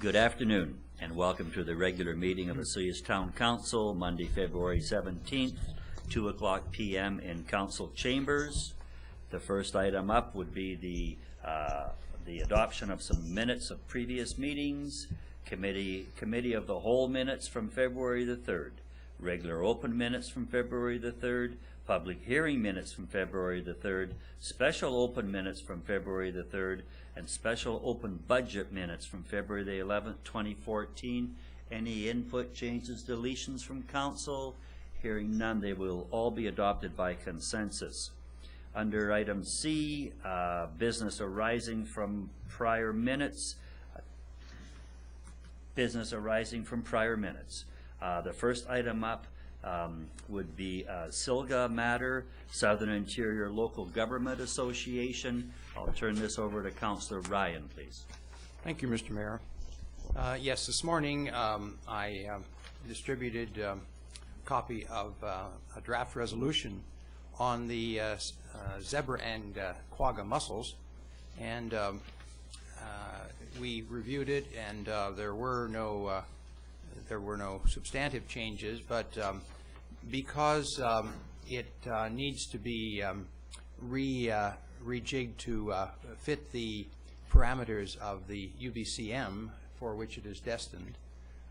Good afternoon, and welcome to the regular meeting of Osoyoos Town Council, Monday, February 17th, 2 o'clock p.m. in Council Chambers. The first item up would be the adoption of some minutes of previous meetings, committee of the whole minutes from February the 3rd, regular open minutes from February the 3rd, public hearing minutes from February the 3rd, special open minutes from February the 3rd, and special open budget minutes from February the 11th, 2014. Any input, changes, deletions from council? Hearing none, they will all be adopted by consensus. Under item C, business arising from prior minutes. Business arising from prior minutes. The first item up would be SILGA matter, Southern Interior Local Government Association. I'll turn this over to Councillor Ryan, please. Thank you, Mr. Mayor. Yes, this morning I distributed a copy of a draft resolution on the zebra and quagga mussels, and we reviewed it, and there were no substantive changes, but because it needs to be rejigged to fit the parameters of the UBCM for which it is destined,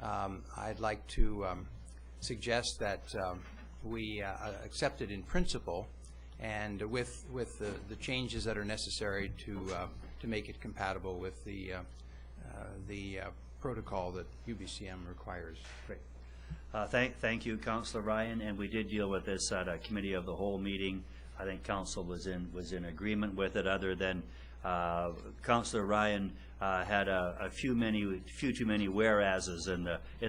I'd like to suggest that we accept it in principle, and with the changes that are necessary to make it compatible with the protocol that UBCM requires. Great. Thank you, Councillor Ryan, and we did deal with this at a committee of the whole meeting. I think council was in agreement with it, other than Councillor Ryan had a few too many whereases in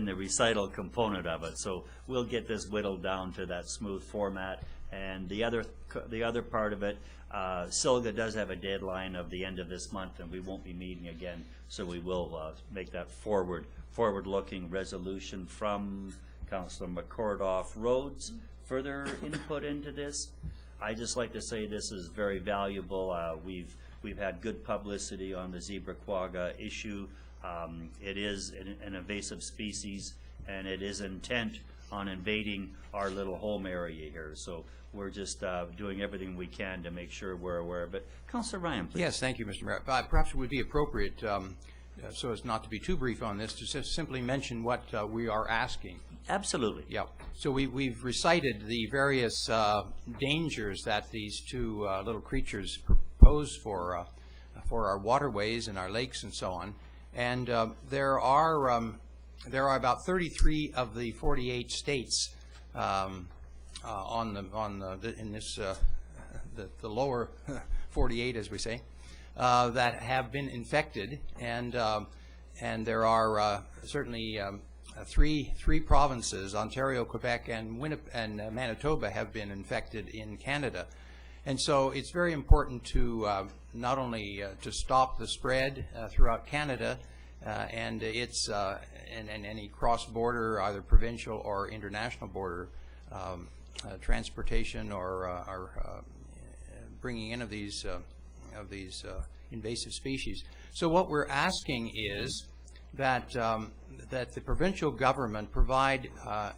the recital component of it. So we'll get this whittled down to that smooth format. And the other part of it, SILGA does have a deadline of the end of this month, and we won't be meeting again. So we will make that forward-looking resolution from Councillor McCordoff. Rhodes, further input into this? I just like to say this is very valuable. We've had good publicity on the zebra quagga issue. It is an invasive species, and it is intent on invading our little home area here. So we're just doing everything we can to make sure we're aware of it. Councillor Ryan, please. Yes, thank you, Mr. Mayor. Perhaps it would be appropriate, so as not to be too brief on this, to simply mention what we are asking. Absolutely. Yeah. So we've recited the various dangers that these two little creatures pose for our waterways and our lakes and so on. And there are about 33 of the 48 states in this the lower 48, as we say, that have been infected, and there are certainly three provinces, Ontario, Quebec, and Manitoba, have been infected in Canada. And so it's very important to not only to stop the spread throughout Canada and its and any cross-border, either provincial or international border transportation or bringing in of these invasive species. So what we're asking is that that the provincial government provide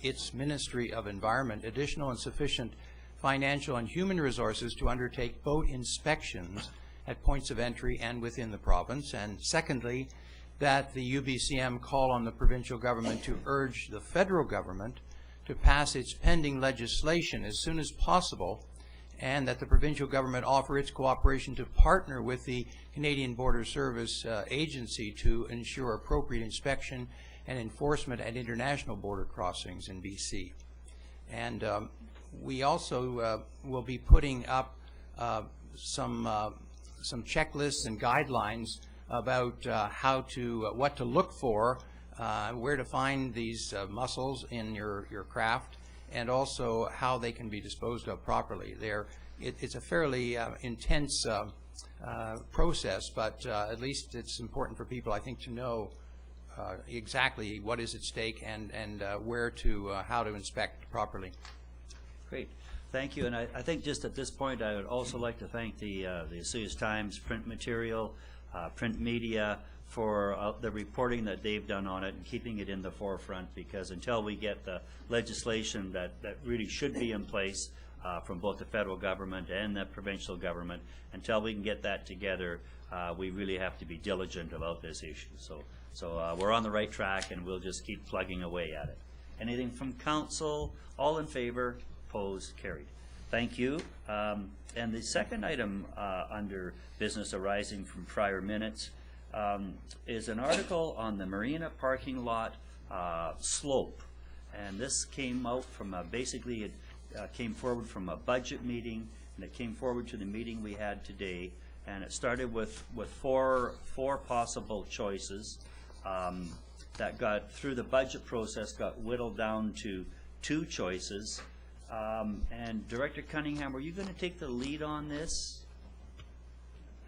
its Ministry of Environment additional and sufficient financial and human resources to undertake boat inspections at points of entry and within the province. And secondly, that the UBCM call on the provincial government to urge the federal government to pass its pending legislation as soon as possible, and that the provincial government offer its cooperation to partner with the Canadian Border Service Agency to ensure appropriate inspection and enforcement at international border crossings in BC. And we also will be putting up some checklists and guidelines about what to look for, where to find these mussels in your craft, and also how they can be disposed of properly. It's a fairly intense process, but at least it's important for people, I think, to know exactly what is at stake and where to how to inspect properly. Great. Thank you. And I think just at this point, I would also like to thank the Osoyoos Times print material, print media, for the reporting that they've done on it and keeping it in the forefront, because until we get the legislation that really should be in place from both the federal government and the provincial government, until we can get that together, we really have to be diligent about this issue. So we're on the right track, and we'll just keep plugging away at it. Anything from council? All in favor? Opposed? Carried. Thank you. And the second item under business arising from prior minutes is an article on the Marina parking lot slope. And this came out from basically it came forward from a budget meeting, and it came forward to the meeting we had today. And it started with four possible choices that got through the budget process, got whittled down to 2 choices. And Director Cunningham, are you going to take the lead on this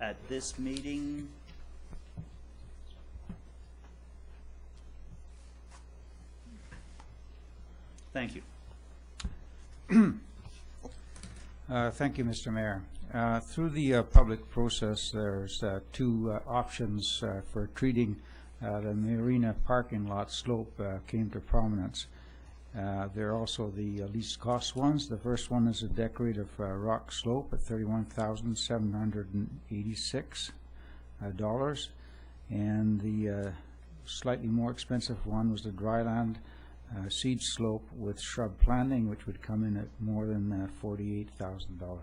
at this meeting? Thank you. Thank you, Mr. Mayor. Through the public process, there's 2 options for treating the Marina parking lot slope came to prominence. They're also the least cost ones. The first one is a decorative rock slope at $31,786, and the slightly more expensive one was the dryland seed slope with shrub planting, which would come in at more than $48,000.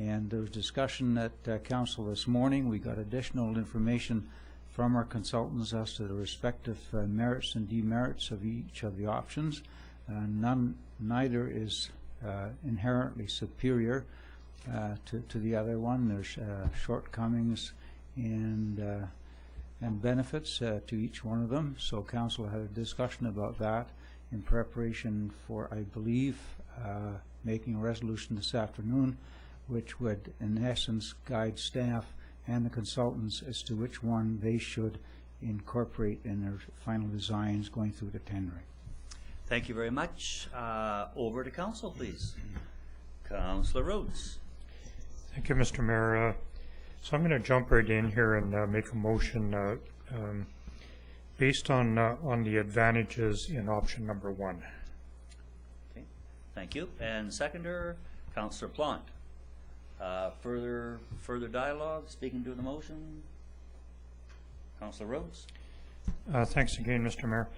And there was discussion at council this morning. We got additional information from our consultants as to the respective merits and demerits of each of the options. Neither is inherently superior to the other one. There's shortcomings and benefits to each one of them. So council had a discussion about that in preparation for, I believe, making a resolution this afternoon, which would in essence guide staff and the consultants as to which one they should incorporate in their final designs going through the tendering. Thank you very much. Over to council, please. Councillor Rhodes. Thank you, Mr. Mayor. So I'm going to jump right in here and make a motion based on the advantages in option number 1. Okay. Thank you. And seconder, Councillor Plant. Further dialogue, speaking to the motion? Councillor Rhodes. Thanks again, Mr. Mayor.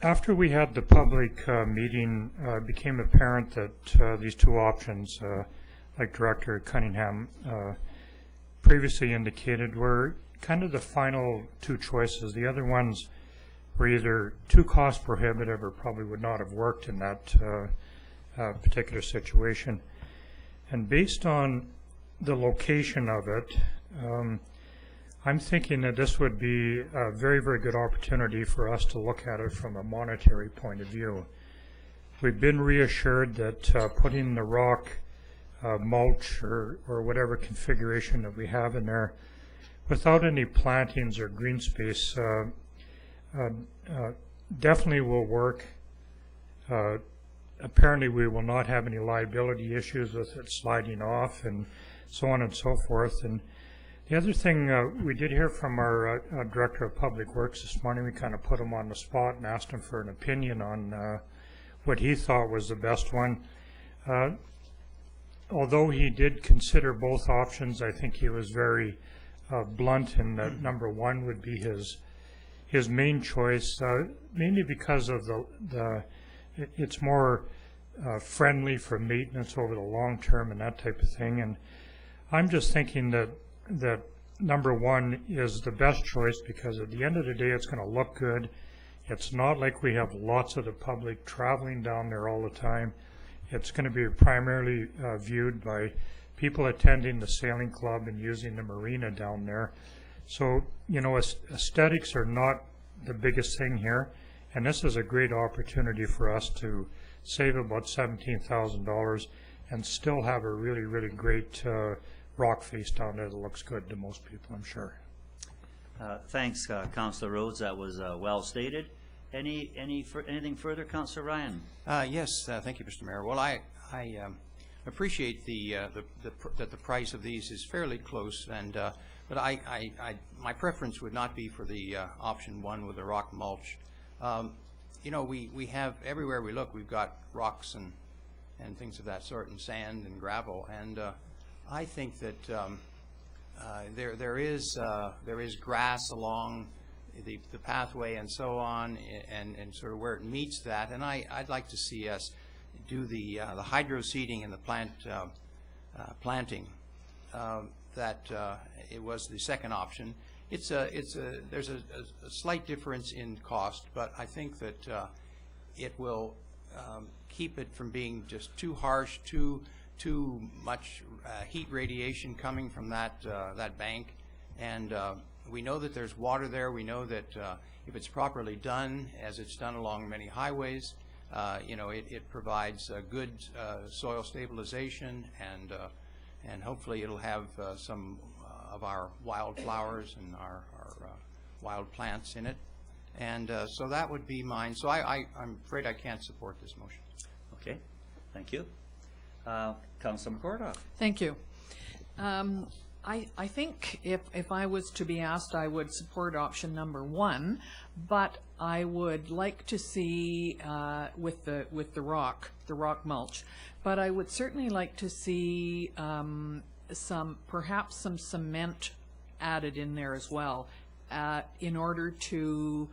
After we had the public meeting, it became apparent that these 2 options, like Director Cunningham previously indicated, were kind of the final 2 choices. The other ones were either too cost prohibitive or probably would not have worked in that particular situation. And based on the location of it, I'm thinking that this would be a very, very good opportunity for us to look at it from a monetary point of view. We've been reassured that putting the rock mulch or whatever configuration that we have in there without any plantings or green space definitely will work. Apparently we will not have any liability issues with it sliding off and so on and so forth. And the other thing we did hear from our Director of Public Works this morning, we kind of put him on the spot and asked him for an opinion on what he thought was the best one. Although he did consider both options, I think he was very blunt in that number 1 would be his main choice, mainly because of it's more friendly for maintenance over the long term and that type of thing. And I'm just thinking that number 1 is the best choice because at the end of the day it's going to look good. It's not like we have lots of the public traveling down there all the time. It's going to be primarily viewed by people attending the sailing club and using the marina down there. So, you know, aesthetics are not the biggest thing here, and this is a great opportunity for us to save about $17,000 and still have a really, really great rock face down there that looks good to most people, I'm sure. Thanks, Councillor Rhodes. That was well stated. Anything further, Councillor Ryan? Yes, thank you, Mr. Mayor. Well, I appreciate that the price of these is fairly close, and but But my preference would not be for the option 1 with the rock mulch. You know, we have, everywhere we look, we've got rocks and things of that sort, and sand and gravel, and I think that there is grass along the pathway and so on, and sort of where it meets that, and I'd like to see us do the hydro seeding and the planting. That it was the second option. There's a slight difference in cost, but I think that it will keep it from being just too harsh, too much heat radiation coming from that bank. And we know that there's water there. We know that if it's properly done, as it's done along many highways, you know, it provides good soil stabilization, and hopefully it'll have some of our wildflowers and our wild plants in it. And so that would be mine. So I'm afraid I can't support this motion. Okay, thank you. Councilor McCordoff. Thank you. I think if I was to be asked, I would support option number 1, but I would like to see with the rock mulch, but I would certainly like to see perhaps some cement added in there as well, in order to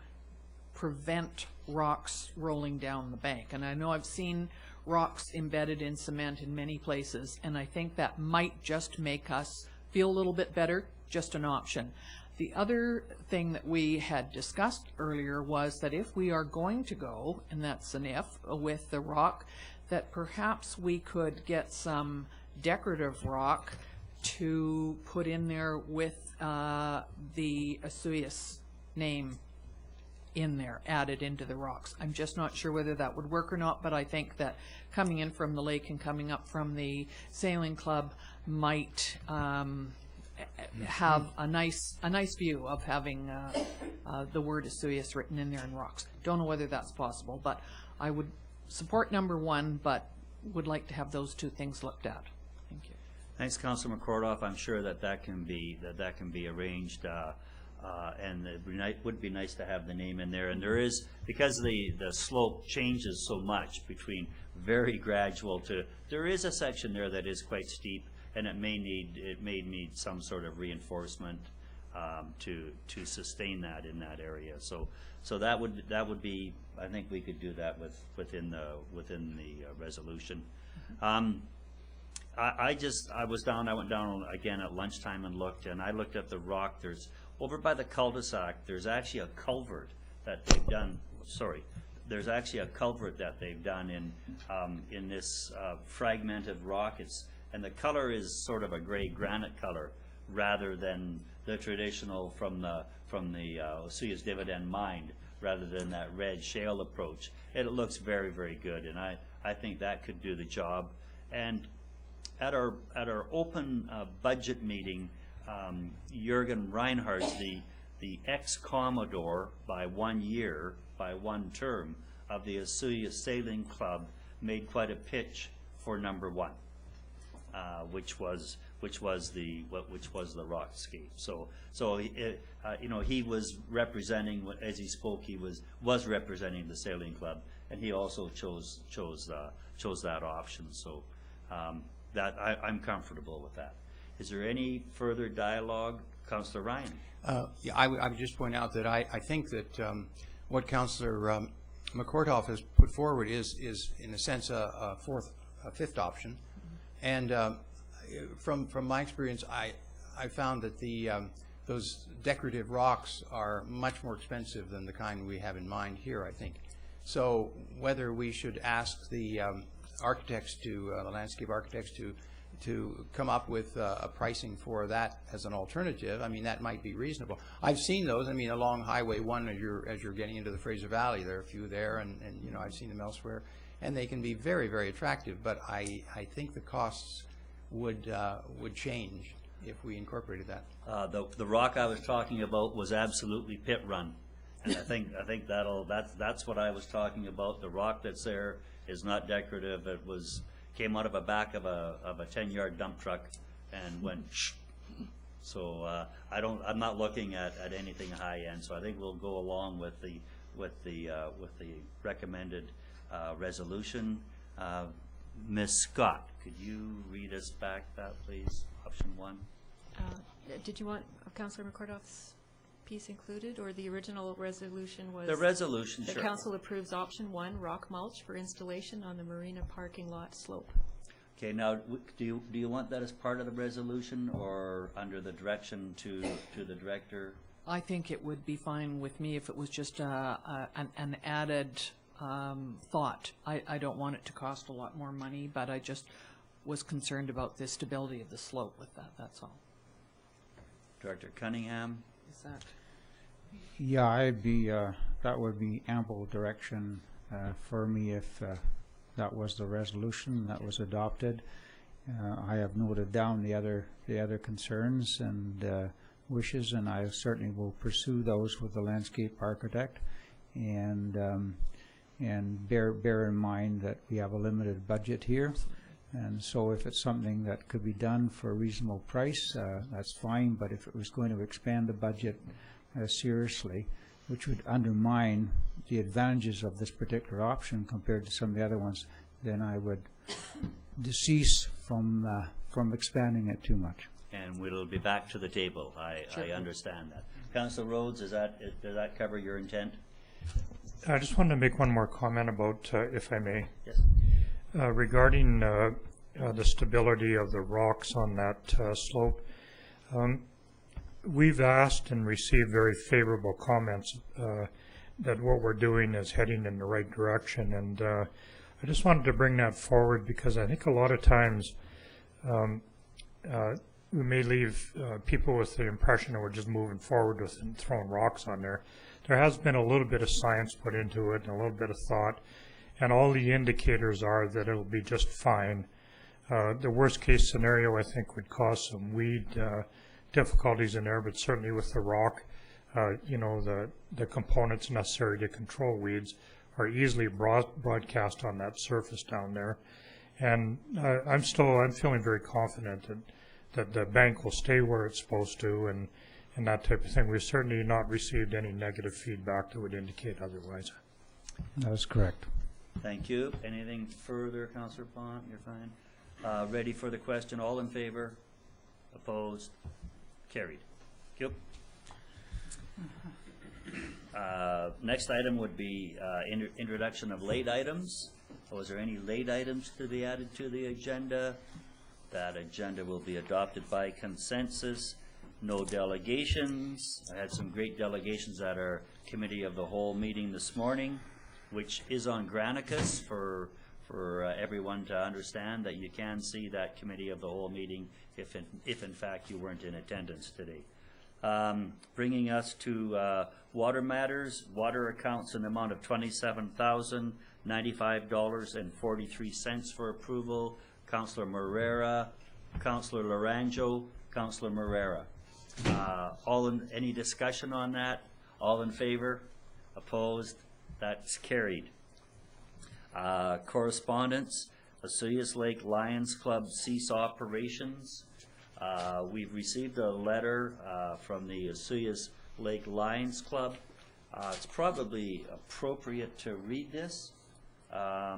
prevent rocks rolling down the bank. And I know I've seen rocks embedded in cement in many places, and I think that might just make us feel a little bit better, just an option. The other thing that we had discussed earlier was that if we are going to go, and that's an if, with the rock, that perhaps we could get some decorative rock to put in there with the Osoyoos name in there, added into the rocks. I'm just not sure whether that would work or not, but I think that coming in from the lake and coming up from the sailing club might have a nice view of having the word Osoyoos written in there in rocks. Don't know whether that's possible, but I would support number 1, but would like to have those 2 things looked at. Thank you. Thanks, Councilor McCordoff. I'm sure that can be arranged. And it would be nice to have the name in there. And there is, because the slope changes so much between very gradual to, there is a section there that is quite steep, and it may need some sort of reinforcement to sustain that in that area. So that would be, I think we could do that within the resolution. I went down again at lunchtime and looked at the rock. There's over by the cul-de-sac, there's actually a culvert that they've done. There's actually a culvert that they've done in this fragmented rock. And the color is sort of a gray granite color rather than the traditional from the Osoyoos dividend mine, rather than that red shale approach. It looks very, very good, and I think that could do the job. And at our open budget meeting, Jürgen Reinhardt, the ex-Commodore by 1 year, by 1 term of the Osoyoos Sailing Club, made quite a pitch for number 1, which was the rockscape. So you know, he was representing, as he spoke, he was representing the sailing club, and he also chose that option. So that I'm comfortable with that. Is there any further dialogue? Councillor Ryan. Yeah, I would just point out that I think that what Councillor McCordoff has put forward is in a sense a fifth option, and from my experience, I found that those decorative rocks are much more expensive than the kind we have in mind here, I think. So whether we should ask the architects the landscape architects to come up with a pricing for that as an alternative, I mean, that might be reasonable. I've seen those. I mean, along Highway 1 as you're getting into the Fraser Valley, there are a few there, and you know, I've seen them elsewhere, and they can be very, very attractive. But I think the costs would change if we incorporated that. The rock I was talking about was absolutely pit run, and I think that's what I was talking about. The rock that's there is not decorative. It came out of the back of a 10-yard dump truck and went So I'm not looking at anything high end. So I think we'll go along with the recommended resolution. Ms. Scott, could you read us back that, please? Option 1. Did you want Councillor McCordoff's piece included, or the original resolution was? The resolution, the sure. council approves option 1, rock mulch for installation on the Marina parking lot slope. Okay, now, do you want that as part of the resolution or under the direction to the director? I think it would be fine with me if it was just an added thought. I don't want it to cost a lot more money, but I just was concerned about the stability of the slope with that, that's all. Director Cunningham? Is that? Yeah, I'd be, that would be ample direction for me if that was the resolution that was adopted. I have noted down the other concerns and wishes, and I certainly will pursue those with the landscape architect, and bear in mind that we have a limited budget here, and so if it's something that could be done for a reasonable price, that's fine. But if it was going to expand the budget seriously, which would undermine the advantages of this particular option compared to some of the other ones, then I would decease from expanding it too much. And we'll be back to the table. I understand that. Councillor Rhodes, does that cover your intent? I just wanted to make one more comment about, if I may. Yes. Regarding the stability of the rocks on that slope. We've asked and received very favorable comments that what we're doing is heading in the right direction, and I just wanted to bring that forward because I think a lot of times we may leave people with the impression that we're just moving forward with and throwing rocks on there. There has been a little bit of science put into it and a little bit of thought, and all the indicators are that it'll be just fine. The worst case scenario, I think, would cause some weed difficulties in there, but certainly with the rock, you know, the components necessary to control weeds are easily broadcast on that surface down there. And I'm feeling very confident that the bank will stay where it's supposed to, and that type of thing. We've certainly not received any negative feedback that would indicate otherwise. That is correct. Thank you. Anything further, Councillor Pont? You're fine. Ready for the question? All in favor? Opposed? Carried. Thank you. Next item would be introduction of late items. Was there any late items to be added to the agenda? That agenda will be adopted by consensus. No delegations. I had some great delegations at our Committee of the Whole meeting this morning, which is on Granicus for everyone to understand that you can see that Committee of the Whole meeting if in fact you weren't in attendance today. Bringing us to water matters, water accounts in the amount of $27,095.43 for approval. Councillor Morera, Councillor Laranjo, Councillor Morera. Any discussion on that? All in favor? Opposed? That's carried. Correspondence, Osoyoos Lake Lions Club cease operations. We've received a letter from the Osoyoos Lake Lions Club. It's probably appropriate to read this. I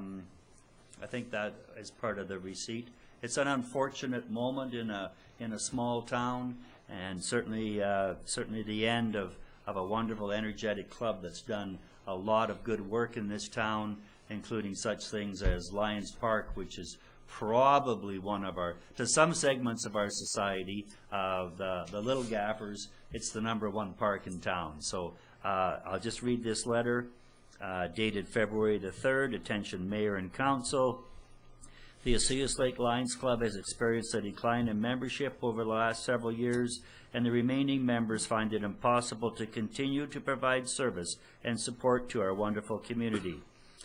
think that is part of the receipt. It's an unfortunate moment in a small town, and certainly the end of a wonderful, energetic club that's done a lot of good work in this town, including such things as Lions Park, which is probably one of our, to some segments of our society, the Little Gaffers, it's the #1 park in town. So I'll just read this letter, dated February the 3rd. Attention Mayor and Council. The Osoyoos Lake Lions Club has experienced a decline in membership over the last several years, and the remaining members find it impossible to continue to provide service and support to our wonderful community.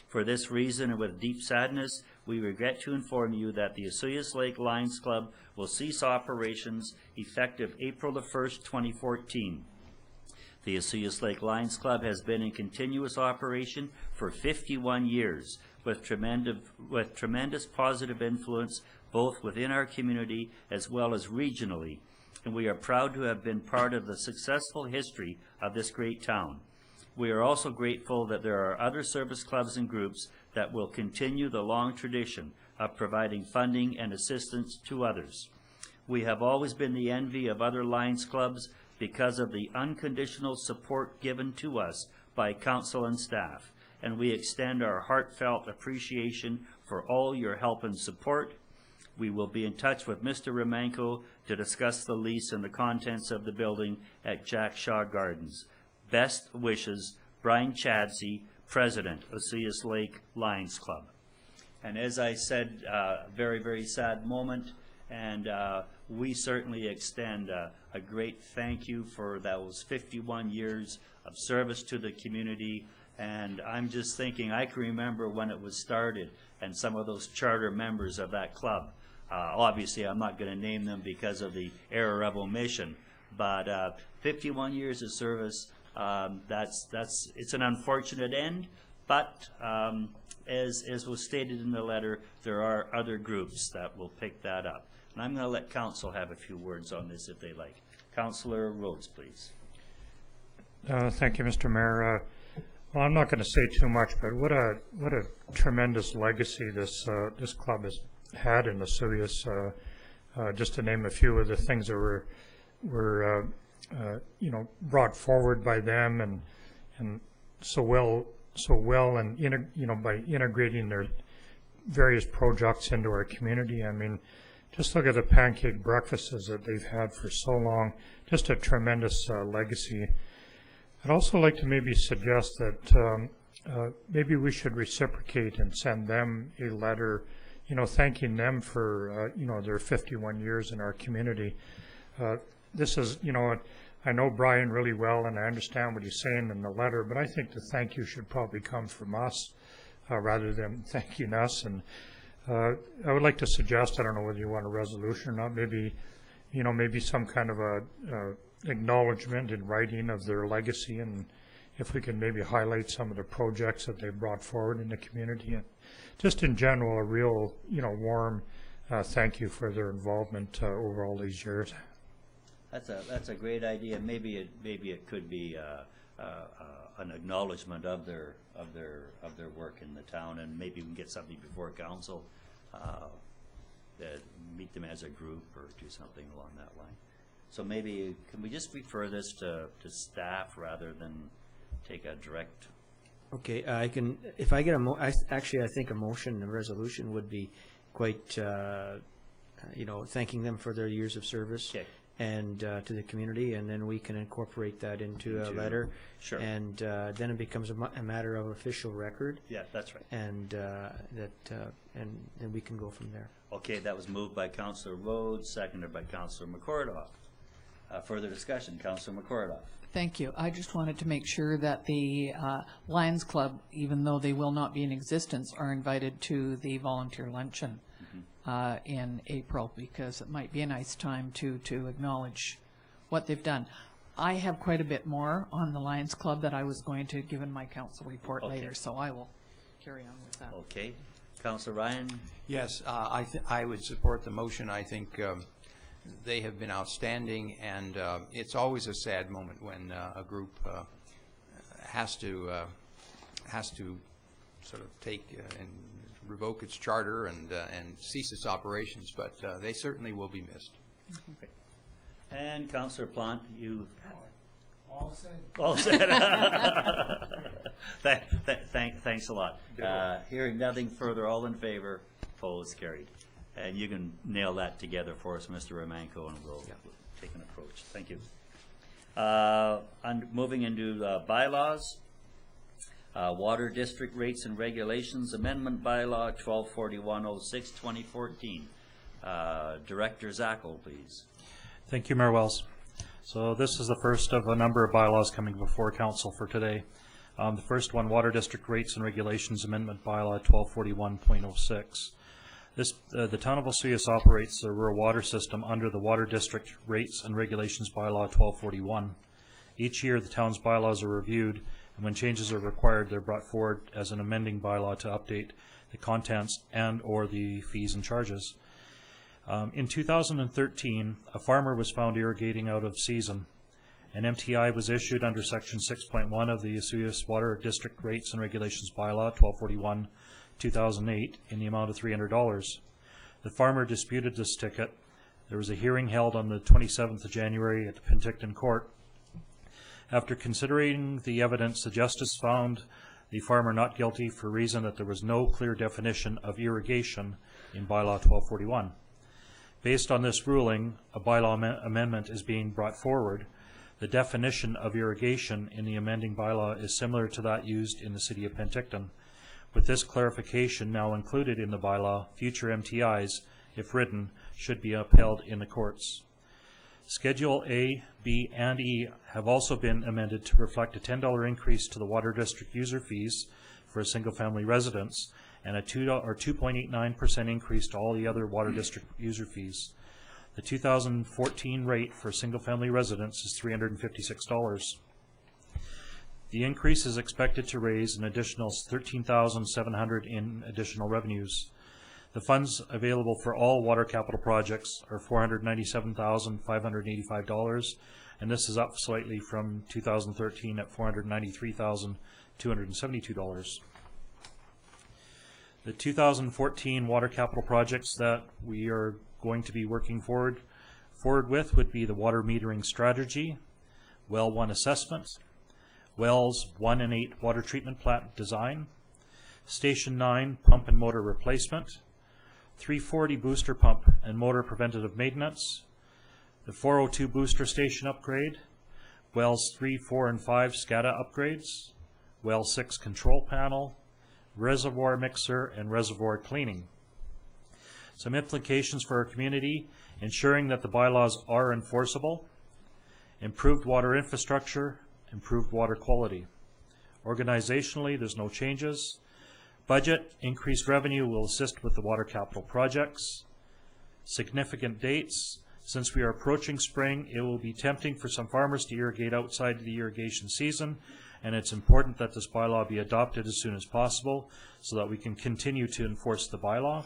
For this reason, and with deep sadness, we regret to inform you that the Osoyoos Lake Lions Club will cease operations effective April the 1st, 2014. The Osoyoos Lake Lions Club has been in continuous operation for 51 years, with tremendous positive influence both within our community as well as regionally. and we are proud to have been part of the successful history of this great town. We are also grateful that there are other service clubs and groups that will continue the long tradition of providing funding and assistance to others. We have always been the envy of other Lions clubs because of the unconditional support given to us by council and staff, and we extend our heartfelt appreciation for all your help and support. We will be in touch with Mr. Romanko to discuss the lease and the contents of the building at Jack Shaw Gardens. Best wishes, Brian Chadsey, President, Osoyoos Lake Lions Club. And as I said, very, very sad moment, and we certainly extend a great thank you for those 51 years of service to the community. And I'm just thinking, I can remember when it was started and some of those charter members of that club. Obviously, I'm not going to name them because of the error of omission, but 51 years of service, it's an unfortunate end, but as was stated in the letter, there are other groups that will pick that up. And I'm going to let council have a few words on this if they like. Councillor Rhodes, please. Thank you, Mr. Mayor. Well, I'm not going to say too much, but what a tremendous legacy this club has had in Osoyoos. Just to name a few of the things that were brought forward by them, and so well, and by integrating their various projects into our community. I mean, just look at the pancake breakfasts that they've had for so long. Just a tremendous legacy. I'd also like to maybe suggest that maybe we should reciprocate and send them a letter, thanking them for, their 51 years in our community. This is, I know Brian really well, and I understand what he's saying in the letter, but I think the thank you should probably come from us rather than thanking us. And I would like to suggest, I don't know whether you want a resolution or not, maybe, maybe some kind of a acknowledgement in writing of their legacy, and if we can maybe highlight some of the projects that they brought forward in the community, and just in general a real warm thank you for their involvement over all these years. That's a great idea. Maybe it could be an acknowledgement of their work in the town, and maybe we can get something before council, meet them as a group or do something along that line. So maybe, can we just refer this to staff rather than take a direct? Okay, I can, if I get actually I think a motion, a resolution would be quite, thanking them for their years of service. Okay. And to the community, and then we can incorporate that into a letter. Sure. And then it becomes a matter of official record. Yeah, that's right. And and then we can go from there. Okay, that was moved by Councillor Rhodes, seconded by Councillor McCordoff. Further discussion, Councillor McCordoff. Thank you. I just wanted to make sure that the Lions Club, even though they will not be in existence, are invited to the volunteer luncheon in April, because it might be a nice time to acknowledge what they've done. I have quite a bit more on the Lions Club that I was going to give in my council report later, so I will carry on with that. Okay. Councillor Ryan? Yes, I would support the motion. I think they have been outstanding, and it's always a sad moment when a group has to sort of take and revoke its charter and cease its operations, but they certainly will be missed. Okay. And Councillor Plant, you... All said. All said. Thanks a lot. Hearing nothing further, all in favor, opposed, carried. And you can nail that together for us, Mr. Romanko, and we'll take an approach. Thank you. Moving into bylaws. Water District Rates and Regulations Amendment Bylaw 124106-2014. Director Zackel, please. Thank you, Mayor Wells. So this is the first of a number of bylaws coming before council for today. The first one, Water District Rates and Regulations Amendment Bylaw 1241.06. The town of Osoyoos operates the rural water system under the Water District Rates and Regulations Bylaw 1241. Each year the town's bylaws are reviewed, and when changes are required, they're brought forward as an amending bylaw to update the contents and or the fees and charges. In 2013, a farmer was found irrigating out of season. An MTI was issued under Section 6.1 of the Osoyoos Water District Rates and Regulations Bylaw 1241-2008 in the amount of $300. The farmer disputed this ticket. There was a hearing held on the 27th of January at the Penticton Court. After considering the evidence, the justice found the farmer not guilty for reason that there was no clear definition of irrigation in Bylaw 1241. Based on this ruling, a bylaw amendment is being brought forward. The definition of irrigation in the amending bylaw is similar to that used in the City of Penticton. With this clarification now included in the bylaw, future MTIs, if written, should be upheld in the courts. Schedule A, B, and E have also been amended to reflect a $10 increase to the Water District user fees for a single-family residence and a 2.89% increase to all the other Water District user fees. The 2014 rate for single-family residents is $356. The increase is expected to raise an additional $13,700 in additional revenues. The funds available for all water capital projects are $497,585, and this is up slightly from 2013 at $493,272. The 2014 water capital projects that we are going to be working forward with would be the water metering strategy, Well 1 assessment, Wells 1 and 8 water treatment plant design, Station 9 pump and motor replacement, 340 booster pump and motor preventative maintenance, the 402 booster station upgrade, Wells 3, 4, and 5 SCADA upgrades, Well 6 control panel, reservoir mixer, and reservoir cleaning. Some implications for our community: ensuring that the bylaws are enforceable, improved water infrastructure, improved water quality. Organizationally, there's no changes. Budget, increased revenue will assist with the water capital projects. Significant dates: since we are approaching spring, it will be tempting for some farmers to irrigate outside the irrigation season, and it's important that this bylaw be adopted as soon as possible so that we can continue to enforce the bylaw.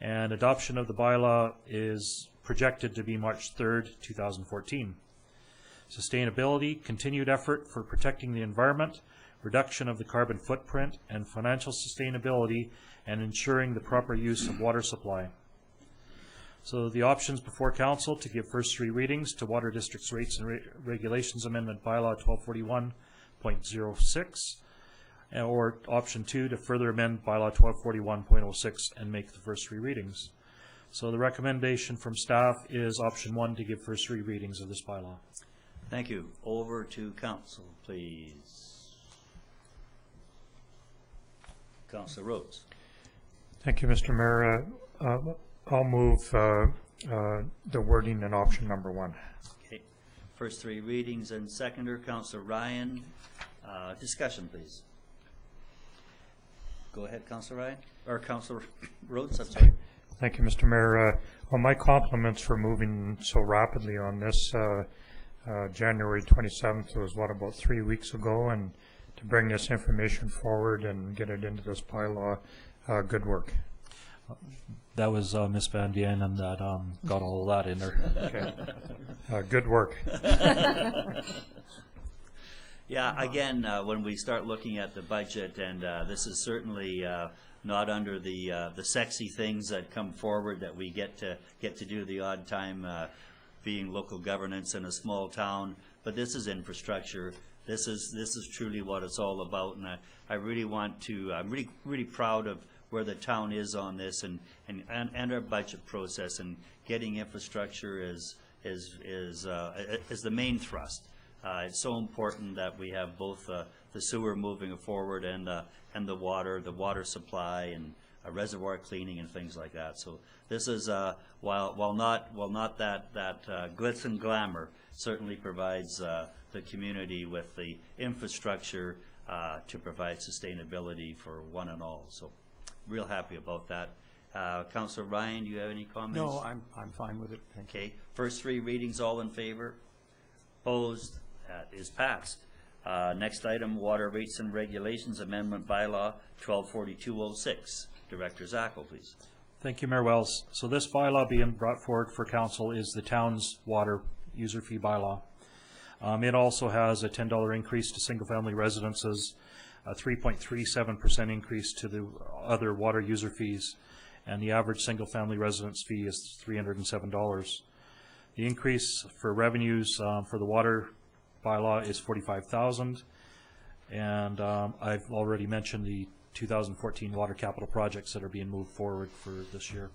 And adoption of the bylaw is projected to be March 3rd, 2014. Sustainability, continued effort for protecting the environment, reduction of the carbon footprint, and financial sustainability, and ensuring the proper use of water supply. So the options before Council: to give first three readings to Water Districts Rates and Regulations Amendment Bylaw 1241.06, or option 2, to further amend Bylaw 1241.06 and make the first three readings. So the recommendation from staff is option 1, to give first three readings of this bylaw. Thank you. Over to Council, please. Councillor Rhodes. Thank you, Mr. Mayor. I'll move the wording in option number 1. Okay. First three readings and seconder, Councillor Ryan. Discussion, please. Go ahead, Councillor Ryan, or Councillor Rhodes, I'm sorry. Thank you, Mr. Mayor. Well, my compliments for moving so rapidly on this. January 27th was, what, about 3 weeks ago, and to bring this information forward and get it into this bylaw, good work. That was Ms. Van Vienen that got all of that in there. Okay. Good work. Yeah, again, when we start looking at the budget, and this is certainly not under the sexy things that come forward that we get to do the odd time being local governance in a small town, but this is infrastructure. This is truly what it's all about, and I really want to. I'm really proud of where the town is on this, and our budget process, and getting infrastructure is the main thrust. It's so important that we have both the sewer moving forward and the water supply, and reservoir cleaning and things like that. So this is while not that glitz and glamour, certainly provides the community with the infrastructure to provide sustainability for one and all. So real happy about that. Councillor Ryan, do you have any comments? No, I'm fine with it. Thank you. Okay. First three readings, all in favor? Opposed? That is passed. Next item, Water Rates and Regulations Amendment Bylaw 1242.06. Director Zackel, please. Thank you, Mayor Wells. So this bylaw being brought forward for council is the town's water user fee bylaw. It also has a $10 increase to single-family residences, a 3.37% increase to the other water user fees, and the average single-family residence fee is $307. The increase for revenues for the water bylaw is $45,000, and I've already mentioned the 2014 water capital projects that are being moved forward for this year.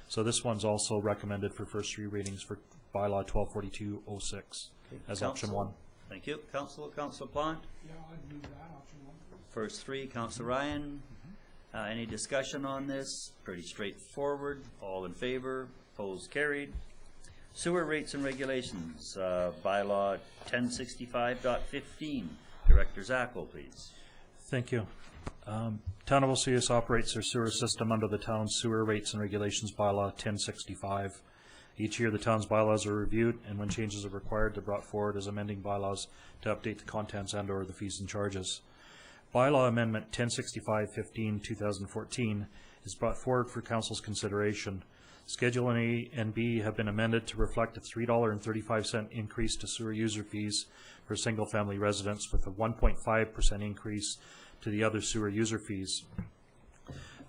So this one's also recommended for first three readings for bylaw 124206 as option one. Thank you. Councilor Plant? Yeah, I'd move that option one. First three, Councilor Ryan. Any discussion on this? Pretty straightforward. All in favor? Opposed? Carried. Sewer rates and regulations, bylaw 1065.15. Director Zackel, please. Thank you. Town of Osoyoos operates their sewer system under the town's sewer rates and regulations bylaw 1065. Each year the town's bylaws are reviewed, and when changes are required, they're brought forward as amending bylaws to update the contents and or the fees and charges. Bylaw Amendment 1065-15-2014 is brought forward for Council's consideration. Schedule A and B have been amended to reflect a $3.35 increase to sewer user fees for single-family residents with a 1.5% increase to the other sewer user fees.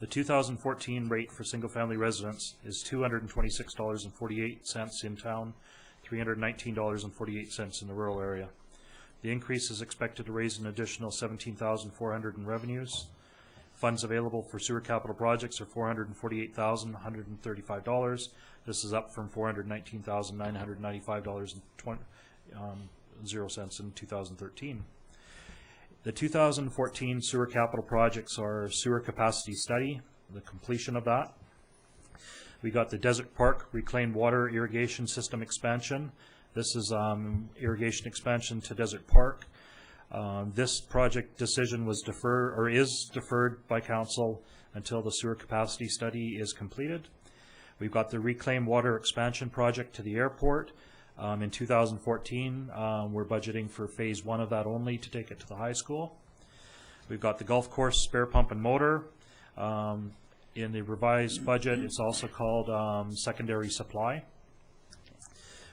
The 2014 rate for single-family residents is $226.48 in town, $319.48 in the rural area. The increase is expected to raise an additional $17,400 in revenues. Funds available for sewer capital projects are $448,135. This is up from $419,995.0 in 2013. The 2014 sewer capital projects are sewer capacity study, the completion of that. We got the Desert Park reclaimed water irrigation system expansion. This is irrigation expansion to Desert Park. This project decision was deferred, or is deferred by council until the sewer capacity study is completed. We've got the reclaimed water expansion project to the airport. In 2014, we're budgeting for phase one of that only to take it to the high school. We've got the golf course spare pump and motor. In the revised budget, it's also called secondary supply.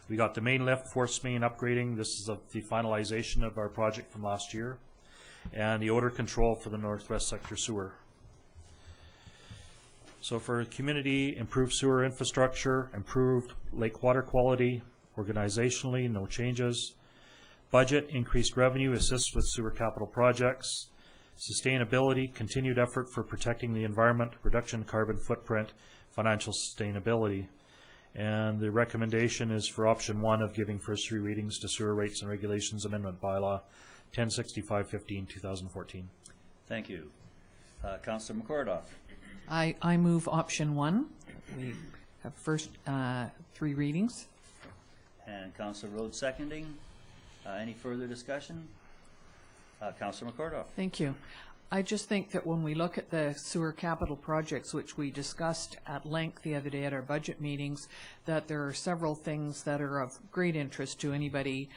We got the main lift, force main upgrading. This is the finalization of our project from last year. And the odor control for the Northwest Sector sewer. So for community, improved sewer infrastructure, improved lake water quality, organizationally, no changes. Budget, increased revenue, assists with sewer capital projects. Sustainability, continued effort for protecting the environment, reduction in carbon footprint, financial sustainability. And the recommendation is for option one of giving first three readings to sewer rates and regulations amendment bylaw 1065-15-2014. Thank you. Councillor McCordoff. I move option one. We have first three readings. And Councillor Rhodes seconding. Any further discussion? Councillor McCordoff. Thank you. I just think that when we look at the sewer capital projects, which we discussed at length the other day at our budget meetings, that there are several things that are of great interest to anybody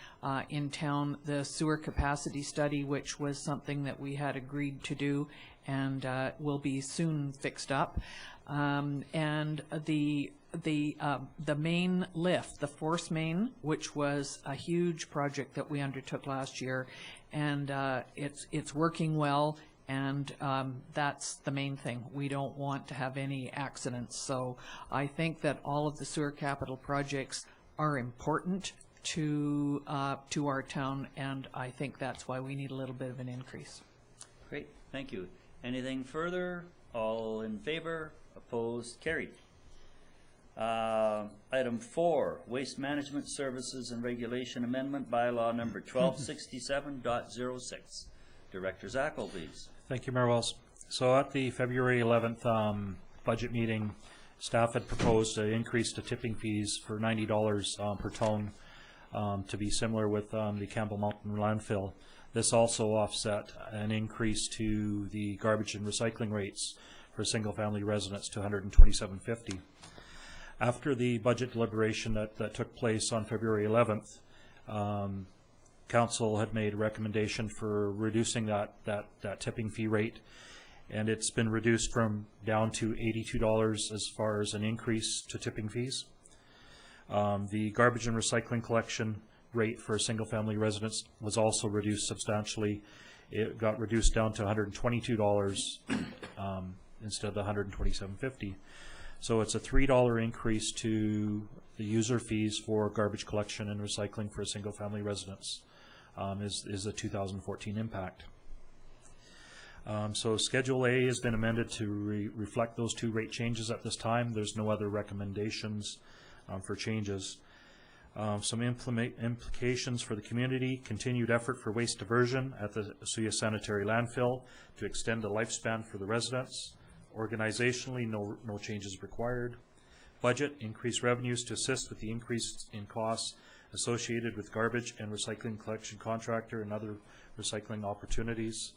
in town. The sewer capacity study, which was something that we had agreed to do and will be soon fixed up. And the main lift, the force main, which was a huge project that we undertook last year, and it's working well, and that's the main thing. We don't want to have any accidents. So I think that all of the sewer capital projects are important to our town, and I think that's why we need a little bit of an increase. Great, thank you. Anything further? All in favor? Opposed? Carried. Item 4, Waste Management Services and Regulation Amendment Bylaw number 1267.06. Director Zackel, please. Thank you, Mayor Wells. So at the February 11th budget meeting, staff had proposed an increase to tipping fees for $90 per ton to be similar with the Campbell Mountain landfill. This also offset an increase to the garbage and recycling rates for single-family residents to $127.50. After the budget deliberation that took place on February 11th, Council had made a recommendation for reducing that tipping fee rate, and it's been reduced from down to $82 as far as an increase to tipping fees. The garbage and recycling collection rate for single-family residents was also reduced substantially. It got reduced down to $122 instead of the $127.50. So it's a $3 increase to the user fees for garbage collection and recycling for single-family residents is a 2014 impact. So Schedule A has been amended to reflect those two rate changes at this time. There's no other recommendations for changes. Some implications for the community: continued effort for waste diversion at the Osoyoos Sanitary Landfill to extend the lifespan for the residents. Organizationally, no changes required. Budget: increased revenues to assist with the increase in costs associated with garbage and recycling collection contractor and other recycling opportunities.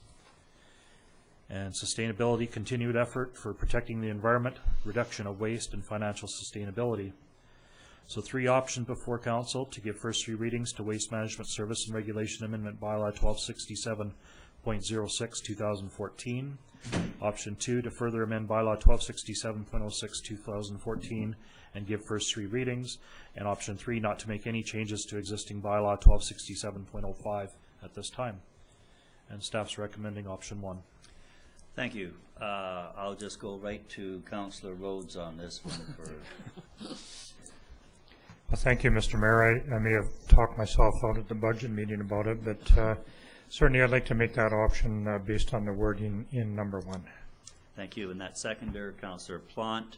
And sustainability: continued effort for protecting the environment, reduction of waste, and financial sustainability. So 3 options before council: to give first 3 readings to Waste Management Service and Regulation Amendment Bylaw 1267.06 2014. Option 2, to further amend Bylaw 1267.06 2014 and give first 3 readings. And Option 3, not to make any changes to existing Bylaw 1267.05 at this time. And staff's recommending Option 1. Thank you. I'll just go right to Councillor Rhodes on this one. Well, thank you, Mr. Mayor. I may have talked myself out at the budget meeting about it, but certainly I'd like to make that option based on the wording in number 1. Thank you. And that seconder, Councillor Plant.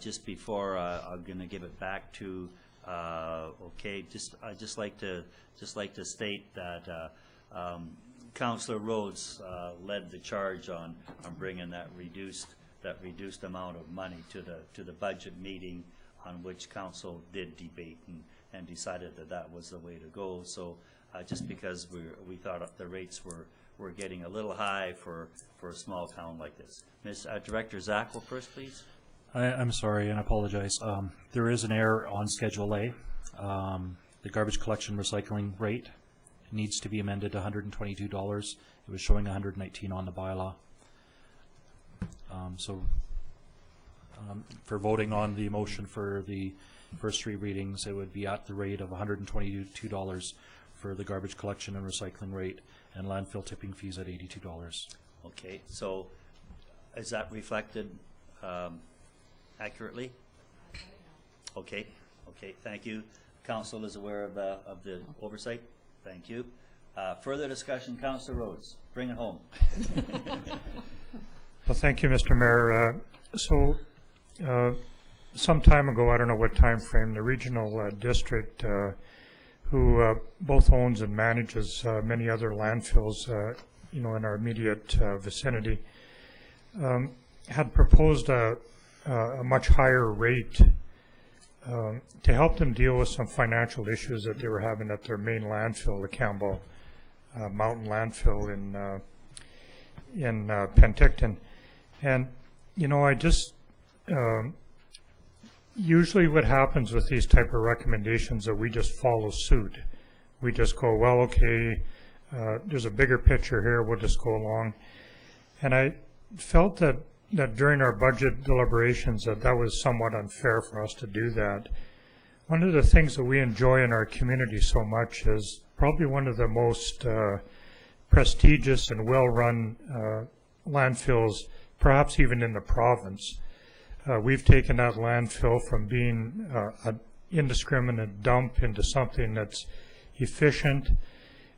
Just before I'm going to give it back to okay, I'd just like to state that Councillor Rhodes led the charge on bringing that reduced amount of money to the budget meeting, on which council did debate and decided that was the way to go. So just because we thought the rates were getting a little high for a small town like this. Director Zackel first, please. I'm sorry, and I apologize. There is an error on Schedule A. The garbage collection recycling rate needs to be amended to $122. It was showing $119 on the bylaw. For voting on the motion for the first 3 readings, it would be at the rate of $122 for the garbage collection and recycling rate, and landfill tipping fees at $82. Okay, so is that reflected accurately? Okay, thank you. Council is aware of the oversight. Thank you. Further discussion, Councillor Rhodes. Bring it home. Well, thank you, Mr. Mayor. Some time ago, I don't know what time frame, the regional district, who both owns and manages many other landfills, in our immediate vicinity, had proposed a much higher rate to help them deal with some financial issues that they were having at their main landfill, the Campbell Mountain Landfill in Penticton. And I just usually what happens with these type of recommendations that we just follow suit. We just go, well, okay, there's a bigger picture here, we'll just go along. And I felt that during our budget deliberations that was somewhat unfair for us to do that. One of the things that we enjoy in our community so much is probably one of the most prestigious and well-run landfills, perhaps even in the province. We've taken that landfill from being an indiscriminate dump into something that's efficient,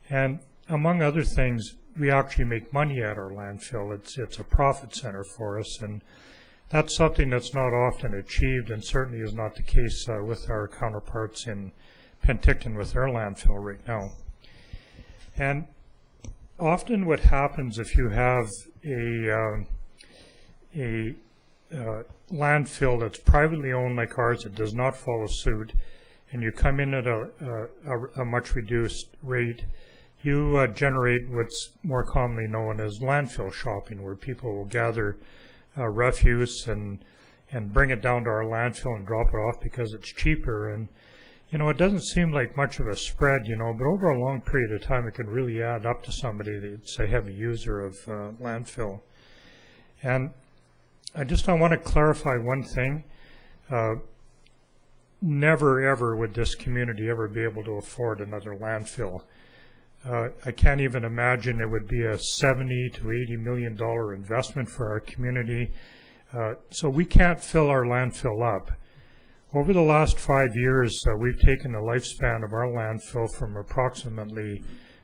and among other things, we actually make money at our landfill. It's a profit center for us, and that's something that's not often achieved, and certainly is not the case with our counterparts in Penticton with their landfill right now. And often what happens if you have a landfill that's privately owned like ours that does not follow suit, and you come in at a much reduced rate, you generate what's more commonly known as landfill shopping, where people will gather refuse and bring it down to our landfill and drop it off because it's cheaper. And it doesn't seem like much of a spread, but over a long period of time it can really add up to somebody that's a heavy user of landfill. And I want to clarify one thing. Never ever would this community ever be able to afford another landfill. I can't even imagine it would be a $70 to $80 million investment for our community. So we can't fill our landfill up. Over the last 5 years, we've taken the lifespan of our landfill from approximately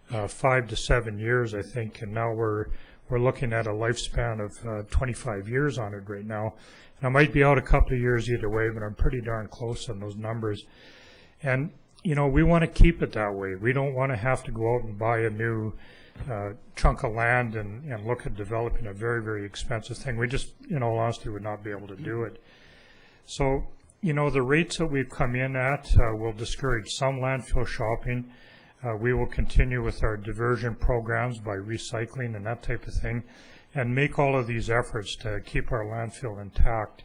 5 to 7 years, I think, and now we're looking at a lifespan of 25 years on it right now. And I might be out a couple of years either way, but I'm pretty darn close on those numbers. And you know, we want to keep it that way. We don't want to have to go out and buy a new chunk of land and look at developing a very, very expensive thing. We just, in all honesty, would not be able to do it. So, you know, the rates that we've come in at will discourage some landfill shopping. We will continue with our diversion programs by recycling and that type of thing, and make all of these efforts to keep our landfill intact.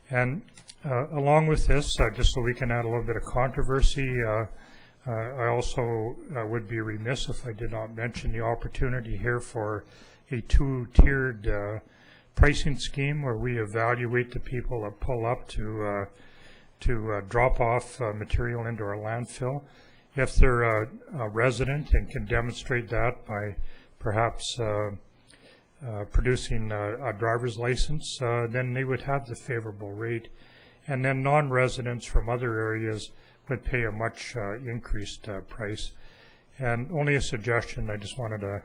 And along with this, just so we can add a little bit of controversy, I also would be remiss if I did not mention the opportunity here for a two-tiered pricing scheme where we evaluate the people that pull up to drop off material into our landfill. If they're a resident and can demonstrate that by perhaps producing a driver's license, then they would have the favorable rate. And then non-residents from other areas would pay a much increased price. And only a suggestion, I just wanted to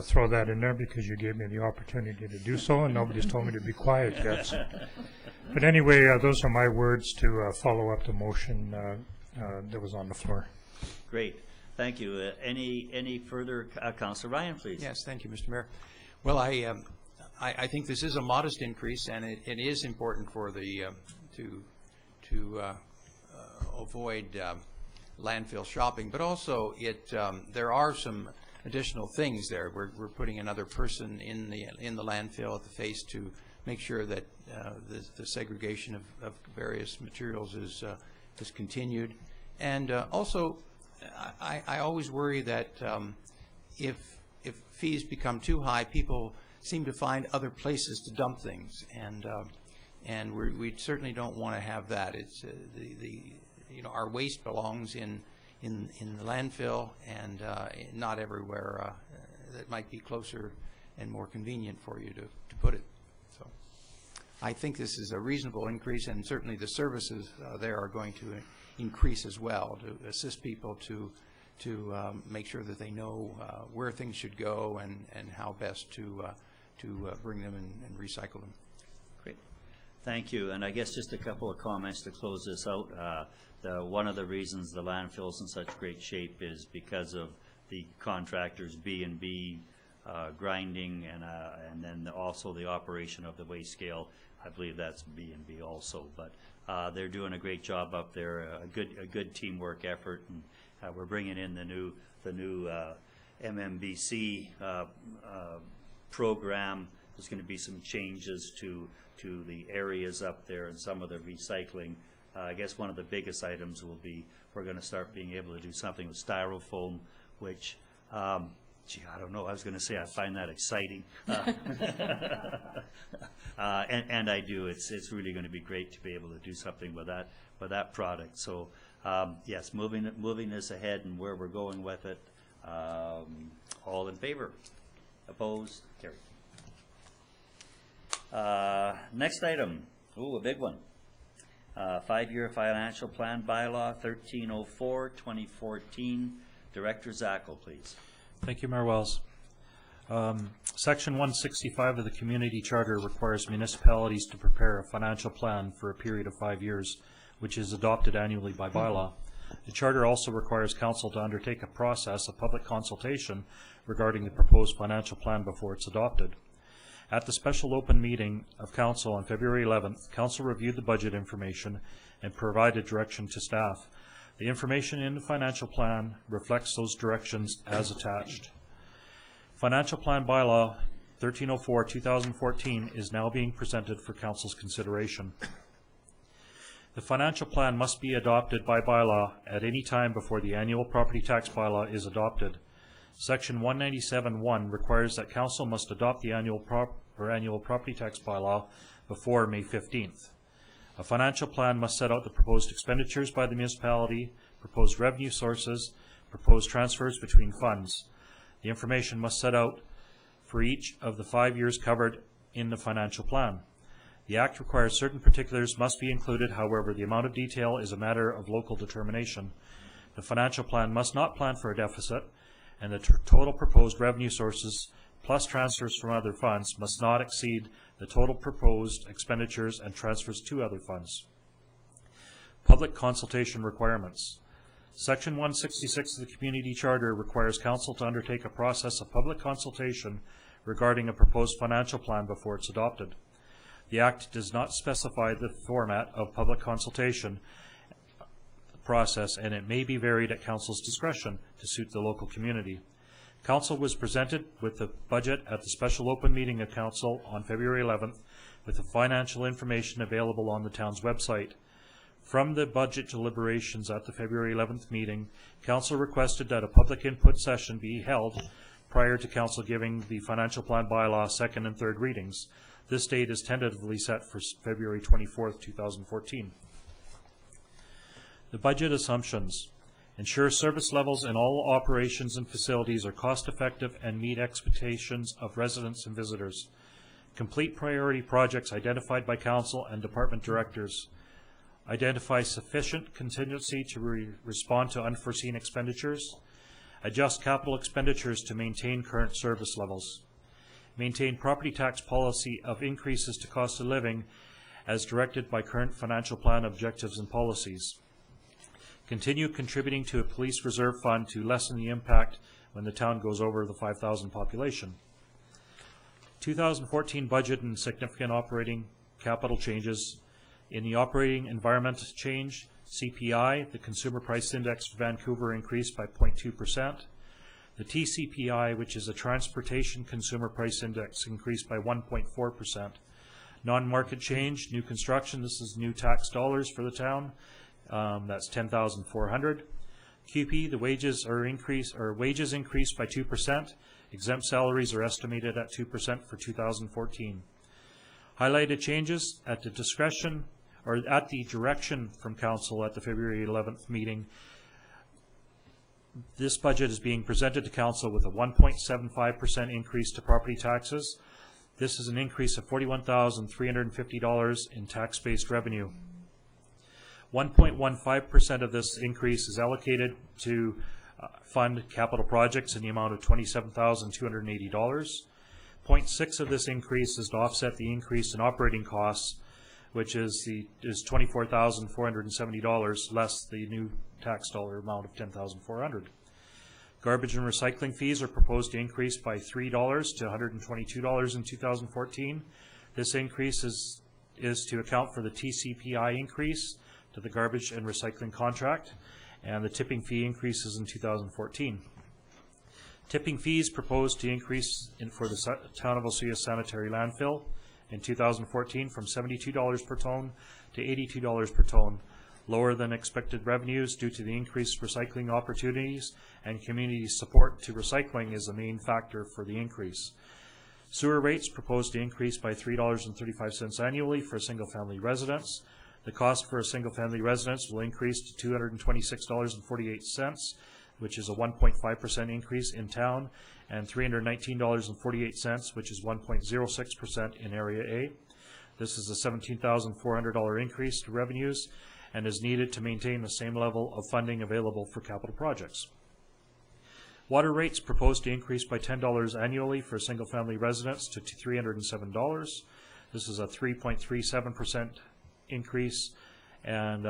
throw that in there because you gave me the opportunity to do so, and nobody's told me to be quiet yet. So. But anyway, those are my words to follow up the motion that was on the floor. Great. Thank you. Any further? Councillor Ryan, please. Yes, thank you, Mr. Mayor. Well, I think this is a modest increase, and it is important for the to avoid landfill shopping, but also there are some additional things there. We're putting another person in the landfill at the face to make sure that the segregation of various materials is continued, and also I always worry that if fees become too high, people seem to find other places to dump things, and we certainly don't want to have that. It's you know, our waste belongs in the landfill, and not everywhere that might be closer and more convenient for you to put it. So I think this is a reasonable increase, and certainly the services there are going to increase as well to assist people to make sure that they know where things should go and how best to bring them and recycle them. Great. Thank you. And I guess just a couple of comments to close this out. One of the reasons the landfill's in such great shape is because of the contractors B&B grinding and then also the operation of the waste scale. I believe that's B&B also, but they're doing a great job up there. A good teamwork effort, and we're bringing in the new MMBC program. There's going to be some changes to the areas up there and some of the recycling. I guess one of the biggest items will be we're going to start being able to do something with styrofoam, which, gee, I don't know. I was going to say I find that exciting, and I do. It's really going to be great to be able to do something with that product. So yes, moving this ahead and where we're going with it. All in favor? Opposed? Carried. Next item. Ooh, a big one. 5-year financial plan bylaw 1304-2014. Director Zackel, please. Thank you, Mayor Wells. Section 165 of the Community Charter requires municipalities to prepare a financial plan for a period of 5 years, which is adopted annually by bylaw. The Charter also requires Council to undertake a process of public consultation regarding the proposed financial plan before it's adopted. At the special open meeting of Council on February 11th, Council reviewed the budget information and provided direction to staff. The information in the financial plan reflects those directions as attached. Financial Plan Bylaw 1304-2014 is now being presented for Council's consideration. The financial plan must be adopted by bylaw at any time before the annual property tax bylaw is adopted. Section 197.1 requires that Council must adopt the annual per annual property tax bylaw before May 15th. A financial plan must set out the proposed expenditures by the municipality, proposed revenue sources, proposed transfers between funds. The information must set out for each of the 5 years covered in the financial plan. The Act requires certain particulars must be included, however, the amount of detail is a matter of local determination. The financial plan must not plan for a deficit, and the total proposed revenue sources plus transfers from other funds must not exceed the total proposed expenditures and transfers to other funds. Public consultation requirements. Section 166 of the Community Charter requires Council to undertake a process of public consultation regarding a proposed financial plan before it's adopted. The Act does not specify the format of public consultation process, and it may be varied at Council's discretion to suit the local community. Council was presented with the budget at the special open meeting of Council on February 11th with the financial information available on the town's website. From the budget deliberations at the February 11th meeting, Council requested that a public input session be held prior to Council giving the financial plan bylaw second and third readings. This date is tentatively set for February 24th, 2014. The budget assumptions. Ensure service levels in all operations and facilities are cost-effective and meet expectations of residents and visitors. Complete priority projects identified by Council and Department Directors. Identify sufficient contingency to respond to unforeseen expenditures. Adjust capital expenditures to maintain current service levels. Maintain property tax policy of increases to cost of living as directed by current financial plan objectives and policies. Continue contributing to a police reserve fund to lessen the impact when the town goes over the 5,000 population. 2014 budget and significant operating capital changes. In the operating environment change, CPI, the Consumer Price Index for Vancouver, increased by 0.2%. The TCPI, which is a Transportation Consumer Price Index, increased by 1.4%. Non-market change, new construction, this is new tax dollars for the town. That's 10,400. QP, the wages increased by 2%. Exempt salaries are estimated at 2% for 2014. Highlighted changes at the discretion or at the direction from Council at the February 11th meeting. This budget is being presented to Council with a 1.75% increase to property taxes. This is an increase of $41,350 in tax-based revenue. 1.15% of this increase is allocated to fund capital projects in the amount of $27,280. 0.6 of this increase is to offset the increase in operating costs, which is $24,470 less the new tax dollar amount of $10,400. Garbage and recycling fees are proposed to increase by $3 to $122 in 2014. This increase is to account for the TCPI increase to the garbage and recycling contract and the tipping fee increases in 2014. Tipping fees proposed to increase for the Town of Osoyoos sanitary landfill in 2014 from $72 per ton to $82 per ton, lower than expected revenues due to the increased recycling opportunities, and community support to recycling is the main factor for the increase. Sewer rates proposed to increase by $3.35 annually for single-family residents. The cost for a single-family residence will increase to $226.48, which is a 1.5% increase in town, and $319.48, which is 1.06% in Area A. This is a $17,400 increase to revenues and is needed to maintain the same level of funding available for capital projects. Water rates proposed to increase by $10 annually for single-family residents to $307. This is a 3.37% increase and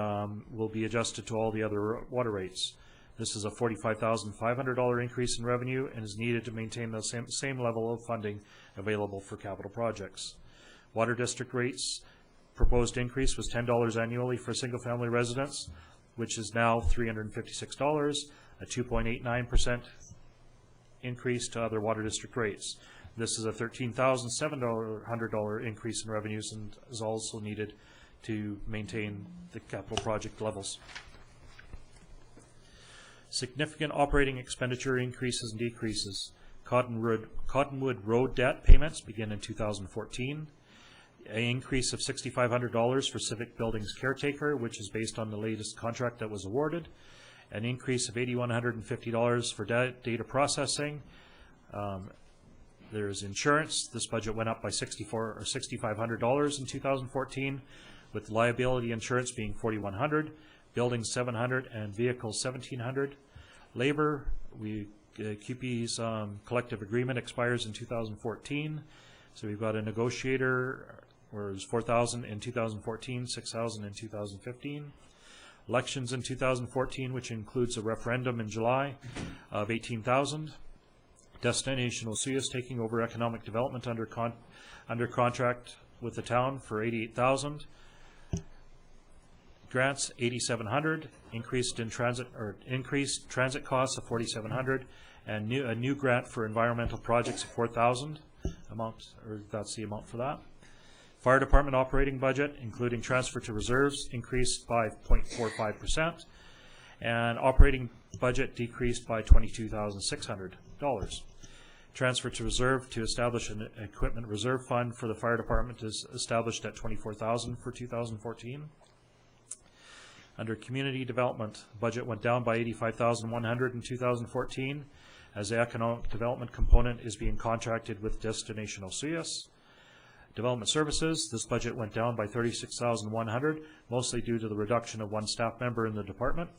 will be adjusted to all the other water rates. This is a $45,500 increase in revenue and is needed to maintain the same level of funding available for capital projects. Water district rates proposed increase was $10 annually for single-family residents, which is now $356, a 2.89% increase to other water district rates. This is a $13,700 increase in revenues and is also needed to maintain the capital project levels. Significant operating expenditure increases and decreases. Cottonwood Road debt payments begin in 2014. An increase of $6,500 for Civic Buildings Caretaker, which is based on the latest contract that was awarded. An increase of $8,150 for data processing. There's insurance. This budget went up by $6,500 in 2014, with liability insurance being $4,100, buildings $700, and vehicles $1,700. Labor, QP's collective agreement expires in 2014, so we've got a negotiator, where it was $4,000 in 2014, $6,000 in 2015. Elections in 2014, which includes a referendum in July of $18,000. Destination Osoyoos taking over economic development under contract with the town for $88,000. Grants $8,700. Increased transit costs of $4,700, and a new grant for environmental projects of $4,000 amount, or that's the amount for that. Fire Department operating budget, including transfer to reserves, increased by 0.45%, and operating budget decreased by $22,600. Transfer to reserve to establish an equipment reserve fund for the Fire Department is established at $24,000 for 2014. Under community development, budget went down by $85,100 in 2014, as the economic development component is being contracted with Destination Osoyoos. Development services, this budget went down by $36,100, mostly due to the reduction of one staff member in the department.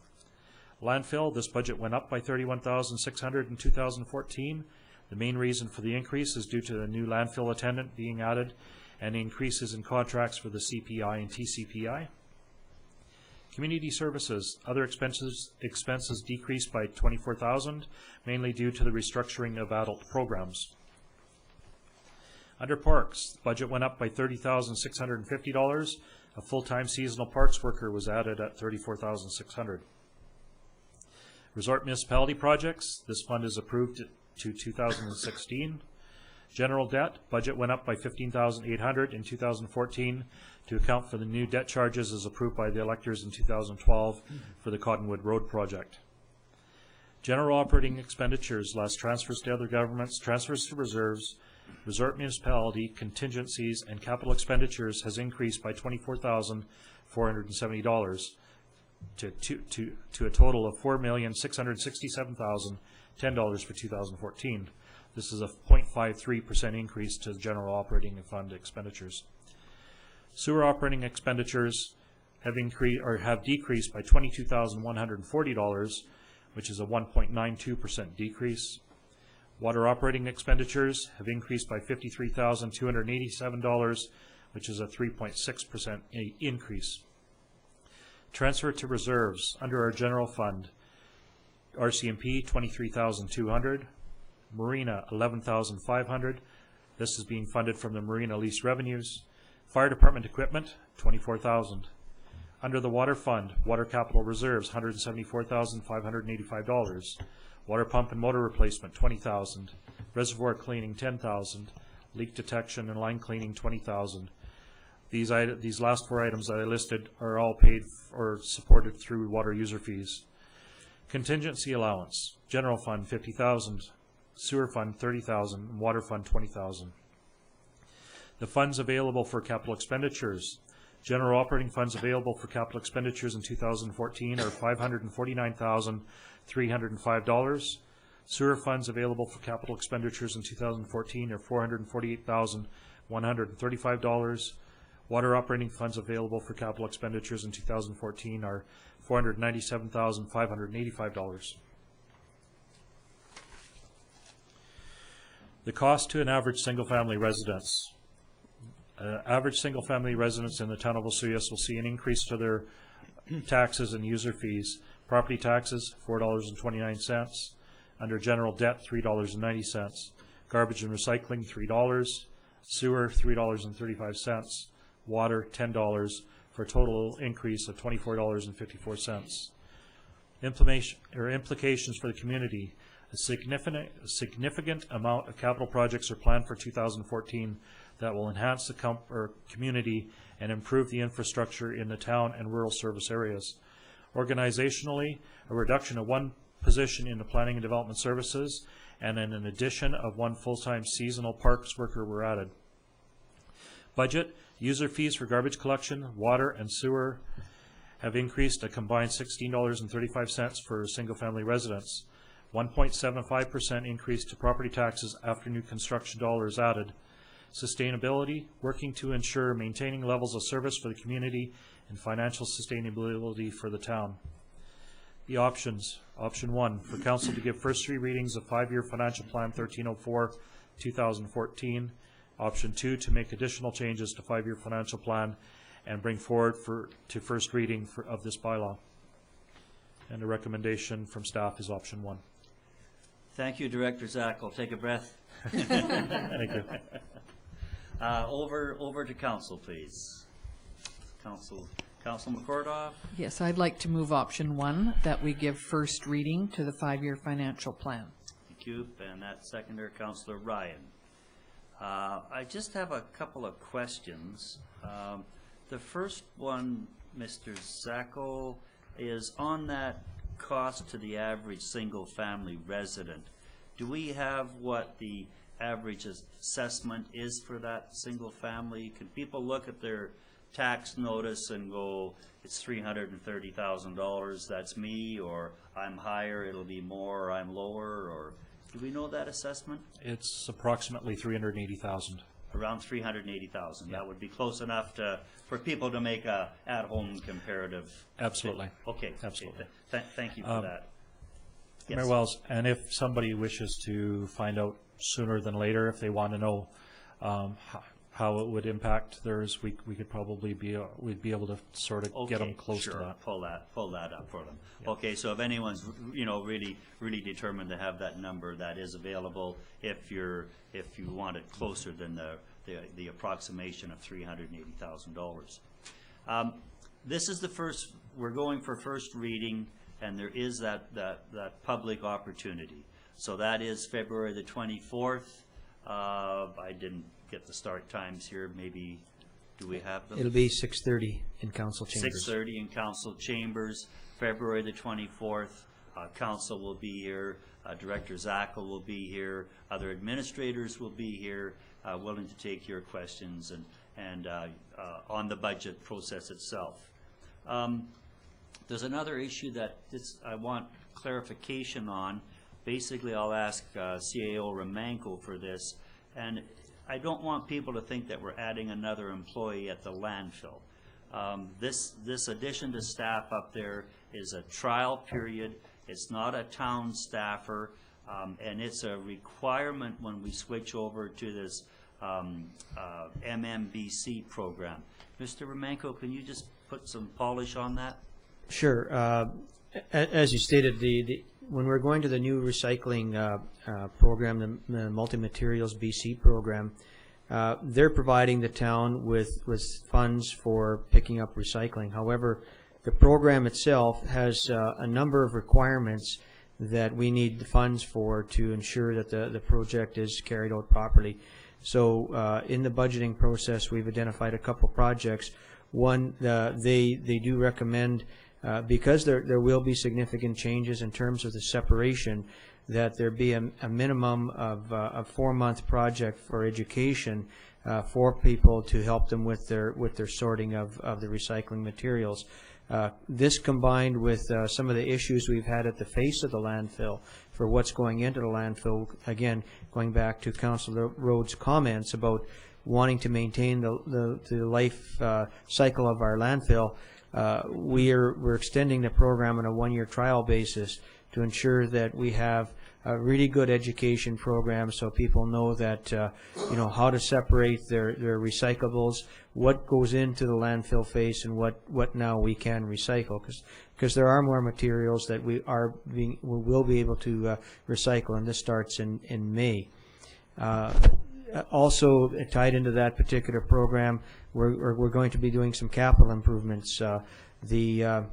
Landfill, this budget went up by $31,600 in 2014. The main reason for the increase is due to the new landfill attendant being added and increases in contracts for the CPI and TCPI. Community services, other expenses decreased by $24,000, mainly due to the restructuring of adult programs. Under parks, the budget went up by $30,650. A full-time seasonal parks worker was added at $34,600. Resort municipality projects, this fund is approved to 2016. General debt, budget went up by $15,800 in 2014 to account for the new debt charges as approved by the electors in 2012 for the Cottonwood Road project. General operating expenditures, less transfers to other governments, transfers to reserves, resort municipality, contingencies, and capital expenditures has increased by $24,470 to a total of $4,667,010 for 2014. This is a 0.53% increase to the general operating fund expenditures. Sewer operating expenditures have decreased by $22,140, which is a 1.92% decrease. Water operating expenditures have increased by $53,287, which is a 3.6% increase. Transfer to reserves under our general fund, RCMP $23,200, Marina $11,500. This is being funded from the Marina lease revenues. Fire Department equipment $24,000. Under the water fund, water capital reserves $174,585. Water pump and motor replacement $20,000. Reservoir cleaning $10,000. Leak detection and line cleaning $20,000. These last four items that I listed are all paid or supported through water user fees. Contingency allowance, general fund $50,000, sewer fund $30,000, and water fund $20,000. The funds available for capital expenditures. General operating funds available for capital expenditures in 2014 are $549,305. Sewer funds available for capital expenditures in 2014 are $448,135. Water operating funds available for capital expenditures in 2014 are $497,585. The cost to an average single-family residence. Average single-family residents in the town of Osoyoos will see an increase to their taxes and user fees. Property taxes, $4.29. Under general debt, $3.90. Garbage and recycling, $3. Sewer, $3.35. Water, $10, for a total increase of $24.54. Implications for the community. A significant amount of capital projects are planned for 2014 that will enhance the community and improve the infrastructure in the town and rural service areas. Organizationally, a reduction of position in the Planning and Development Services, and then an addition of 1 full-time seasonal parks worker were added. Budget, user fees for garbage collection, water, and sewer have increased a combined $16.35 for single-family residents. 1.75% increase to property taxes after new construction dollars added. Sustainability, working to ensure maintaining levels of service for the community and financial sustainability for the town. The options. Option 1, for council to give first 3 readings of 5-year financial plan 1304-2014. Option 2, to make additional changes to 5-year financial plan and bring forward to first reading of this bylaw. And the recommendation from staff is option 1. Thank you, Director Zach. I'll take a breath. Thank you. Over to council, please. Council McCordoff. Yes, I'd like to move option 1, that we give first reading to the 5-year financial plan. Thank you. And that seconder, Councillor Ryan. I just have a couple of questions. The first one, Mr. Zacco, is on that cost to the average single-family resident. Do we have what the average assessment is for that single family? Can people look at their tax notice and go, it's $330,000, that's me, or I'm higher, it'll be more, or I'm lower, or do we know that assessment? It's approximately $380,000. Around $380,000. That would be close enough for people to make a at-home comparative. Absolutely. Okay. Absolutely. Thank you for that. Yes. Mayor Wells, and if somebody wishes to find out sooner than later, if they want to know how it would impact theirs, we could probably we'd be able to sort of get them close to that. Pull that up for them. Yeah. Okay, so if anyone's really determined to have that number, that is available. If you want it closer than the approximation of $380,000. This is the first. We're going for first reading, and there is that public opportunity. So that is February the 24th. I didn't get the start times here. Maybe, do we have them? It'll be 6:30 in council chambers. 6:30 in council chambers, February the 24th. Council will be here. Director Zackel will be here. Other administrators will be here, willing to take your questions and on the budget process itself. There's another issue that I want clarification on. Basically, I'll ask CAO Romanko for this, and I don't want people to think that we're adding another employee at the landfill. This addition to staff up there is a trial period. It's not a town staffer, and it's a requirement when we switch over to this MMBC program. Mr. Romanko, can you just put some polish on that? Sure. As you stated, when we're going to the new recycling program, the Multi-Materials BC program, they're providing the town with funds for picking up recycling. However, the program itself has a number of requirements that we need the funds for to ensure that the project is carried out properly. So in the budgeting process, we've identified a couple projects. One, they do recommend, because there will be significant changes in terms of the separation, that there be a minimum of a 4-month project for education for people to help them with their sorting of the recycling materials. This combined with some of the issues we've had at the face of the landfill for what's going into the landfill, again, going back to Councillor Rhodes' comments about wanting to maintain the life cycle of our landfill, we're extending the program on a 1-year trial basis to ensure that we have a really good education program so people know that how to separate their recyclables, what goes into the landfill face, and what now we can recycle, because there are more materials that we will be able to recycle, and this starts in May. Also tied into that particular program, we're going to be doing some capital improvements. The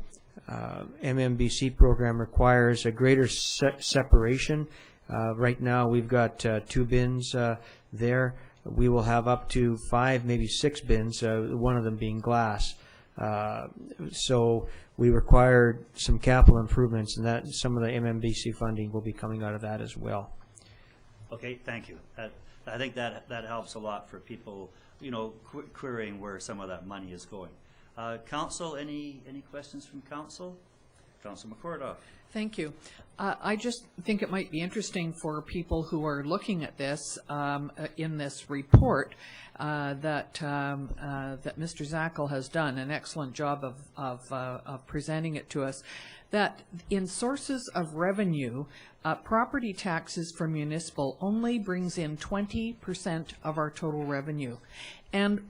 MMBC program requires a greater separation. Right now we've got 2 bins there. We will have up to 5, maybe 6 bins, one of them being glass. So we required some capital improvements, and that some of the MMBC funding will be coming out of that as well. Okay, thank you. I think that helps a lot for people, you know, querying where some of that money is going. Council, any questions from Council? Council McCordoff. Thank you. I just think it might be interesting for people who are looking at this in this report that Mr. Zackel has done an excellent job of presenting it to us, that in sources of revenue, property taxes for municipal only brings in 20% of our total revenue, and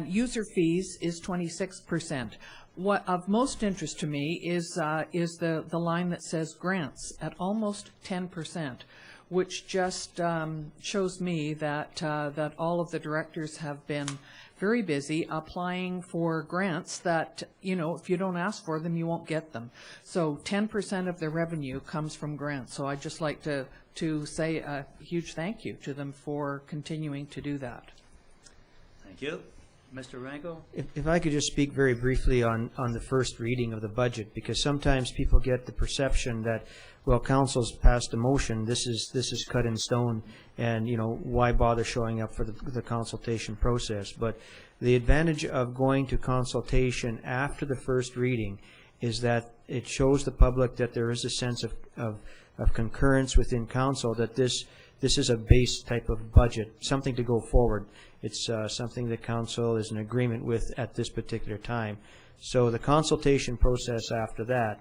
user fees is 26%. What of most interest to me is the line that says grants at almost 10%, which just shows me that that all of the directors have been very busy applying for grants that, you know, if you don't ask for them, you won't get them. So 10% of their revenue comes from grants. So I'd just like to say a huge thank you to them for continuing to do that. Thank you. Mr. Rango? If I could just speak very briefly on the first reading of the budget, because sometimes people get the perception that, well, council's passed a motion, this is cut in stone, and, you know, why bother showing up for the consultation process? But the advantage of going to consultation after the first reading is that it shows the public that there is a sense of concurrence within council that this is a base type of budget, something to go forward. It's something that council is in agreement with at this particular time. So the consultation process after that,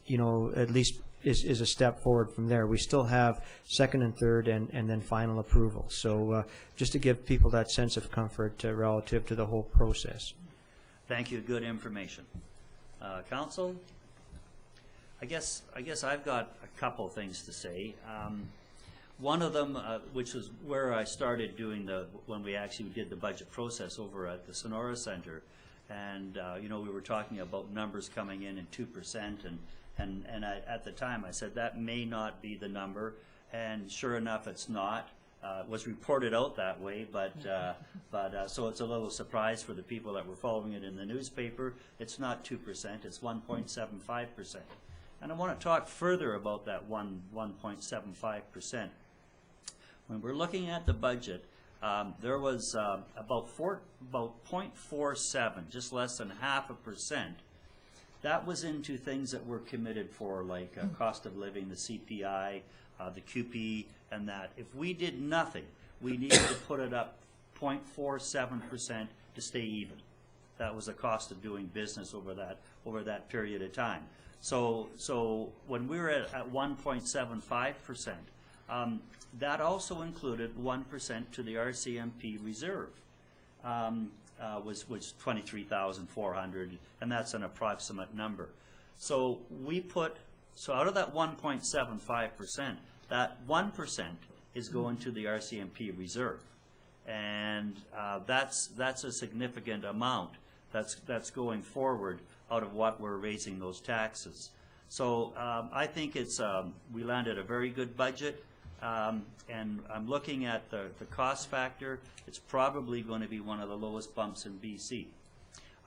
you know, at least is a step forward from there. We still have second and third and then final approval. So just to give people that sense of comfort relative to the whole process. Thank you. Good information. Council? I guess I've got a couple things to say. One of them, which was where I started doing when we actually did the budget process over at the Sonora Center, and you know, we were talking about numbers coming in 2%, and at the time I said that may not be the number, and sure enough, it's not. It was reported out that way, but so it's a little surprise for the people that were following it in the newspaper. It's not 2%; it's 1.75%, and I want to talk further about that 1.75%. When we're looking at the budget, there was about 0.47, just less than 0.5%. That was into things that were committed for, like cost of living, the CPI, the QP, and that. If we did nothing, we needed to put it up 0.47% to stay even. That was the cost of doing business over that period of time. So when we were at 1.75%. That also included 1% to the RCMP reserve, was 23,400, and that's an approximate number. So out of that 1.75%, that 1% is going to the RCMP reserve, and that's a significant amount that's going forward out of what we're raising those taxes. So I think we landed a very good budget. And I'm looking at the cost factor. It's probably going to be one of the lowest bumps in BC.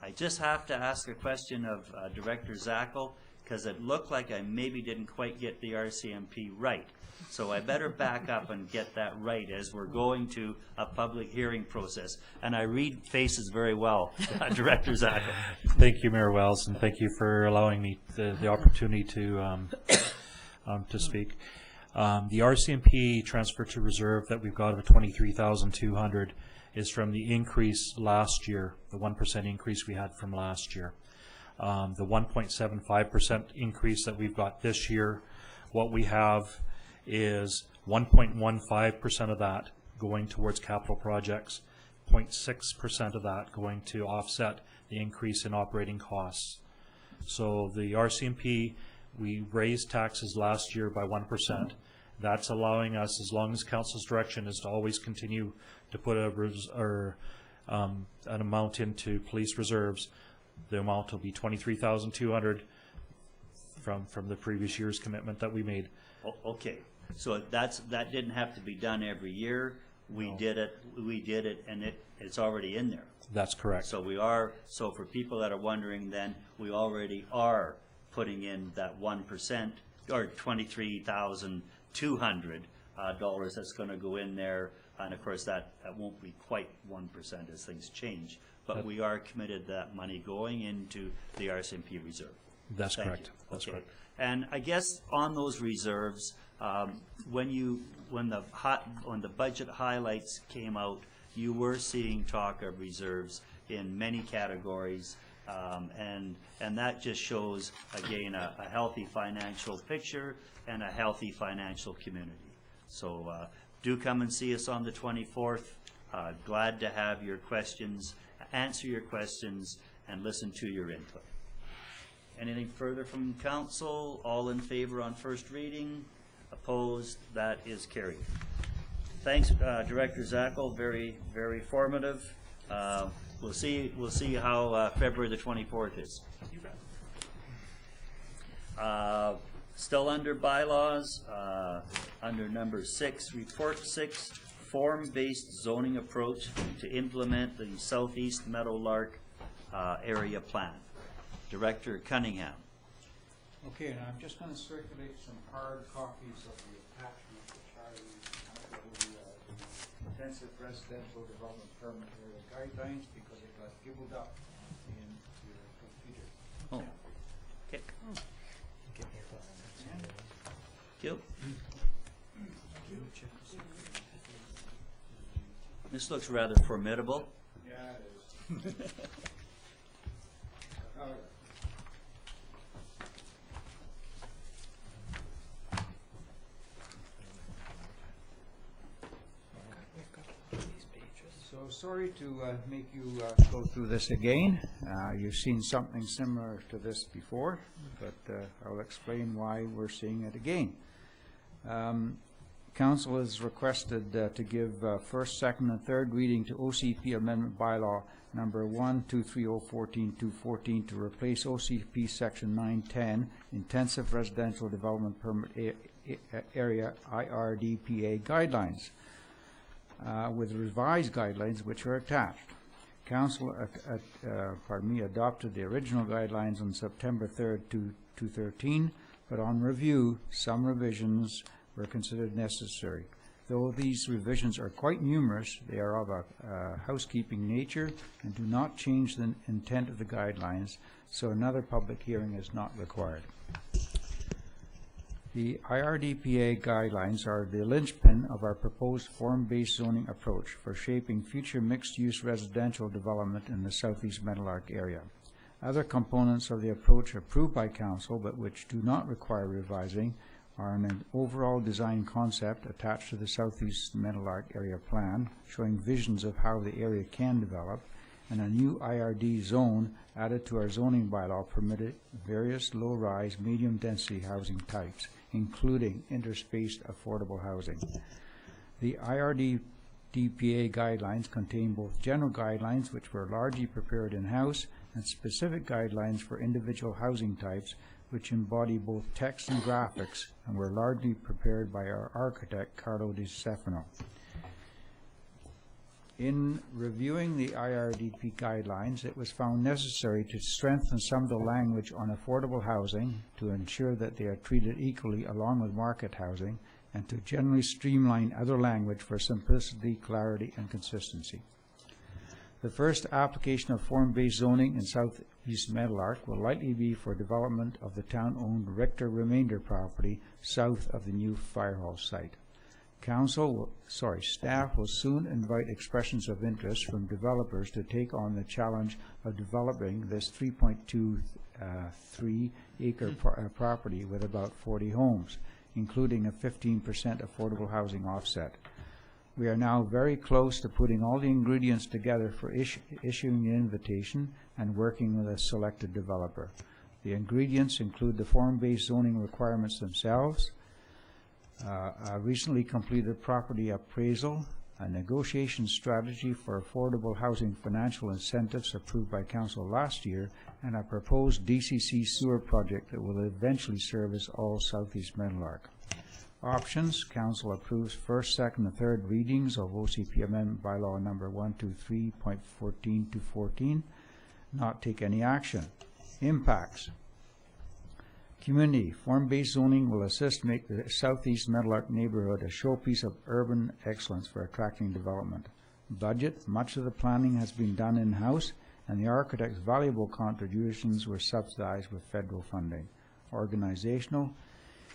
I just have to ask a question of Director Zackel, because it looked like I maybe didn't quite get the RCMP right. So I better back up and get that right as we're going to a public hearing process. And I read faces very well, Director Zackel. Thank you, Mayor Wells, and thank you for allowing me the opportunity to speak. The RCMP transfer to reserve that we've got of 23,200 is from the increase last year, the 1% increase we had from last year. The 1.75% increase that we've got this year, what we have is 1.15% of that going towards capital projects, 0.6% of that going to offset the increase in operating costs. So the RCMP, we raised taxes last year by 1%. That's allowing us, as long as council's direction is to always continue to put an amount into police reserves, the amount will be 23,200 from the previous year's commitment that we made. Okay, so that didn't have to be done every year. We did it, and It's already in there. That's correct. So we are, so for people that are wondering then, we already are putting in that 1%, or $23,200 that's going to go in there. And of course, that won't be quite 1% as things change. But we are committed to that money going into the RCMP reserve. That's Thank correct. you. That's Okay. correct. And I guess on those reserves, when the budget highlights came out, you were seeing talk of reserves in many categories, and that just shows, again, a healthy financial picture and a healthy financial community. So do come and see us on the 24th. Glad to have your questions, answer your questions, and listen to your input. Anything further from council? All in favor on first reading? Opposed? That is carried. Thanks, Director Zackel. Very, very formative. We'll see how February the 24th is. Still under bylaws, under number 6, report 6, form-based zoning approach to implement the Southeast Meadowlark area plan. Director Cunningham. Okay, and I'm just going to circulate some hard copies of the attachment, which are the intensive residential development permit area guidelines, because it got gibbled up in your computer. Oh, okay. Thank you. This looks rather formidable. Yeah, it is. So sorry to make you go through this again. You've seen something similar to this before, but I'll explain why we're seeing it again. Council has requested to give first, second, and third reading to OCP Amendment Bylaw number 123014214 to replace OCP Section 910 Intensive Residential Development Permit Area IRDPA guidelines with revised guidelines which are attached. Council adopted the original guidelines on September 3rd, 2013, but on review, some revisions were considered necessary. Though these revisions are quite numerous, they are of a housekeeping nature and do not change the intent of the guidelines, so another public hearing is not required. The IRDPA guidelines are the linchpin of our proposed form-based zoning approach for shaping future mixed-use residential development in the Southeast Meadowlark area. Other components of the approach approved by Council, but which do not require revising, are an overall design concept attached to the Southeast Meadowlark area plan, showing visions of how the area can develop, and a new IRD zone added to our zoning bylaw permitted various low-rise, medium-density housing types, including interspaced affordable housing. The IRDPA guidelines contain both general guidelines, which were largely prepared in-house, and specific guidelines for individual housing types, which embody both text and graphics, and were largely prepared by our architect, Carlo Di Stefano. In reviewing the IRDP guidelines, it was found necessary to strengthen some of the language on affordable housing to ensure that they are treated equally along with market housing, and to generally streamline other language for simplicity, clarity, and consistency. The first application of form-based zoning in Southeast Meadowlark will likely be for development of the town-owned Richter remainder property south of the new fire hall site. Staff will soon invite expressions of interest from developers to take on the challenge of developing this 3.23 acre property with about 40 homes, including a 15% affordable housing offset. We are now very close to putting all the ingredients together for issuing the invitation and working with a selected developer. The ingredients include the form-based zoning requirements themselves, a recently completed property appraisal, a negotiation strategy for affordable housing financial incentives approved by Council last year, and a proposed DCC sewer project that will eventually service all Southeast Meadowlark. options, council approves first, second, and third readings of OCP Amendment Bylaw number 123.14 to 14. Not take any action. Impacts. Community. Form-based zoning will assist make the southeast Meadowlark neighborhood a showpiece of urban excellence for attracting development. Budget. Much of the planning has been done in-house, and the architect's valuable contributions were subsidized with federal funding. Organizational.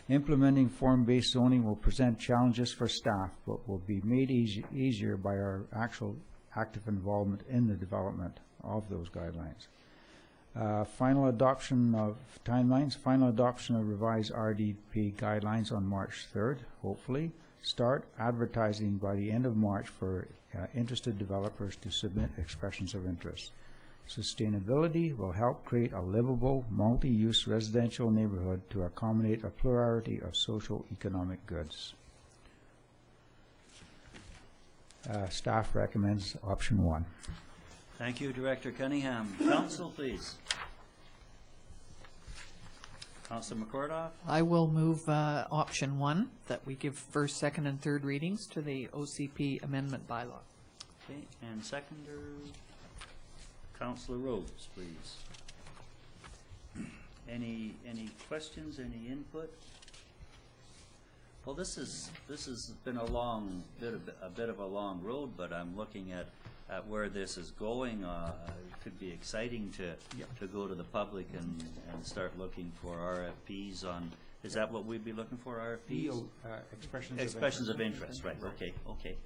Implementing form-based zoning will present challenges for staff, but will be made easier by our actual active involvement in the development of those guidelines. Final adoption of timelines. Final adoption of revised RDP guidelines on March 3rd, hopefully. Start advertising by the end of March for interested developers to submit expressions of interest. Sustainability will help create a livable, multi-use residential neighborhood to accommodate a plurality of socio-economic goods. Staff recommends option 1. Thank you, Director Cunningham. Council, please. Councilor McCordoff? I will move option 1, that we give first, second, and third readings to the OCP Amendment Bylaw. Okay, and seconder, Councilor Rhodes, please. Any questions? Any input? Well, this has been a bit of a long road, but I'm looking at where this is going. It could be exciting to go to the public and start looking for RFPs on. Is that what we'd be looking for? RFPs? Expressions of interest. Right. Okay.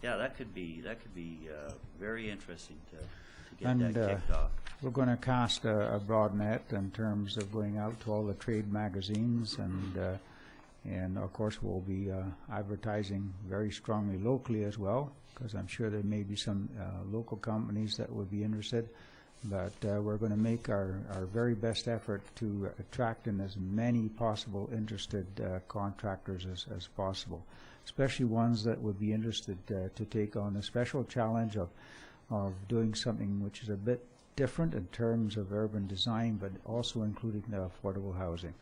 Yeah, that could be very interesting to get that kicked off. We're going to cast a broad net in terms of going out to all the trade magazines, and of course we'll be advertising very strongly locally as well, because I'm sure there may be some local companies that would be interested. But we're going to make our very best effort to attract in as many possible interested contractors as possible, especially ones that would be interested to take on the special challenge of doing something which is a bit different in terms of urban design, but also including the affordable housing.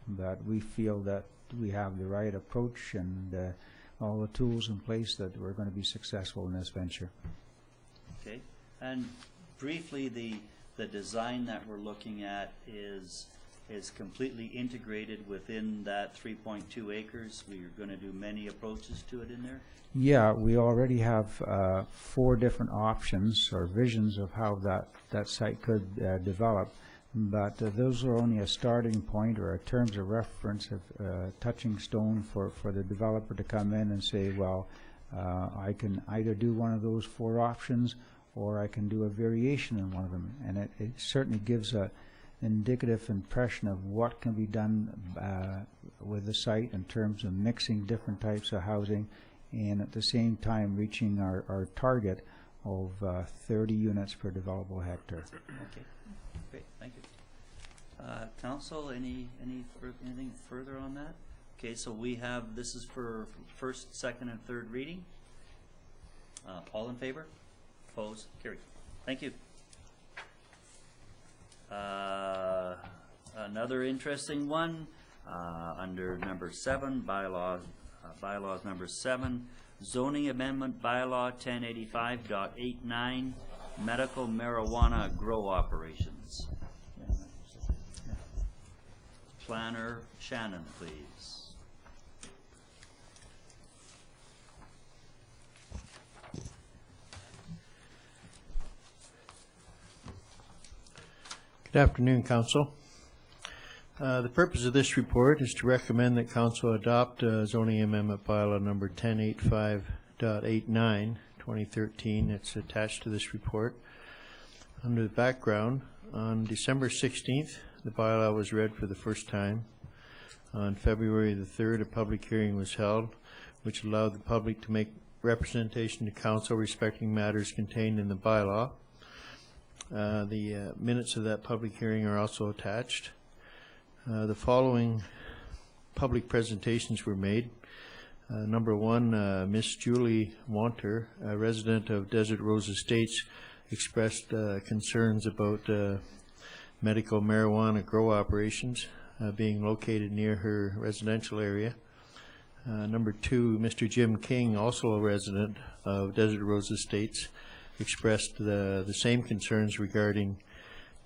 But we feel that we have the right approach and all the tools in place that we're going to be successful in this venture. Okay, and briefly, the design that we're looking at is completely integrated within that 3.2 acres. We're going to do many approaches to it in there? Yeah, we already have 4 different options or visions of how that site could develop, but those are only a starting point or a terms of reference, of touching stone for the developer to come in and say, well, I can either do one of those 4 options, or I can do a variation in one of them. And it certainly gives an indicative impression of what can be done with the site in terms of mixing different types of housing, and at the same time reaching our target of 30 units per developable hectare. Okay, great, thank you. Council, anything further on that? Okay, so we have, this is for first, second, and third reading. All in favor? Opposed? Carried. Thank you. Another interesting one under number 7, bylaws number 7, zoning amendment bylaw 1085.89, medical marijuana grow operations. Planner Shannon, please. Good afternoon, Council. The purpose of this report is to recommend that Council adopt zoning amendment bylaw number 1085.89, 2013. It's attached to this report. Under the background, on December 16th, the bylaw was read for the first time. On February the 3rd, a public hearing was held, which allowed the public to make representation to Council respecting matters contained in the bylaw. The minutes of that public hearing are also attached. The following public presentations were made. Number 1, Miss Julie Wanter, a resident of Desert Rose Estates, expressed concerns about medical marijuana grow operations being located near her residential area. Number 2, Mr. Jim King, also a resident of Desert Rose Estates, expressed the same concerns regarding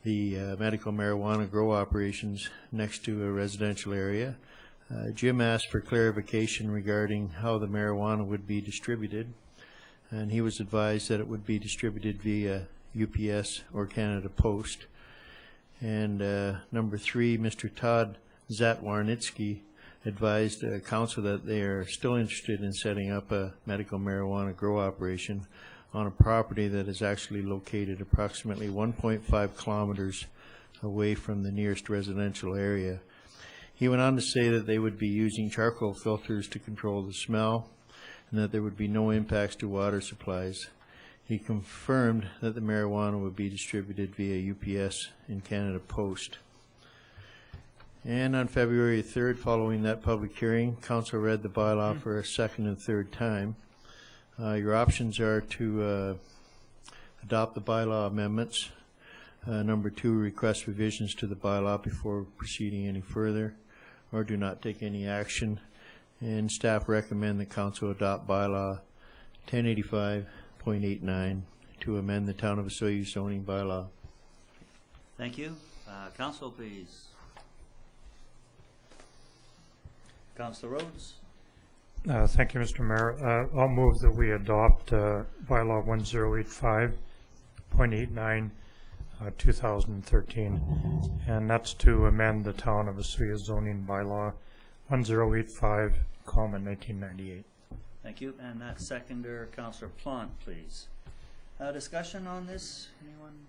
the medical marijuana grow operations next to a residential area. Jim asked for clarification regarding how the marijuana would be distributed, and he was advised that it would be distributed via UPS or Canada Post. And number 3, Mr. Todd Zatwarnitsky advised council that they are still interested in setting up a medical marijuana grow operation on a property that is actually located approximately 1.5 kilometers away from the nearest residential area. He went on to say that they would be using charcoal filters to control the smell and that there would be no impacts to water supplies. He confirmed that the marijuana would be distributed via UPS and Canada Post. And on February 3rd, following that public hearing, council read the bylaw for a second and third time. Your options are to adopt the bylaw amendments. Number 2, request revisions to the bylaw before proceeding any further, or do not take any action. And staff recommend the council adopt bylaw 1085.89 to amend the Town of Osoyoos zoning bylaw. Thank you. Council, please. Councilor Rhodes. Thank you, Mr. Mayor. I'll move that we adopt bylaw 1085.89 2013, and that's to amend the Town of Osoyoos zoning bylaw 1085, 1998. Thank you. And that seconder, Councilor Plant, please. Discussion on this? Anyone?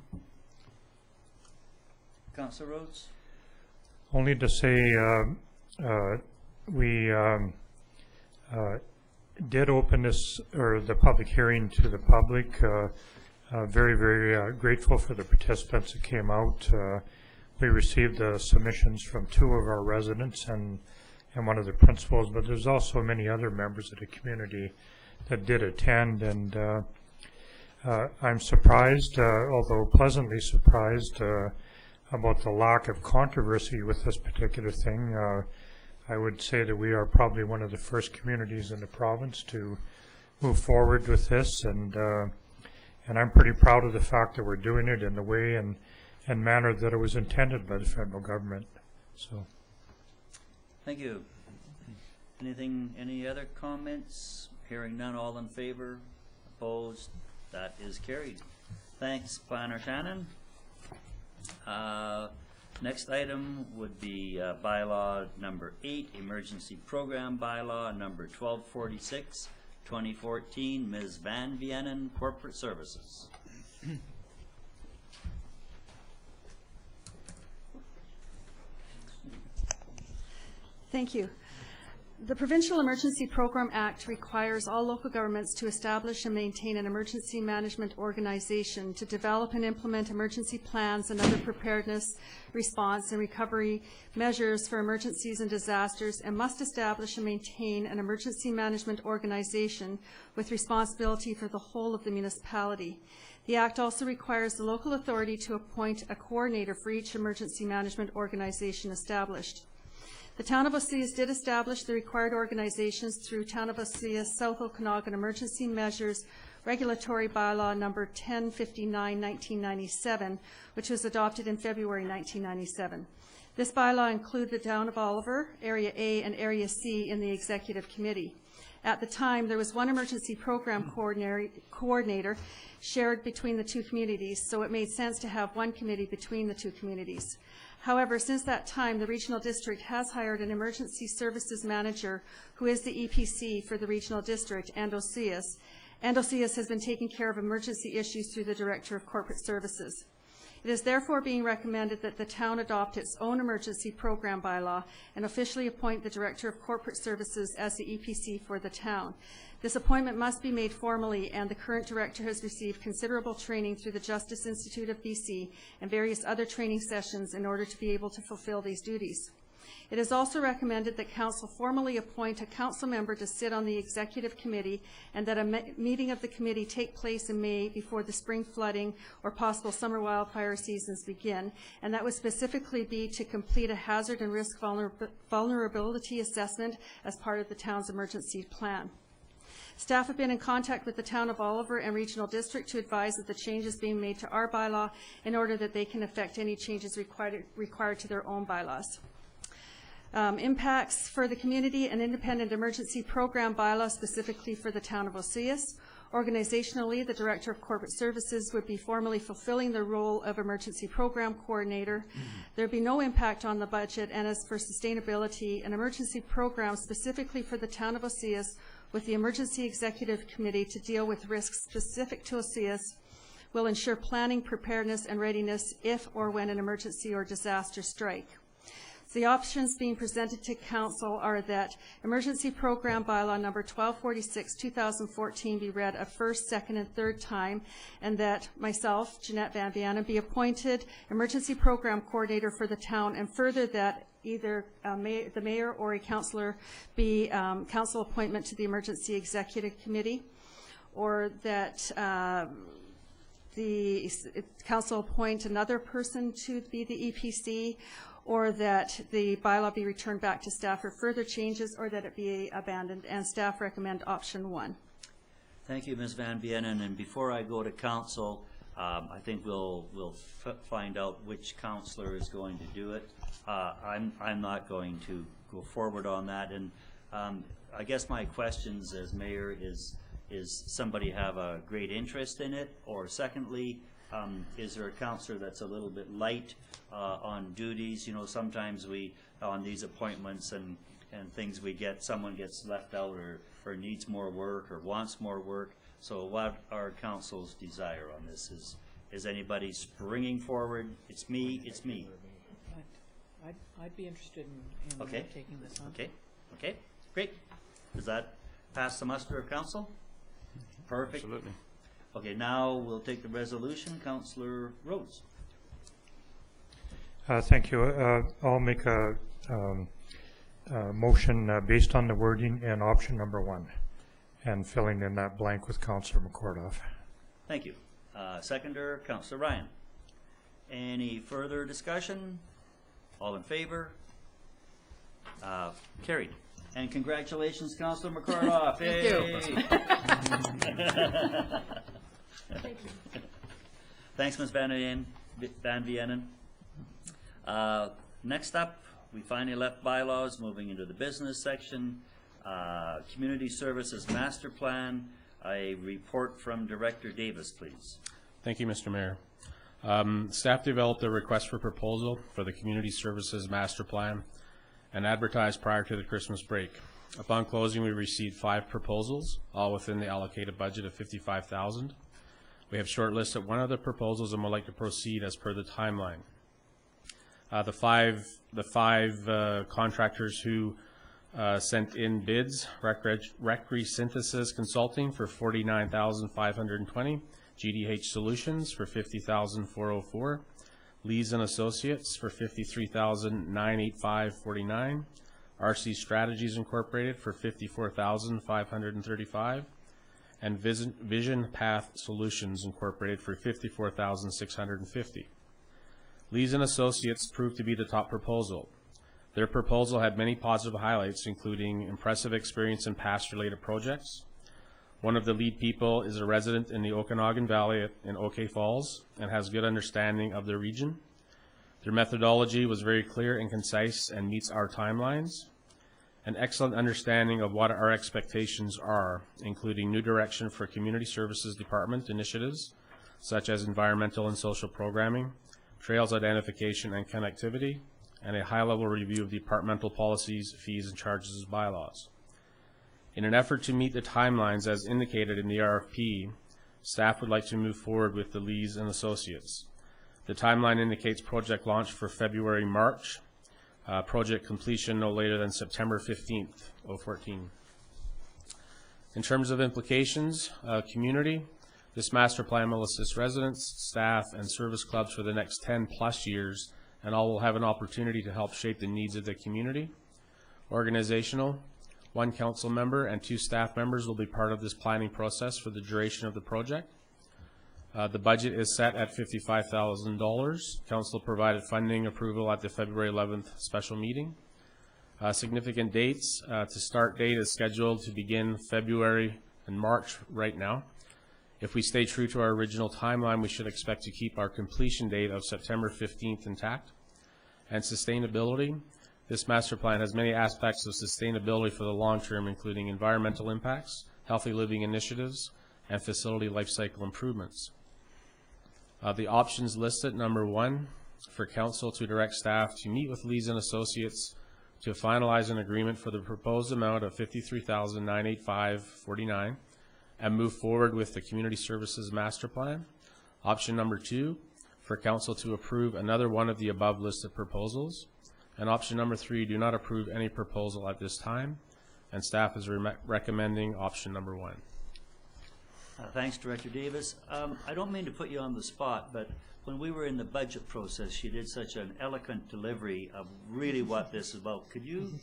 Councilor Rhodes? Only to say we did open this, or the public hearing, to the public. Very, very grateful for the participants that came out. We received submissions from 2 of our residents and one of the principals, but there's also many other members of the community that did attend, and I'm surprised, although pleasantly surprised, about the lack of controversy with this particular thing. I would say that we are probably one of the first communities in the province to move forward with this, and I'm pretty proud of the fact that we're doing it in the way and manner that it was intended by the federal government. So, thank you. Any other comments? Hearing none, all in favor? Opposed? That is carried. Thanks, Planner Shannon. Next item would be bylaw number 8, emergency program bylaw number 1246, 2014, Ms. Van Vienen, Corporate Services. Thank you. The Provincial Emergency Program Act requires all local governments to establish and maintain an emergency management organization to develop and implement emergency plans and other preparedness, response, and recovery measures for emergencies and disasters, and must establish and maintain an emergency management organization with responsibility for the whole of the municipality. The Act also requires the local authority to appoint a coordinator for each emergency management organization established. The Town of Osoyoos did establish the required organizations through Town of Osoyoos South Okanagan Emergency Measures Regulatory Bylaw number 1059/1997, which was adopted in February 1997. This bylaw included the Town of Oliver, Area A and Area C in the Executive Committee. At the time, there was one emergency program coordinator shared between the 2 communities, so it made sense to have one committee between the 2 communities. However, since that time, the Regional District has hired an Emergency Services Manager who is the EPC for the Regional District and Osoyoos has been taking care of emergency issues through the Director of Corporate Services. It is therefore being recommended that the town adopt its own emergency program bylaw and officially appoint the Director of Corporate Services as the EPC for the town. This appointment must be made formally, and the current director has received considerable training through the Justice Institute of BC and various other training sessions in order to be able to fulfill these duties. It is also recommended that council formally appoint a council member to sit on the executive committee and that a meeting of the committee take place in May before the spring flooding or possible summer wildfire seasons begin. And that would specifically be to complete a hazard and risk vulnerability assessment as part of the town's emergency plan. Staff have been in contact with the Town of Oliver and Regional District to advise of the changes being made to our bylaw in order that they can affect any changes required to their own bylaws. Impacts for the community: an independent emergency program bylaw specifically for the town of Osoyoos. Organizationally, the Director of Corporate Services would be formally fulfilling the role of emergency program coordinator. There would be no impact on the budget, and as for sustainability, an emergency program specifically for the town of Osoyoos with the Emergency Executive Committee to deal with risks specific to Osoyoos will ensure planning, preparedness, and readiness if or when an emergency or disaster strike. The options being presented to council are that emergency program bylaw number 1246/2014 be read a first, second, and third time, and that myself, Jeanette Van Vianen, be appointed emergency program coordinator for the town, and further that either the mayor or a councillor be council appointment to the Emergency Executive Committee, or that the council appoint another person to be the EPC, or that the bylaw be returned back to staff for further changes, or that it be abandoned, and staff recommend option 1. Thank you, Ms. Van Vienen. And before I go to council, I think we'll find out which councillor is going to do it. I'm not going to go forward on that. And I guess my questions as mayor is somebody have a great interest in it, or secondly, is there a councillor that's a little bit light on duties? You know, sometimes we, on these appointments and things, we get, someone gets left out or needs more work or wants more work. So what our council's desire on this is anybody springing forward? It's me, it's me. I'd be interested in okay. Taking this on. Okay, great. Does that pass the muster of council? Perfect. Absolutely. Okay, now we'll take the resolution. Councillor Rhodes. Thank you. I'll make a motion based on the wording in option number 1 and filling in that blank with Councillor McCordoff. Thank you. Seconder, Councillor Ryan. Any further discussion? All in favor? Carried. And congratulations, Councillor McCordoff. Thank you. Thank you. Thanks, Ms. Van Vienen. Next up, we finally left bylaws, moving into the business section. Community Services Master Plan. A report from Director Davis, please. Thank you, Mr. Mayor. Staff developed a request for proposal for the Community Services Master Plan and advertised prior to the Christmas break. Upon closing, we received 5 proposals, all within the allocated budget of $55,000. We have shortlisted one of the proposals and would like to proceed as per the timeline. The five contractors who sent in bids: Recre Synthesis Consulting for $49,520, GDH Solutions for $50,404, Lees and Associates for $53,985.49, RC Strategies Incorporated for $54,535, and Vision Path Solutions Incorporated for $54,650. Lees and Associates proved to be the top proposal. Their proposal had many positive highlights, including impressive experience in past related projects. One of the lead people is a resident in the Okanagan Valley in OK Falls and has good understanding of the region. Their methodology was very clear and concise and meets our timelines. An excellent understanding of what our expectations are, including new direction for Community Services Department initiatives, such as environmental and social programming, trails identification and connectivity, and a high-level review of departmental policies, fees, and charges bylaws. In an effort to meet the timelines as indicated in the RFP, staff would like to move forward with the Lees and Associates. The timeline indicates project launch for February-March, project completion no later than September 15th, 2014. In terms of implications, community, this master plan will assist residents, staff, and service clubs for the next 10+ years and all will have an opportunity to help shape the needs of the community. Organizational, 1 council member and 2 staff members will be part of this planning process for the duration of the project. The budget is set at $55,000. Council provided funding approval at the February 11th special meeting. Significant dates, to start date is scheduled to begin February and March right now. If we stay true to our original timeline, we should expect to keep our completion date of September 15th intact. And sustainability, this master plan has many aspects of sustainability for the long term, including environmental impacts, healthy living initiatives, and facility life cycle improvements. The options listed, number 1, for council to direct staff to meet with Lees and Associates to finalize an agreement for the proposed amount of $53,985.49 and move forward with the Community Services Master Plan. Option number 2, for council to approve another one of the above listed proposals. And option number 3, do not approve any proposal at this time. And staff is recommending option number 1. Thanks, Director Davis. I don't mean to put you on the spot, but when we were in the budget process, you did such an eloquent delivery of really what this is about. Could you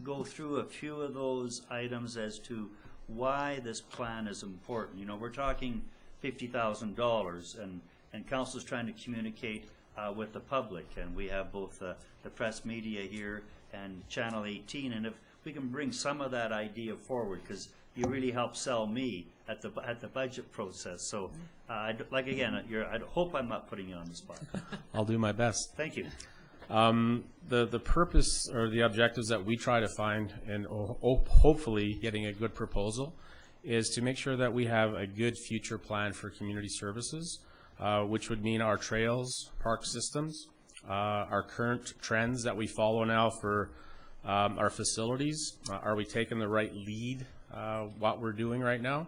go through a few of those items as to why this plan is important? You know, we're talking $50,000, and council's trying to communicate with the public, and we have both the press media here and Channel 18, and if we can bring some of that idea forward, because you really helped sell me at the budget process. So, like again, I hope I'm not putting you on the spot. I'll do my best. Thank you. The purpose or the objectives that we try to find in hopefully getting a good proposal is to make sure that we have a good future plan for community services, which would mean our trails, park systems, our current trends that we follow now for our facilities. Are we taking the right lead, what we're doing right now?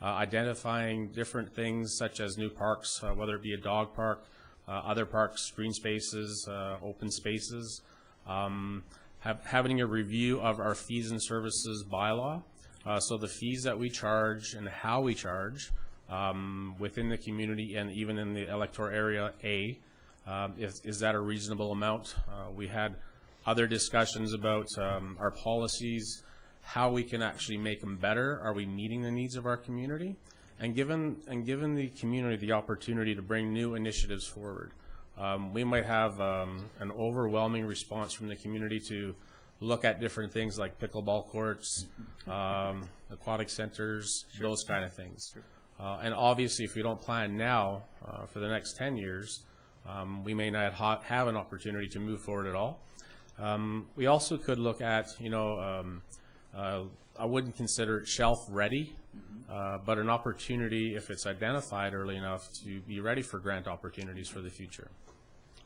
Identifying different things such as new parks, whether it be a dog park, other parks, green spaces, open spaces, having a review of our fees and services bylaw. So the fees that we charge and how we charge within the community and even in the electoral area A, is that a reasonable amount? We had other discussions about our policies, how we can actually make them better. Are we meeting the needs of our community? And given the community the opportunity to bring new initiatives forward. We might have an overwhelming response from the community to look at different things like pickleball courts, aquatic centers, those kind of things. And obviously, if we don't plan now for the next 10 years, we may not have an opportunity to move forward at all. We also could look at, I wouldn't consider it shelf ready, but an opportunity, if it's identified early enough, to be ready for grant opportunities for the future.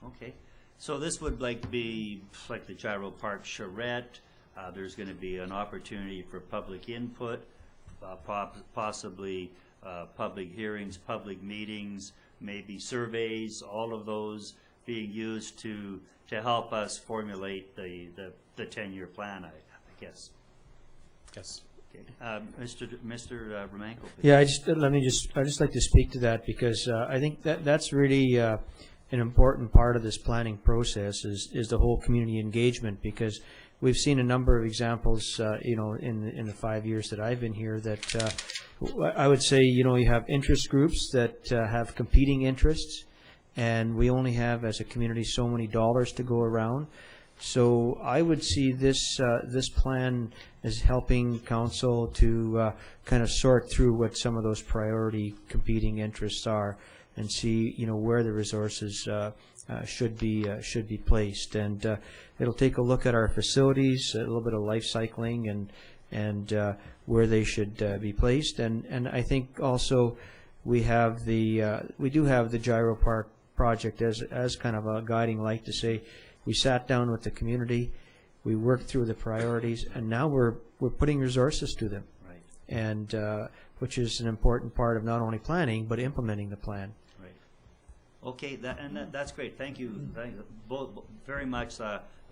Okay, so this would be like the Gyro Park charrette. There's going to be an opportunity for public input, possibly public hearings, public meetings, maybe surveys, all of those being used to help us formulate the 10-year plan, I guess. Yes. Okay. Mr. Romanko. Yeah, I'd just like to speak to that, because I think that's really an important part of this planning process is the whole community engagement, because we've seen a number of examples, in the 5 years that I've been here, that I would say, you have interest groups that have competing interests, and we only have, as a community, so many dollars to go around. So I would see this plan as helping council to kind of sort through what some of those priority competing interests are, and see where the resources should be placed. And it'll take a look at our facilities, a little bit of life cycling, and where they should be placed. And I think also we do have the Gyro Park project as kind of a guiding light to say, we sat down with the community, we worked through the priorities, and now we're putting resources to them. Right. And which is an important part of not only planning but implementing the plan. Right. Okay, that's great. Thank you, both very much,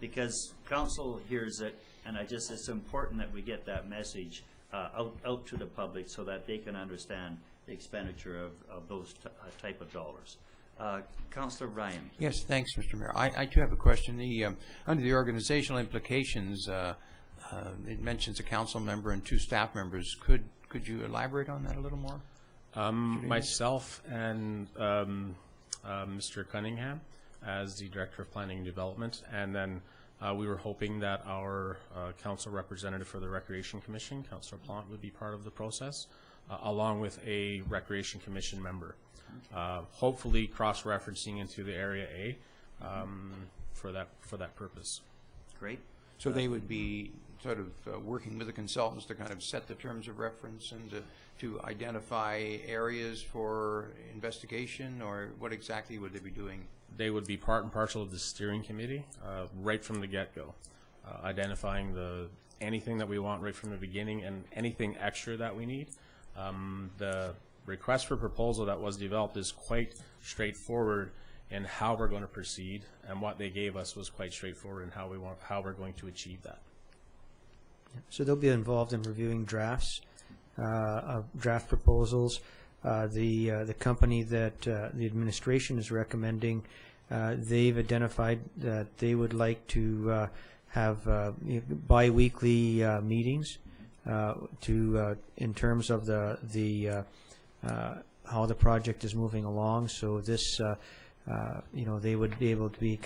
because council hears it, and it's important that we get that message out to the public so that they can understand the expenditure of those type of dollars. Councillor Ryan. Yes, thanks, Mr. Mayor. I too have a question. Under the organizational implications, it mentions a council member and 2 staff members. Could you elaborate on that a little more? Myself and Mr. Cunningham as the Director of Planning and Development, and then we were hoping that our council representative for the Recreation Commission, Councillor Plante, would be part of the process, along with a Recreation Commission member. Hopefully cross-referencing into the Area A for that purpose. Great. So they would be sort of working with the consultants to kind of set the terms of reference and to identify areas for investigation, or what exactly would they be doing? They would be part and parcel of the steering committee right from the get-go, identifying anything that we want right from the beginning and anything extra that we need. The request for proposal that was developed is quite straightforward in how we're going to proceed, and what they gave us was quite straightforward in how we're going to achieve that. So they'll be involved in reviewing drafts, draft proposals. The company that the administration is recommending, they've identified that they would like to have bi-weekly meetings in terms of how the project is moving along. So this, they would be able to be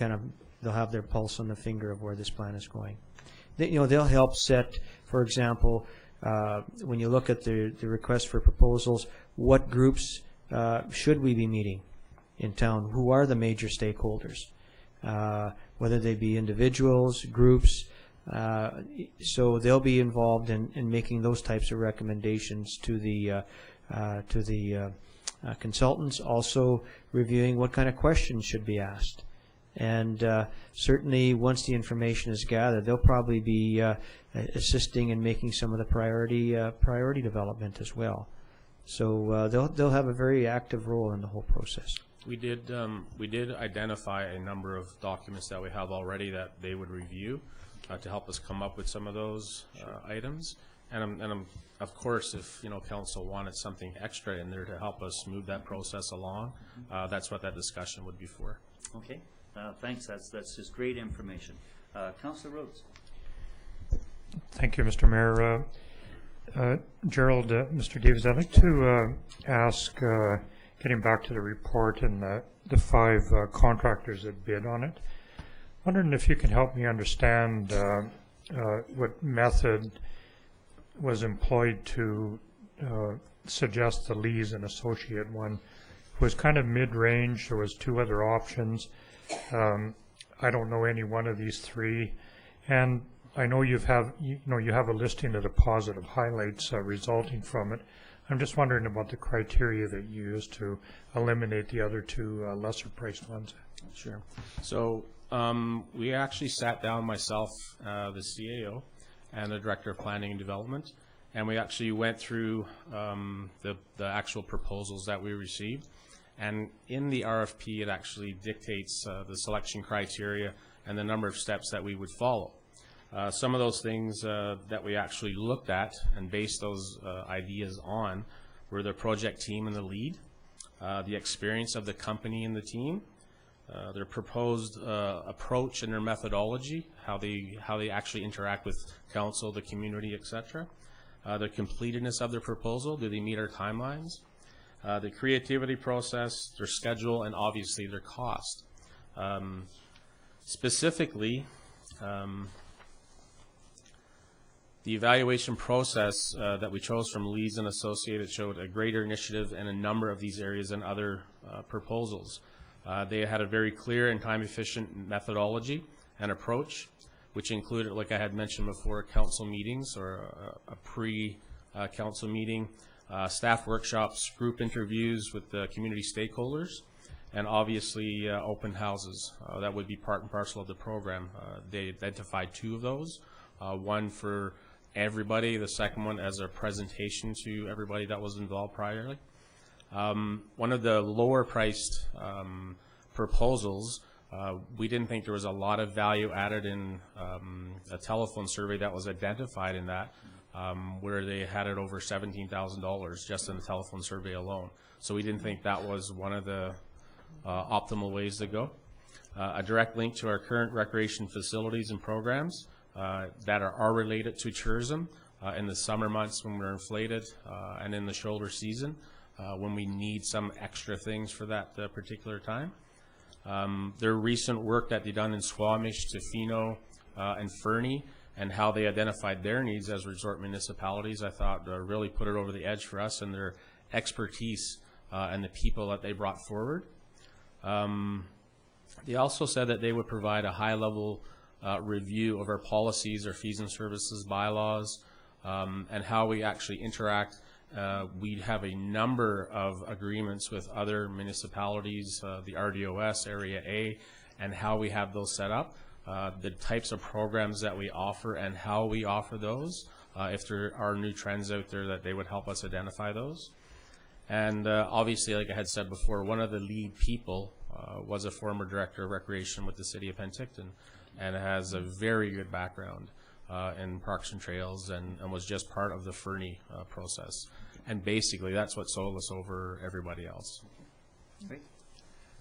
they'll have their pulse on the finger of where this plan is going. They'll help set, for example, when you look at the request for proposals, what groups should we be meeting in town? Who are the major stakeholders? Whether they be individuals, groups. So they'll be involved in making those types of recommendations to the consultants, also reviewing what kind of questions should be asked. And certainly once the information is gathered, they'll probably be assisting in making some of the priority development as well. So they'll have a very active role in the whole process. We did identify a number of documents that we have already that they would review to help us come up with some of those items. And of course, if council wanted something extra in there to help us move that process along, that's what that discussion would be for. Okay. Thanks. That's just great information. Councillor Rhodes. Thank you, Mr. Mayor. Gerald, Mr. Davis, I'd like to ask, getting back to the report and the 5 contractors that bid on it, wondering if you can help me understand what method was employed to suggest the Lees and Associate one. It was kind of mid-range. There was 2 other options. I don't know any one of these 3, and I know you have a listing of the positive highlights resulting from it. I'm just wondering about the criteria that you used to eliminate the other 2 lesser priced ones. Sure. So we actually sat down, myself, the CAO, and the Director of Planning and Development, and we actually went through the actual proposals that we received. And in the RFP, it actually dictates the selection criteria and the number of steps that we would follow. Some of those things that we actually looked at and based those ideas on were the project team and the lead, the experience of the company and the team, their proposed approach and their methodology, how they actually interact with council, the community, etc., the completeness of their proposal, do they meet our timelines, the creativity process, their schedule, and obviously their cost. Specifically, the evaluation process that we chose from Lees and Associated showed a greater initiative in a number of these areas than other proposals. They had a very clear and time-efficient methodology and approach, which included, like I had mentioned before, council meetings or a pre-council meeting, staff workshops, group interviews with the community stakeholders, and obviously open houses. That would be part and parcel of the program. They identified 2 of those, one for everybody, the second one as a presentation to everybody that was involved priorly. One of the lower priced proposals, we didn't think there was a lot of value added in a telephone survey that was identified in that, where they had it over $17,000 just in the telephone survey alone. So we didn't think that was one of the optimal ways to go. A direct link to our current recreation facilities and programs that are related to tourism in the summer months when we're inflated and in the shoulder season when we need some extra things for that particular time. Their recent work that they done in Squamish, Tofino, and Fernie, and how they identified their needs as resort municipalities, I thought really put it over the edge for us, and their expertise and the people that they brought forward. They also said that they would provide a high-level review of our policies, our fees and services bylaws, and how we actually interact. We have a number of agreements with other municipalities, the RDOS, Area A, and how we have those set up, the types of programs that we offer and how we offer those. If there are new trends out there, that they would help us identify those. And obviously, like I had said before, one of the lead people was a former director of recreation with the city of Penticton, and has a very good background in parks and trails, and was just part of the Fernie process. And basically, that's what sold us over everybody else. Great.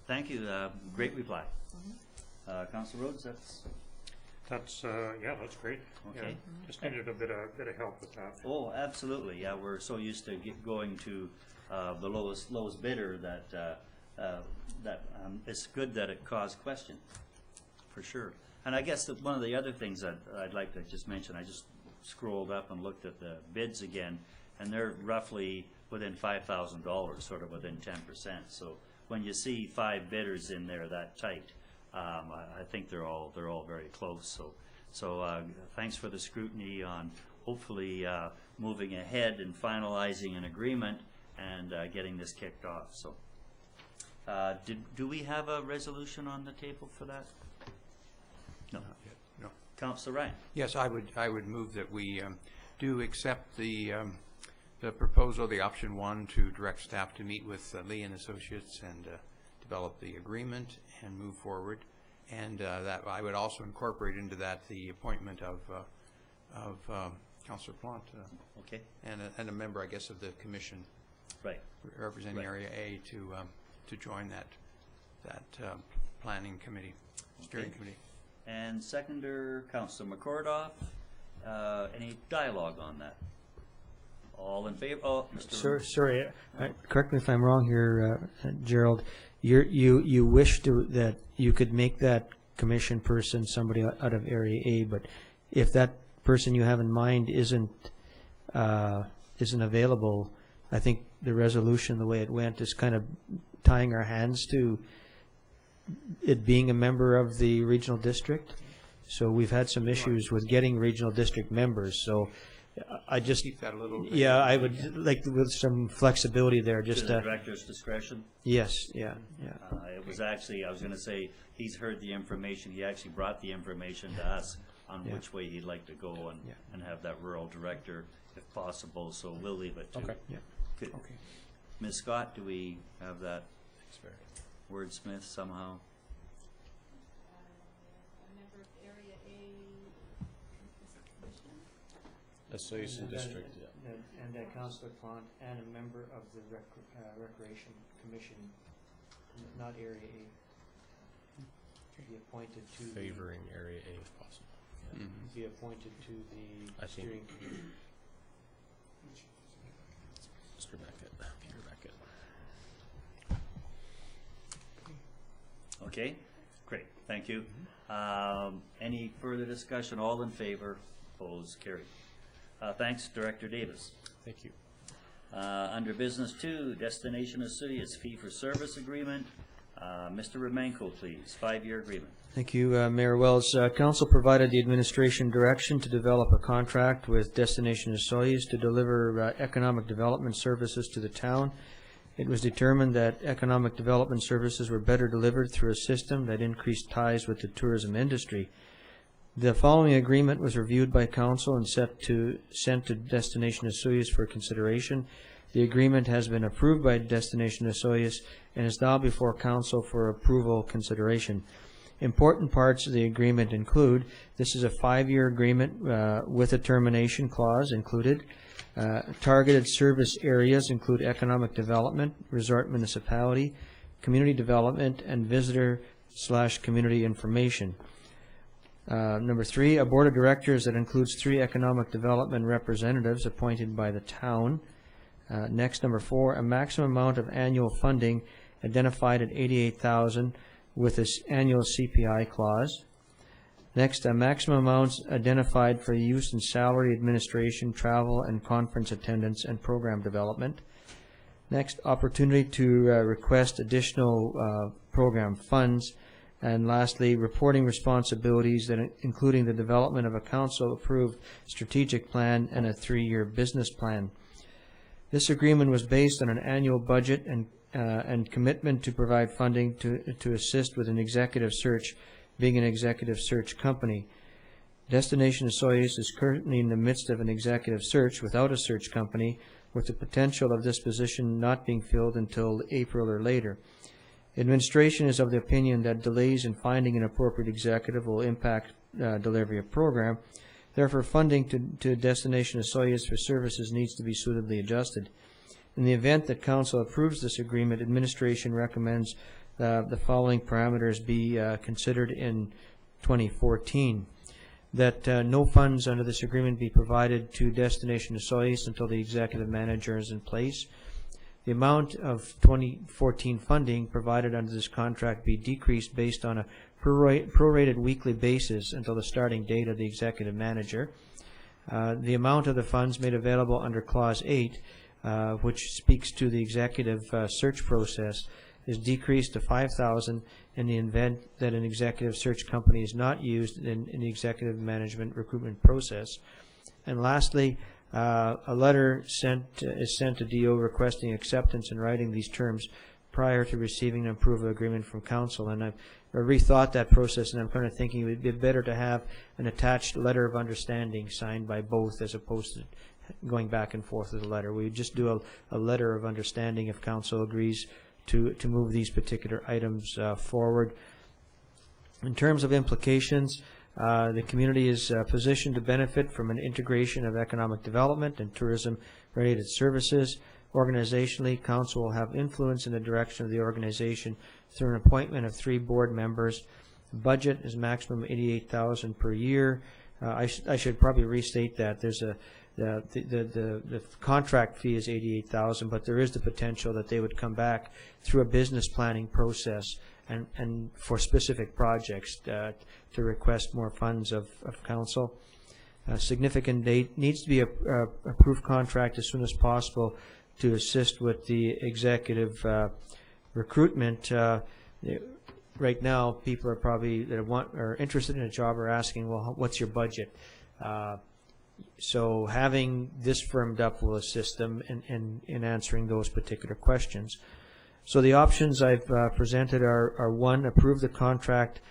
Thank you. Great reply. Councilor Rhodes, That's that's great. Okay. Yeah, just needed a bit of help with that. Oh, absolutely. Yeah, we're so used to going to the lowest bidder that it's good that it caused question, for sure. And I guess that one of the other things that I'd like to just mention, I just scrolled up and looked at the bids again, and they're roughly within $5,000, sort of within 10%. So when you see 5 bidders in there that tight, I think they're all very close. So thanks for the scrutiny on hopefully moving ahead and finalizing an agreement and getting this kicked off. So do we have a resolution on the table for that? No. No. Councilor Ryan. Yes, I would move that we do accept the proposal, the option 1, to direct staff to meet with Lee and Associates and develop the agreement and move forward. And that I would also incorporate into that the appointment of Councilor Plant. Okay. And a member, I guess, of the commission. Right. Representing Area A to join that planning committee, steering committee. And seconder, Councilor McCordoff. Any dialogue on that? All in favor? Oh, Mr. Sorry, correct me if I'm wrong here, Gerald. You wish that you could make that commission person somebody out of Area A, but if that person you have in mind isn't available, I think the resolution, the way it went, is kind of tying our hands to it being a member of the regional district. So we've had some issues with getting regional district members. So I just keep that a little bit. Yeah, I would like with some flexibility there. Just to the director's discretion. Yes. Yeah. It was actually, I was going to say, he's heard the information. He actually brought the information to us on which way he'd like to go and have that rural director if possible. So we'll leave it to. Okay. Yeah. Good. Okay. Ms. Scott, do we have that wordsmith somehow? Association District, and that Councilor Plant, and a member of the Recreation Commission, not Area A, be appointed to favoring Area A if possible. Yeah. Be appointed to the steering committee. Mr. Beckett, Peter Beckett. Okay, great, thank you. Any further discussion? All in favor? Opposed? Carried. Thanks, Director Davis. Thank you. Under Business 2, Destination Osoyoos Fee-for-Service Agreement. Mr. Romanko, please, 5-year agreement. Thank you, Mayor Wells. Council provided the administration direction to develop a contract with Destination Osoyoos to deliver economic development services to the town. It was determined that economic development services were better delivered through a system that increased ties with the tourism industry. The following agreement was reviewed by Council and sent to Destination Osoyoos for consideration. The agreement has been approved by Destination Osoyoos and is now before Council for approval consideration. Important parts of the agreement include, this is a 5-year agreement with a termination clause included. Targeted service areas include economic development, resort municipality, community development, and visitor/community information. Number 3, a board of directors that includes 3 economic development representatives appointed by the town. Next, number 4, a maximum amount of annual funding identified at $88,000 with this annual CPI clause. Next, a maximum amounts identified for use in salary, administration, travel, and conference attendance and program development. Next, opportunity to request additional program funds. And lastly, reporting responsibilities that including the development of a council-approved strategic plan and a 3-year business plan. This agreement was based on an annual budget and commitment to provide funding to assist with an executive search, being an executive search company. Destination Osoyoos is currently in the midst of an executive search without a search company, with the potential of this position not being filled until April or later. Administration is of the opinion that delays in finding an appropriate executive will impact delivery of program. Therefore, funding to Destination Osoyoos for services needs to be suitably adjusted. In the event that Council approves this agreement, administration recommends the following parameters be considered in 2014. That no funds under this agreement be provided to Destination Osoyoos until the executive manager is in place. The amount of 2014 funding provided under this contract be decreased based on a prorated weekly basis until the starting date of the executive manager. The amount of the funds made available under Clause 8, which speaks to the executive search process, is decreased to $5,000 in the event that an executive search company is not used in the executive management recruitment process. And lastly, a letter is sent to DO requesting acceptance in writing these terms prior to receiving an approval agreement from Council. And I've rethought that process, and I'm kind of thinking it would be better to have an attached letter of understanding signed by both as opposed to going back and forth with a letter. We just do a letter of understanding if Council agrees to move these particular items forward. In terms of implications, the community is positioned to benefit from an integration of economic development and tourism-related services. Organizationally, Council will have influence in the direction of the organization through an appointment of 3 board members. The budget is maximum $88,000 per year. I should probably restate that. There's the contract fee is $88,000, but there is the potential that they would come back through a business planning process and for specific projects to request more funds of Council. Significant date needs to be a approved contract as soon as possible to assist with the executive recruitment. Right now, people are probably are interested in a job are asking, well, what's your budget? So having this firmed up will assist them in answering those particular questions. So the options I've presented are 1, approve the contract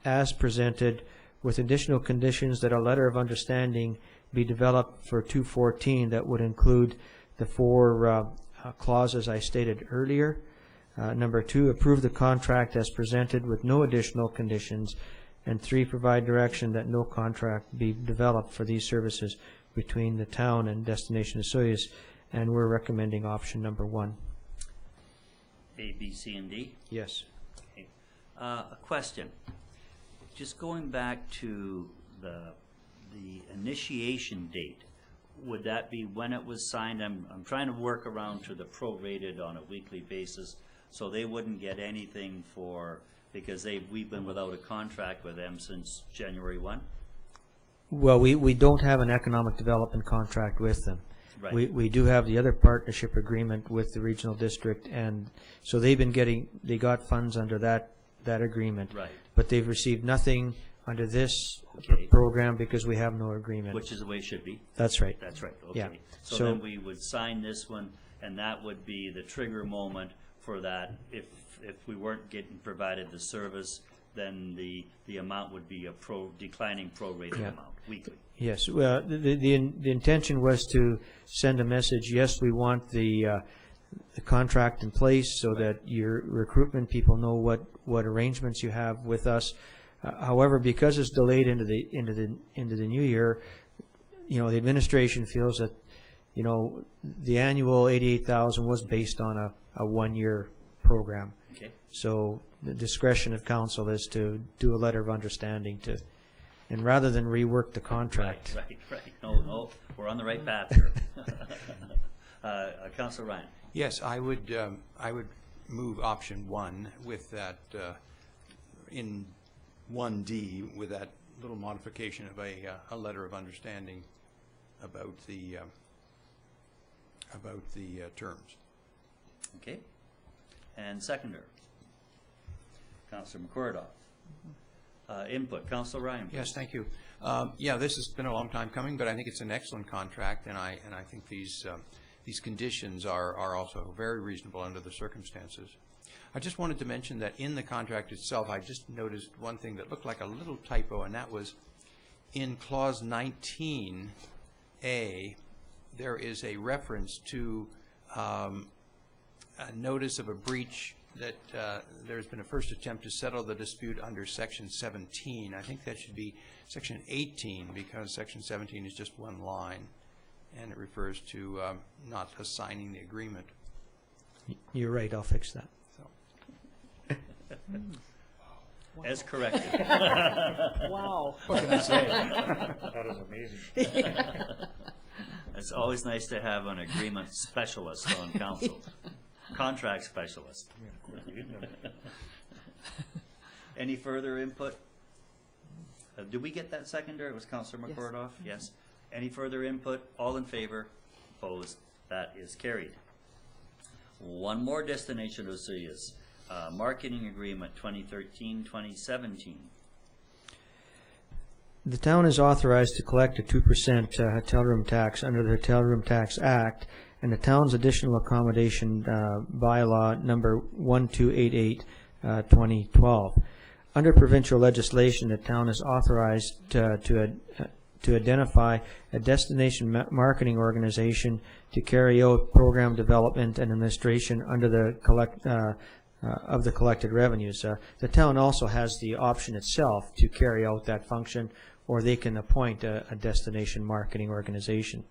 as presented with additional conditions that a letter of understanding be developed for 214 that would include the 4 clauses I stated earlier. Number 2, approve the contract as presented with no additional conditions. And 3, provide direction that no contract be developed for these services between the town and Destination Osoyoos. And we're recommending option number 1. A, B, C, and D? Yes. Okay. A question. Just going back to the initiation date, would that be when it was signed? I'm trying to work around to the prorated on a weekly basis, so they wouldn't get anything for, because we've been without a contract with them since January 1? Well, we don't have an economic development contract with them. Right. We do have the other partnership agreement with the regional district, and so they got funds under that agreement. Right. But they've received nothing under this program because we have no agreement. Which is the way it should be. That's right. That's right. Okay. Yeah. So then we would sign this one, and that would be the trigger moment for that. If we weren't getting provided the service, then the amount would be a declining prorated amount weekly. Yes. Well, the intention was to send a message. Yes, we want the contract in place so that your recruitment people know what arrangements you have with us. However, because it's delayed into the new year, the administration feels that the annual $88,000 was based on a 1-year program. Okay. So the discretion of council is to do a letter of understanding to, and rather than rework the contract. Right. No, we're on the right path here. Councilor Ryan. Yes, I would move option 1 with that, in 1D, with that little modification of a letter of understanding about the terms. Okay. And seconder, Councilor McCordoff. Input, Councilor Ryan. Yes, thank you. Yeah, this has been a long time coming, but I think it's an excellent contract, and I think these conditions are also very reasonable under the circumstances. I just wanted to mention that in the contract itself, I just noticed one thing that looked like a little typo, and that was in clause 19A, there is a reference to a notice of a breach that there's been a first attempt to settle the dispute under section 17. I think that should be section 18, because section 17 is just one line, and it refers to not assigning the agreement. You're right, I'll fix that. So. As corrected. Wow. What can I say? That is amazing. It's always nice to have an agreement specialist on council. Contract specialist. Any further input? Did we get that seconder? It was Councilor McCordoff? Yes. Any further input? All in favor? Opposed? That is carried. One more destination, Osoyoos. Marketing Agreement 2013-2017. The town is authorized to collect a 2% hotel room tax under the Hotel Room Tax Act and the town's additional accommodation bylaw number 1288/2012. Under provincial legislation, the town is authorized to identify a destination marketing organization to carry out program development and administration under the of the collected revenues. The town also has the option itself to carry out that function, or they can appoint a destination marketing organization.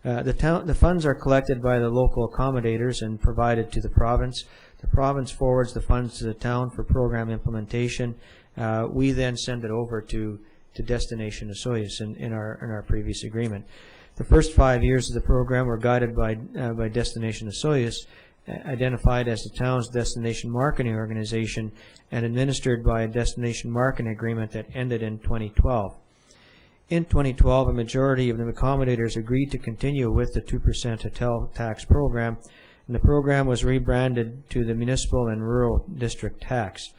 The funds are collected by the local accommodators and provided to the province. The province forwards the funds to the town for program implementation. We then send it over to Destination Osoyoos in our previous agreement. The first 5 years of the program were guided by Destination Osoyoos, identified as the town's destination marketing organization and administered by a destination marketing agreement that ended in 2012. In 2012, a majority of the accommodators agreed to continue with the 2% hotel tax program, and the program was rebranded to the Municipal and Rural District Tax.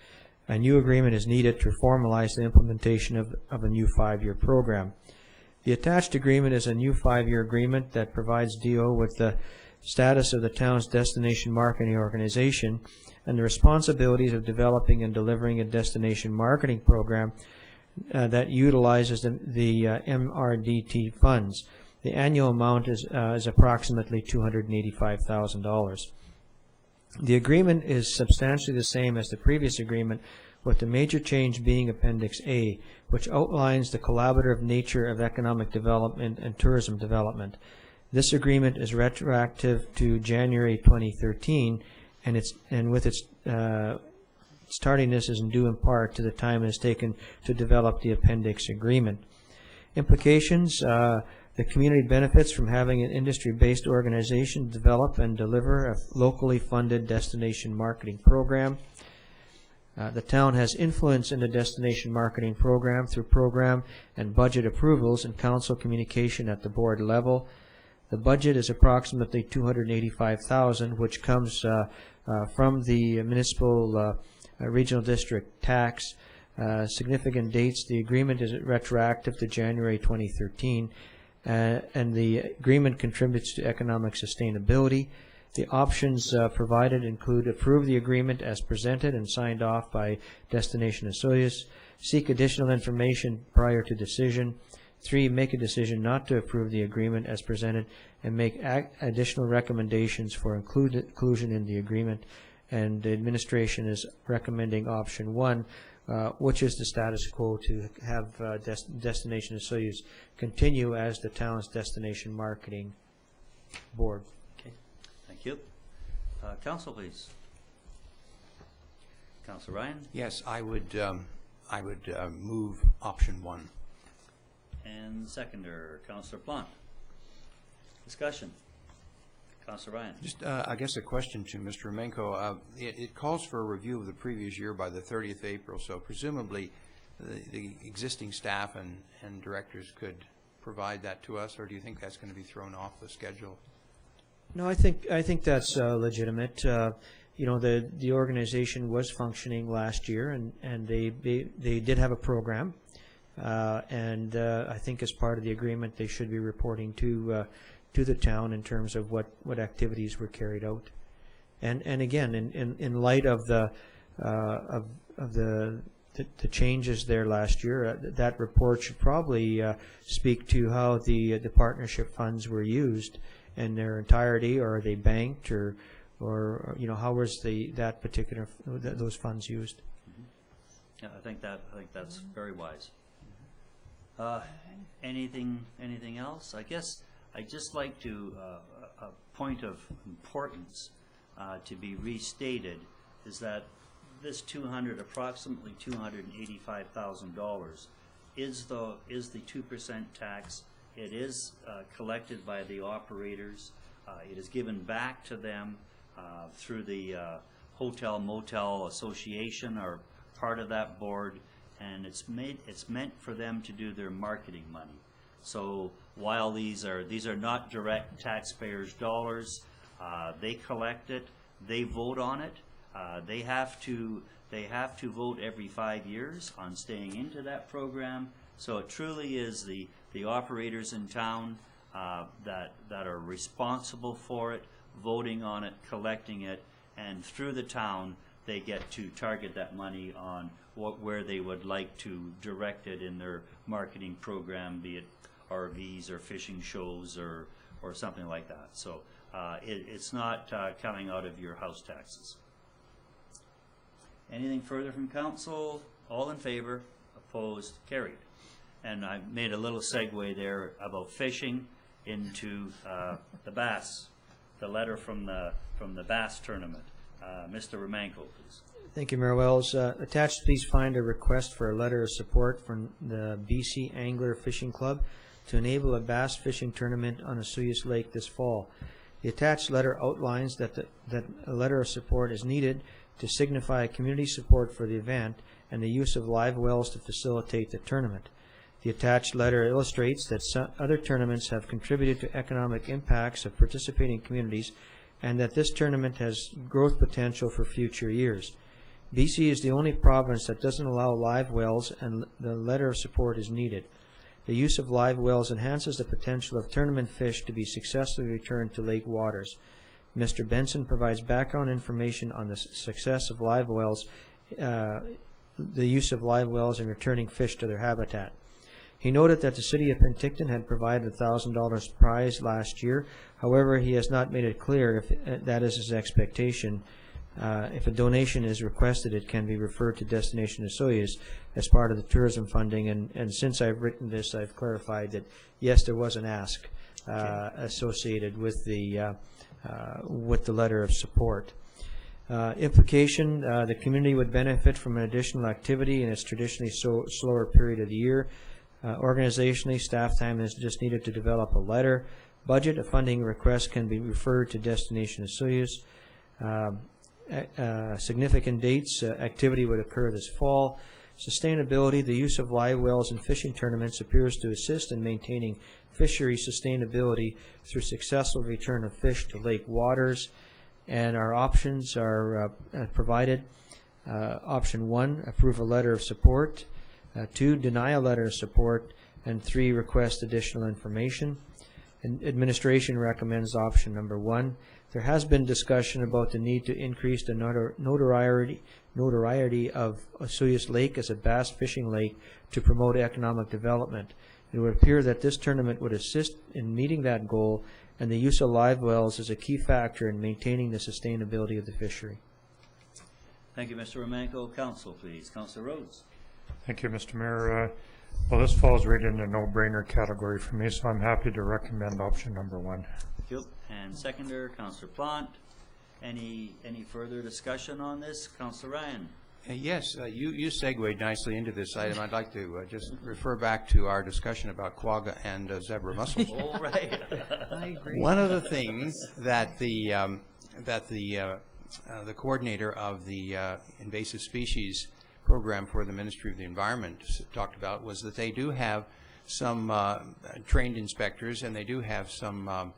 A new agreement is needed to formalize the implementation of a new 5-year program. The attached agreement is a new 5-year agreement that provides DO with the status of the town's destination marketing organization and the responsibilities of developing and delivering a destination marketing program that utilizes the MRDT funds. The annual amount is approximately $285,000. The agreement is substantially the same as the previous agreement, with the major change being Appendix A, which outlines the collaborative nature of economic development and tourism development. This agreement is retroactive to January 2013, and with its tardiness is due in part to the time it has taken to develop the appendix agreement. Implications: the community benefits from having an industry-based organization develop and deliver a locally funded destination marketing program. The town has influence in the destination marketing program through program and budget approvals and council communication at the board level. The budget is approximately $285,000, which comes from the municipal regional district tax. Significant dates: the agreement is retroactive to January 2013, and the agreement contributes to economic sustainability. The options provided include: approve the agreement as presented and signed off by Destination Osoyoos, seek additional information prior to decision. 3, make a decision not to approve the agreement as presented and make additional recommendations for inclusion in the agreement. And the administration is recommending option 1, which is the status quo, to have Destination Osoyoos continue as the town's destination marketing board. Okay, thank you. Council, please. Councillor Ryan? Yes, I would move option 1. And seconder, Councillor Plant. Discussion. Councillor Ryan. Just, I guess a question to Mr. Romenko. It calls for a review of the previous year by the 30th of April, so presumably the existing staff and directors could provide that to us, or do you think that's going to be thrown off the schedule? No, I think that's legitimate. You know, the organization was functioning last year, and they did have a program, and I think as part of the agreement they should be reporting to the town in terms of what activities were carried out. And again, in light of the changes there last year, that report should probably speak to how the partnership funds were used in their entirety, or are they banked, or you know, how was those funds used? Yeah, I think that's very wise. Anything else? I guess I'd just like to a point of importance to be restated is that this approximately $285,000 is the 2% tax. It is collected by the operators. It is given back to them through the Hotel Motel Association, or part of that board, and it's meant for them to do their marketing money. So while these are not direct taxpayers' dollars, they collect it, they vote on it. They have to vote every 5 years on staying into that program. So it truly is the operators in town that are responsible for it, voting on it, collecting it, and through the town they get to target that money on where they would like to direct it in their marketing program, be it RVs or fishing shows or something like that. So it's not coming out of your house taxes. Anything further from council? All in favor? Opposed? Carried. And I made a little segue there about fishing into the bass, the letter from the bass tournament. Mr. Romenko, please. Thank you, Mayor Wells. Attached, please find a request for a letter of support from the BC Angler Fishing Club to enable a bass fishing tournament on Osoyoos Lake this fall. The attached letter outlines that a letter of support is needed to signify community support for the event and the use of live wells to facilitate the tournament. The attached letter illustrates that other tournaments have contributed to economic impacts of participating communities, and that this tournament has growth potential for future years. BC is the only province that doesn't allow live wells, and the letter of support is needed. The use of live wells enhances the potential of tournament fish to be successfully returned to lake waters. Mr. Benson provides background information on the success of live wells, the use of live wells in returning fish to their habitat. He noted that the City of Penticton had provided a $1,000 prize last year. However, he has not made it clear if that is his expectation. If a donation is requested, it can be referred to Destination Osoyoos as part of the tourism funding. And since I've written this, I've clarified that, yes, there was an ask associated with the letter of support. Implication, the community would benefit from an additional activity in its traditionally slower period of the year. Organizationally, staff time is just needed to develop a letter. Budget, a funding request can be referred to Destination Osoyoos. Significant dates, activity would occur this fall. Sustainability, the use of live wells in fishing tournaments appears to assist in maintaining fishery sustainability through successful return of fish to lake waters. And our options are provided. Option 1, approve a letter of support. 2, deny a letter of support. And 3, request additional information. And administration recommends option number 1. There has been discussion about the need to increase the notoriety of Osoyoos Lake as a bass fishing lake to promote economic development. It would appear that this tournament would assist in meeting that goal, and the use of live wells is a key factor in maintaining the sustainability of the fishery. Thank you, Mr. Romenko. Council, please. Councilor Rhodes. Thank you, Mr. Mayor. Well, this falls right in the no-brainer category for me, so I'm happy to recommend option number 1. Thank you. And seconder, Councilor Plant. Any further discussion on this? Councilor Ryan. Yes, you segued nicely into this item. I'd like to just refer back to our discussion about quagga and zebra mussels. All right. I agree. One of the things that the coordinator of the invasive species program for the Ministry of the Environment talked about was that they do have some trained inspectors, and they do have some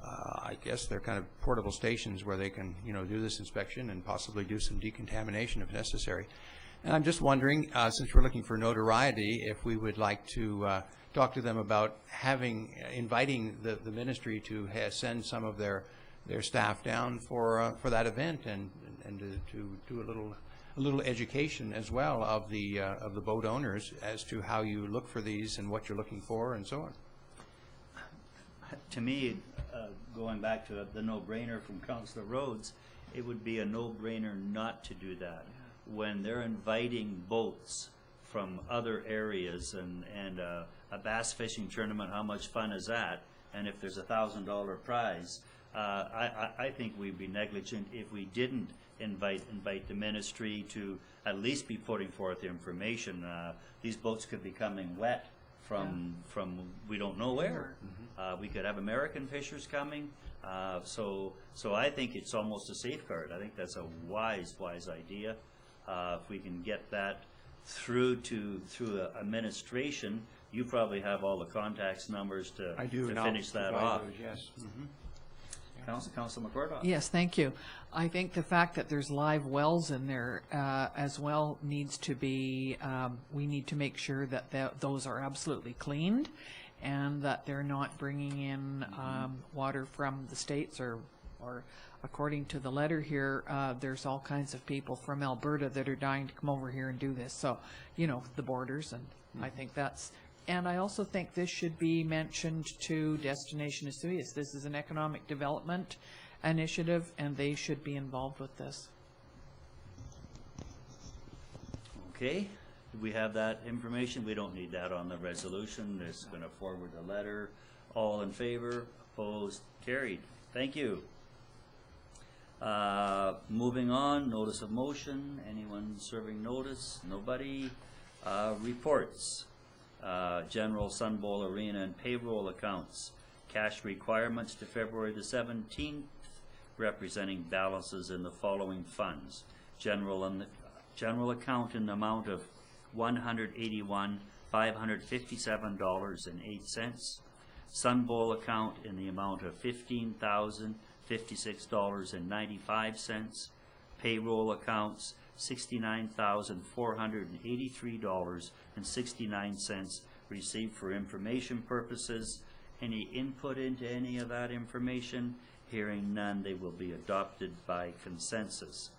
I guess they're kind of portable stations where they can, do this inspection and possibly do some decontamination if necessary. And I'm just wondering, since we're looking for notoriety, if we would like to talk to them about inviting the ministry to send some of their staff down for that event and to do a little education as well of the boat owners as to how you look for these and what you're looking for and so on. To me, going back to the no-brainer from Councillor Rhodes, it would be a no-brainer not to do that. When they're inviting boats from other areas and a bass fishing tournament, how much fun is that? And if there's a $1,000 prize, I think we'd be negligent if we didn't invite the ministry to at least be putting forth information. These boats could be coming wet from we don't know where. We could have American fishers coming. So I think it's almost a safeguard. I think that's a wise idea. If we can get that through administration, you probably have all the contacts numbers to finish that off. Yes. Councilor McCordock. Yes, thank you. I think the fact that there's live wells in there as well needs to be, we need to make sure that those are absolutely cleaned and that they're not bringing in water from the States or according to the letter here, there's all kinds of people from Alberta that are dying to come over here and do this. So, the borders, and I think that's, and I also think this should be mentioned to Destination Osoyoos. This is an economic development initiative, and they should be involved with this. Okay, we have that information. We don't need that on the resolution. It's going to forward the letter. All in favor? Opposed? Carried. Thank you. Moving on, notice of motion. Anyone serving notice? Nobody. Reports. General Sun Bowl Arena and payroll accounts. Cash requirements to February the 17th, representing balances in the following funds. General account in the amount of $181,557.08. Sun Bowl account in the amount of $15,056.95. Payroll accounts $69,483.69 received for information purposes. Any input into any of that information? Hearing none, they will be adopted by consensus.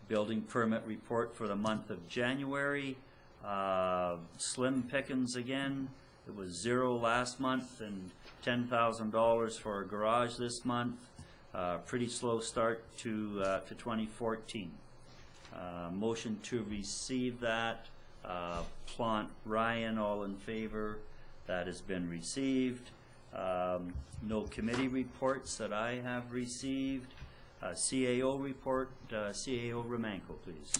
Building permit report for the month of January. Slim pickings again. It was 0 last month and $10,000 for a garage this month. Pretty slow start to 2014. Motion to receive that. Plant Ryan, all in favor. That has been received. No committee reports that I have received. CAO report, CAO Romanko, please.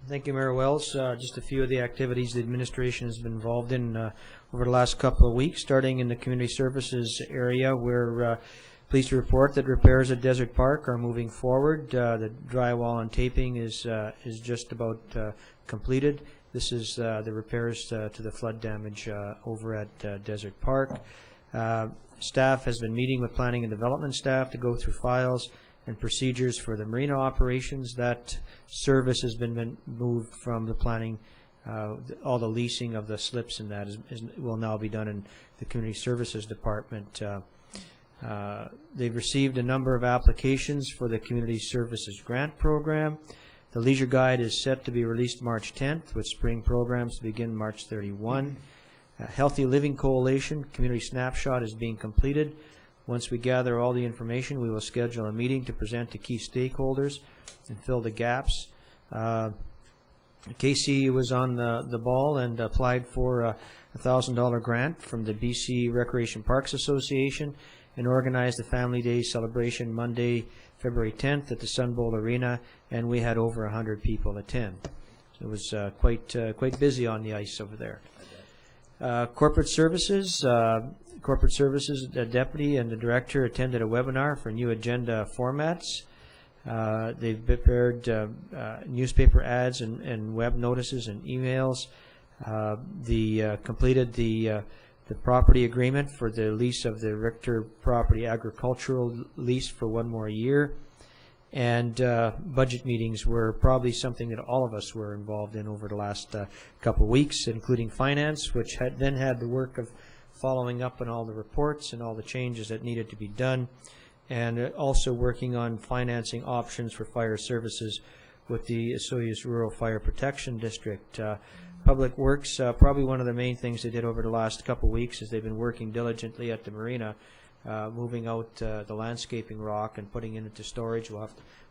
Thank you, Mayor Wells. Just a few of the activities the administration has been involved in over the last couple of weeks, starting in the community services area. We're pleased to report that repairs at Desert Park are moving forward. The drywall and taping is just about completed. This is the repairs to the flood damage over at Desert Park. Staff has been meeting with planning and development staff to go through files and procedures for the Marina operations. That service has been moved from the planning. All the leasing of the slips and that will now be done in the community services department. They've received a number of applications for the community services grant program. The leisure guide is set to be released March 10th, with spring programs to begin March 31. Healthy Living Coalition community snapshot is being completed. Once we gather all the information, we will schedule a meeting to present to key stakeholders and fill the gaps. Casey was on the ball and applied for a $1,000 grant from the BC Recreation Parks Association and organized the Family Day celebration Monday, February 10th at the Sun Bowl Arena, and we had over 100 people attend. it was quite busy on the ice over there. Corporate Services, the Deputy and the Director attended a webinar for new agenda formats. They've prepared newspaper ads and web notices and emails. Completed the property agreement for the lease of the Richter property agricultural lease for 1 more year. And budget meetings were probably something that all of us were involved in over the last couple of weeks, including finance, which had the work of following up on all the reports and all the changes that needed to be done, and also working on financing options for fire services with the Osoyoos Rural Fire Protection District. Public Works, probably one of the main things they did over the last couple of weeks is they've been working diligently at the Marina, moving out the landscaping rock and putting it into storage.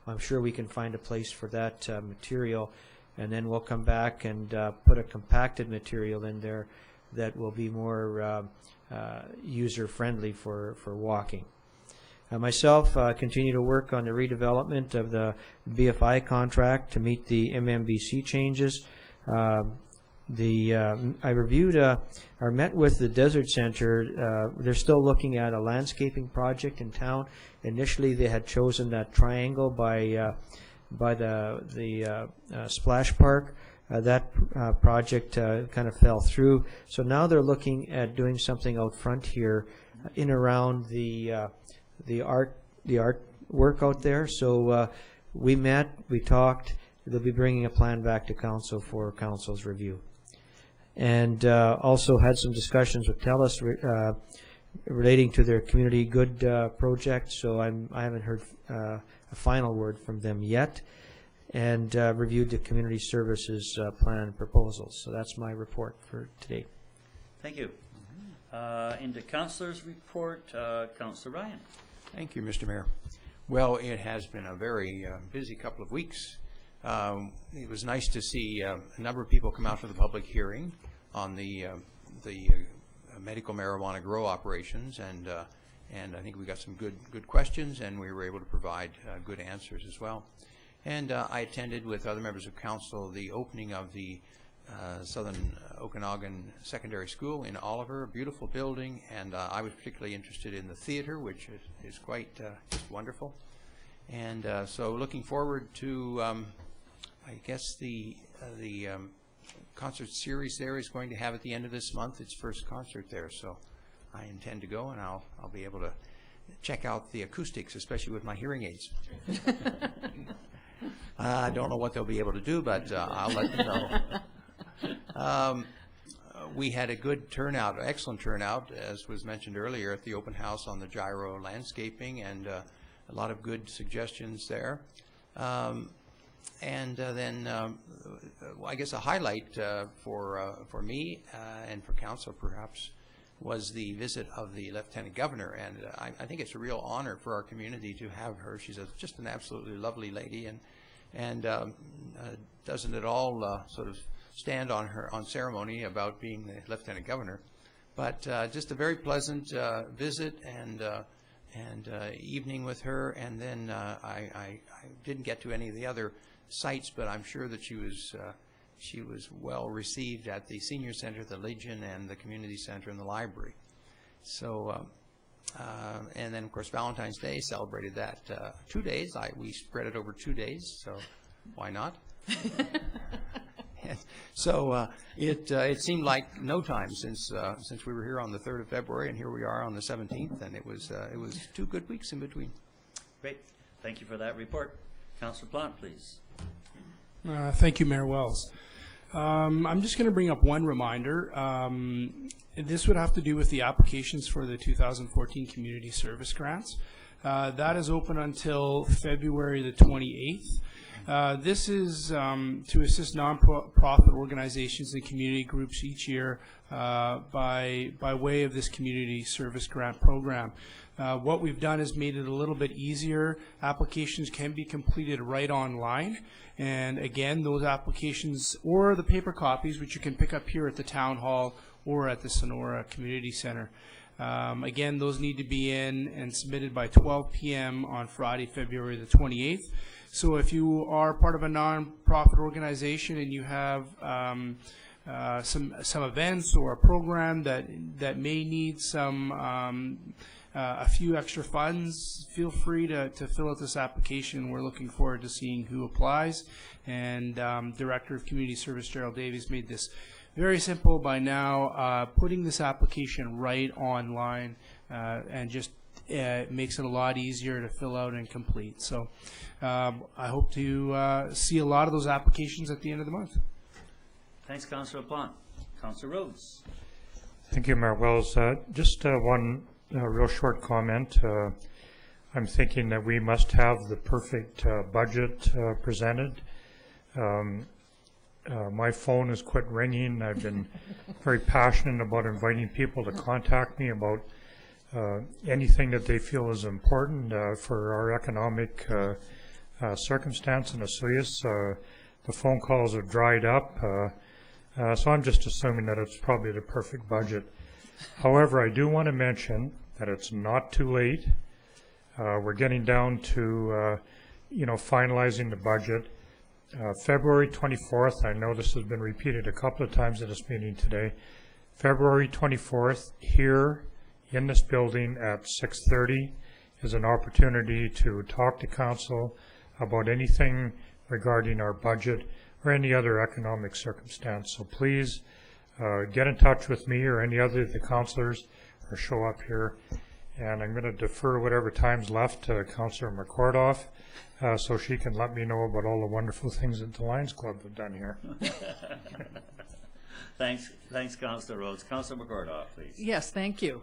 I'm sure we can find a place for that material, and then we'll come back and put a compacted material in there that will be more user-friendly for walking. Myself continue to work on the redevelopment of the BFI contract to meet the MMBC changes. I reviewed or met with the Desert Center. They're still looking at a landscaping project in town. Initially, they had chosen that triangle by the splash park. That project kind of fell through. So now they're looking at doing something out front here, in around the art work out there. So we met, we talked. They'll be bringing a plan back to council for council's review. And also had some discussions with TELUS relating to their community good project. So I haven't heard a final word from them yet. And reviewed the community services plan proposals. So that's my report for today. Thank you. Into Councillor's report, Councillor Ryan. Thank you, Mr. Mayor. Well, it has been a very busy couple of weeks. It was nice to see a number of people come out to the public hearing on the medical marijuana grow operations, and I think we got some good questions, and we were able to provide good answers as well. And I attended with other members of council the opening of the Southern Okanagan Secondary School in Oliver, a beautiful building, and I was particularly interested in the theater, which is quite just wonderful. And so looking forward to, I guess the concert series there is going to have at the end of this month its first concert there, so I intend to go, and I'll be able to check out the acoustics, especially with my hearing aids. I don't know what they'll be able to do, but I'll let them know. We had a good turnout, excellent turnout, as was mentioned earlier, at the open house on the gyro landscaping, and a lot of good suggestions there. And then I guess a highlight for me and for council perhaps was the visit of the Lieutenant Governor, and I think it's a real honor for our community to have her. She's just an absolutely lovely lady, and doesn't at all sort of stand on ceremony about being the Lieutenant Governor, but just a very pleasant visit and evening with her. And then I didn't get to any of the other sites, but I'm sure that she was well received at the Senior Center, the Legion, and the Community Center and the library. So, and then of course Valentine's Day, celebrated that 2 days. We spread it over 2 days, so why not? So it seemed like no time since we were here on the 3rd of February, and here we are on the 17th, and it was 2 good weeks in between. Great, thank you for that report. Councillor Plant, please. Thank you, Mayor Wells. I'm just going to bring up one reminder. This would have to do with the applications for the 2014 Community Service Grants. That is open until February the 28th. This is to assist nonprofit organizations and community groups each year by way of this Community Service Grant Program. What we've done is made it a little bit easier. Applications can be completed right online. And again, those applications or the paper copies, which you can pick up here at the Town Hall or at the Sonora Community Center. Again, those need to be in and submitted by 12 p.m. on Friday, February the 28th. So if you are part of a nonprofit organization and you have some events or a program that may need a few extra funds, feel free to fill out this application. We're looking forward to seeing who applies. And Director of Community Service Gerald Davies made this very simple by now, putting this application right online and just makes it a lot easier to fill out and complete. So I hope to see a lot of those applications at the end of the month. Thanks, Councillor Plante. Councillor Rhodes. Thank you, Mayor Wells. Just one real short comment. I'm thinking that we must have the perfect budget presented. My phone has quit ringing. I've been very passionate about inviting people to contact me about anything that they feel is important for our economic circumstance in Osoyoos. The phone calls have dried up, so I'm just assuming that it's probably the perfect budget. However, I do want to mention that it's not too late. We're getting down to finalizing the budget. February 24th, I know this has been repeated a couple of times at this meeting today. February 24th, here in this building at 6:30 is an opportunity to talk to council about anything regarding our budget or any other economic circumstance. So please get in touch with me or any other of the councillors or show up here. And I'm going to defer whatever time's left to Councillor McCordoff so she can let me know about all the wonderful things that the Lions Club have done here. Thanks, Councillor Rhodes. Councillor McCordoff, please. Yes, thank you.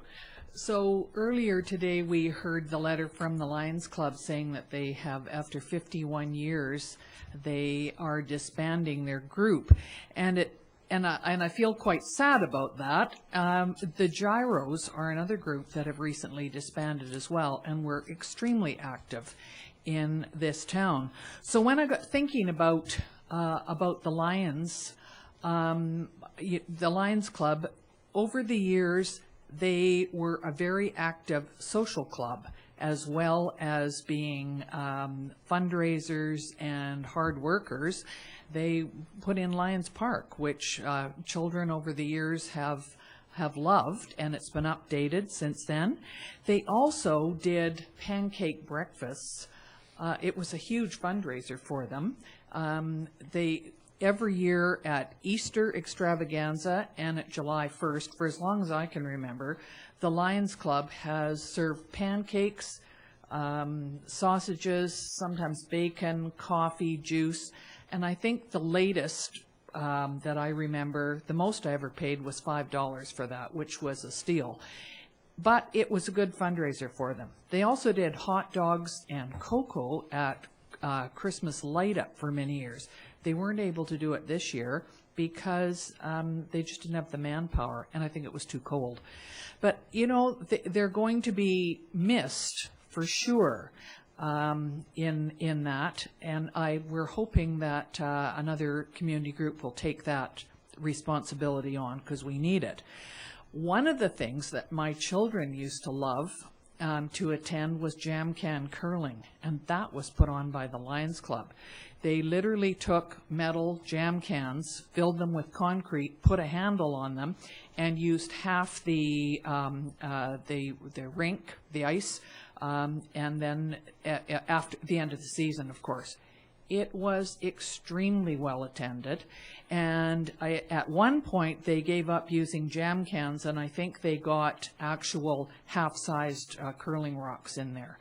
So earlier today we heard the letter from the Lions Club saying that they have, after 51 years, they are disbanding their group, and I feel quite sad about that. The Gyros are another group that have recently disbanded as well, and were extremely active in this town. So when I got thinking about the Lions Club, over the years, they were a very active social club, as well as being fundraisers and hard workers. They put in Lions Park, which children over the years have loved, and it's been updated since then. They also did pancake breakfasts. It was a huge fundraiser for them. Every year at Easter Extravaganza and at July 1st, for as long as I can remember, the Lions Club has served pancakes, sausages, sometimes bacon, coffee, juice, and I think the latest that I remember, the most I ever paid was $5 for that, which was a steal. But it was a good fundraiser for them. They also did hot dogs and cocoa at Christmas Light Up for many years. They weren't able to do it this year because they just didn't have the manpower, and I think it was too cold. But, they're going to be missed for sure in that, and we're hoping that another community group will take that responsibility on, because we need it. One of the things that my children used to love to attend was jam can curling, and that was put on by the Lions Club. They literally took metal jam cans, filled them with concrete, put a handle on them, and used half the rink, the ice, and then after the end of the season, of course. It was extremely well attended, and at one point they gave up using jam cans, and I think they got actual half-sized curling rocks in there.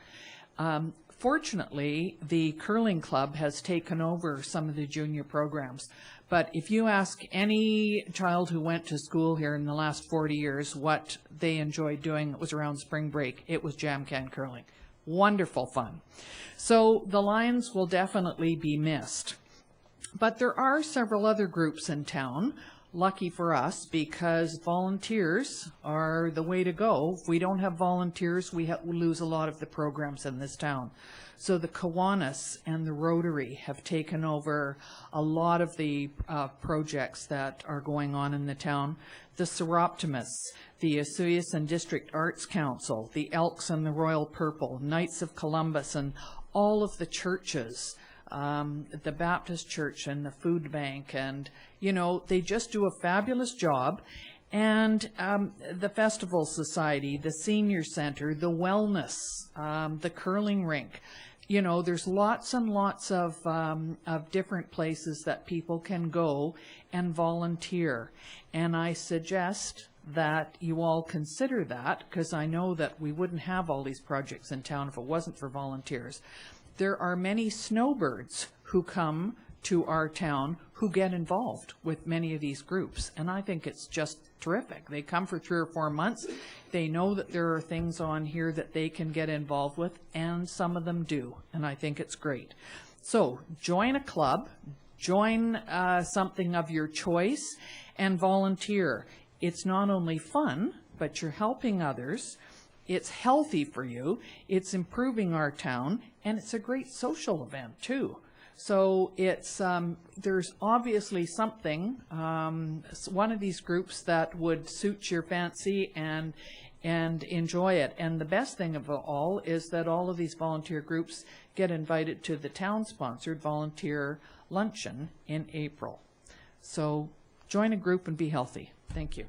Fortunately, the curling club has taken over some of the junior programs, but if you ask any child who went to school here in the last 40 years what they enjoyed doing, it was around spring break, it was jam can curling. Wonderful fun. So the Lions will definitely be missed. But there are several other groups in town, lucky for us, because volunteers are the way to go. If we don't have volunteers, we lose a lot of the programs in this town. So the Kiwanis and the Rotary have taken over a lot of the projects that are going on in the town. The Seroptimists, the Osoyoos and District Arts Council, the Elks and the Royal Purple, Knights of Columbus, and all of the churches the Baptist Church and the food bank, and you know, they just do a fabulous job. And the Festival Society, the Senior Center, the Wellness, the curling rink. You know, there's lots and lots of different places that people can go and volunteer. And I suggest that you all consider that, because I know that we wouldn't have all these projects in town if it wasn't for volunteers. There are many snowbirds who come to our town who get involved with many of these groups, and I think it's just terrific. They come for 3 or 4 months. They know that there are things on here that they can get involved with, and some of them do, and I think it's great. So join a club, join something of your choice, and volunteer. It's not only fun, but you're helping others. It's healthy for you. It's improving our town, and it's a great social event too. So it's there's obviously something, one of these groups that would suit your fancy and enjoy it. And the best thing of all is that all of these volunteer groups get invited to the town-sponsored volunteer luncheon in April. So join a group and be healthy. Thank you.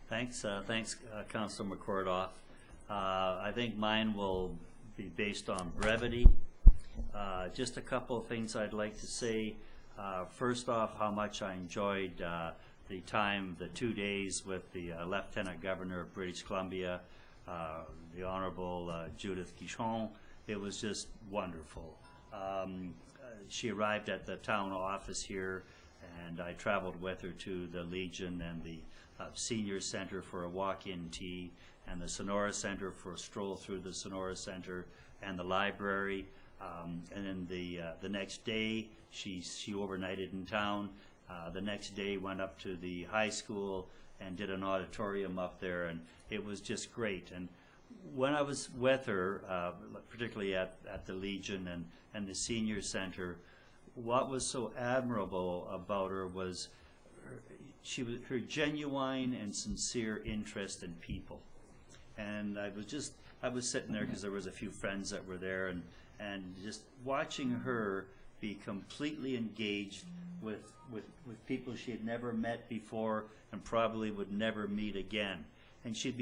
Thanks, Councilor McCordoff. I think mine will be based on brevity. Just a couple of things I'd like to say. First off, how much I enjoyed the time, the 2 days with the Lieutenant Governor of British Columbia, the Honorable Judith Guichon. It was just wonderful. She arrived at the town office here, and I traveled with her to the Legion and the Senior Center for a walk-in tea, and the Sonora Center for a stroll through the Sonora Center, and the library. And then the next day, she overnighted in town. The next day, went up to the high school and did an auditorium up there, and it was just great. And when I was with her, particularly at the Legion and the Senior Center, what was so admirable about her was her genuine and sincere interest in people. And I was sitting there because there was a few friends that were there, and just watching her be completely engaged with people she had never met before and probably would never meet again. And she'd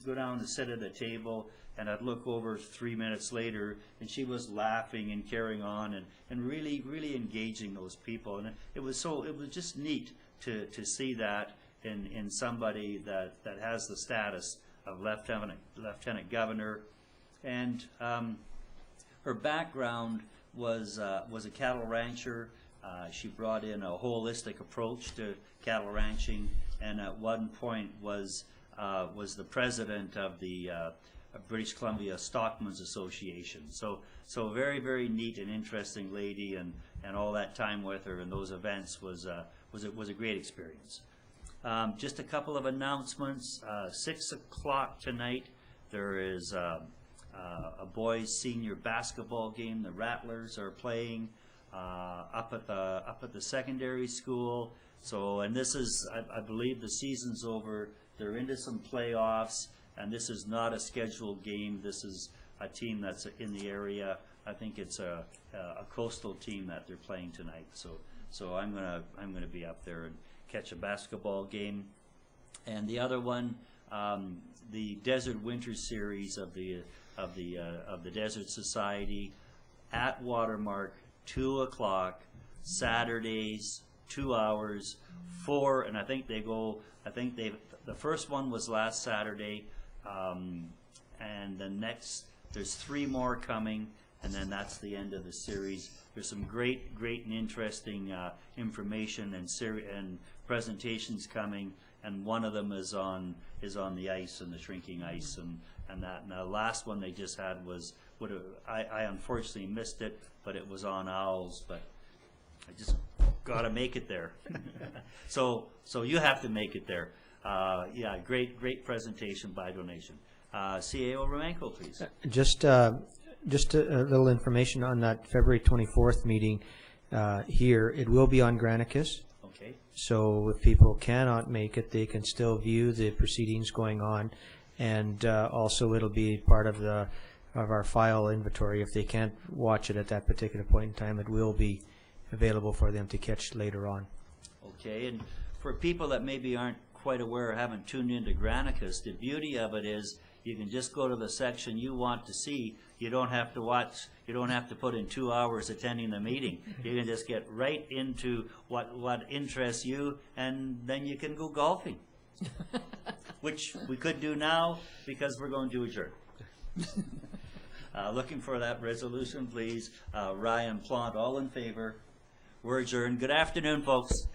go down to sit at a table, and I'd look over 3 minutes later, and she was laughing and carrying on and really, really engaging those people. And it was just neat to see that in somebody that has the status of Lieutenant Governor. And her background was a cattle rancher. She brought in a holistic approach to cattle ranching, and at one point was the president of the British Columbia Stockmen's Association. So very, very neat and interesting lady, and all that time with her and those events was a great experience. Just a couple of announcements. 6 o'clock tonight, there is a boys' senior basketball game. The Rattlers are playing up at the secondary school. So, and this is, I believe the season's over. They're into some playoffs, and this is not a scheduled game. This is a team that's in the area. I think it's a coastal team that they're playing tonight. So I'm gonna be up there and catch a basketball game. And the other one, the Desert Winter Series of the Desert Society at Watermark, 2 o'clock, Saturdays, 2 hours, 4, and I think the first one was last Saturday, and the next, there's 3 more coming, and then that's the end of the series. There's some great and interesting information and presentations coming, and one of them is on the ice and the shrinking ice and that. And the last one they just had was I unfortunately missed it, but it was on owls. But I just got to make it there. so you have to make it there. Yeah, great presentation by donation. CAO Romanko, please. Just a little information on that February 24th meeting here. It will be on Granicus. Okay. So if people cannot make it, they can still view the proceedings going on. And also it'll be part of the our file inventory. If they can't watch it at that particular point in time, it will be available for them to catch later on. Okay, and for people that maybe aren't quite aware or haven't tuned into Granicus, the beauty of it is you can just go to the section you want to see. You don't have to watch, you don't have to put in 2 hours attending the meeting. You can just get right into what interests you, and then you can go golfing, which we could do now because we're going to adjourn. Looking for that resolution, please. Ryan Plant, all in favor. We're adjourned. Good afternoon, folks.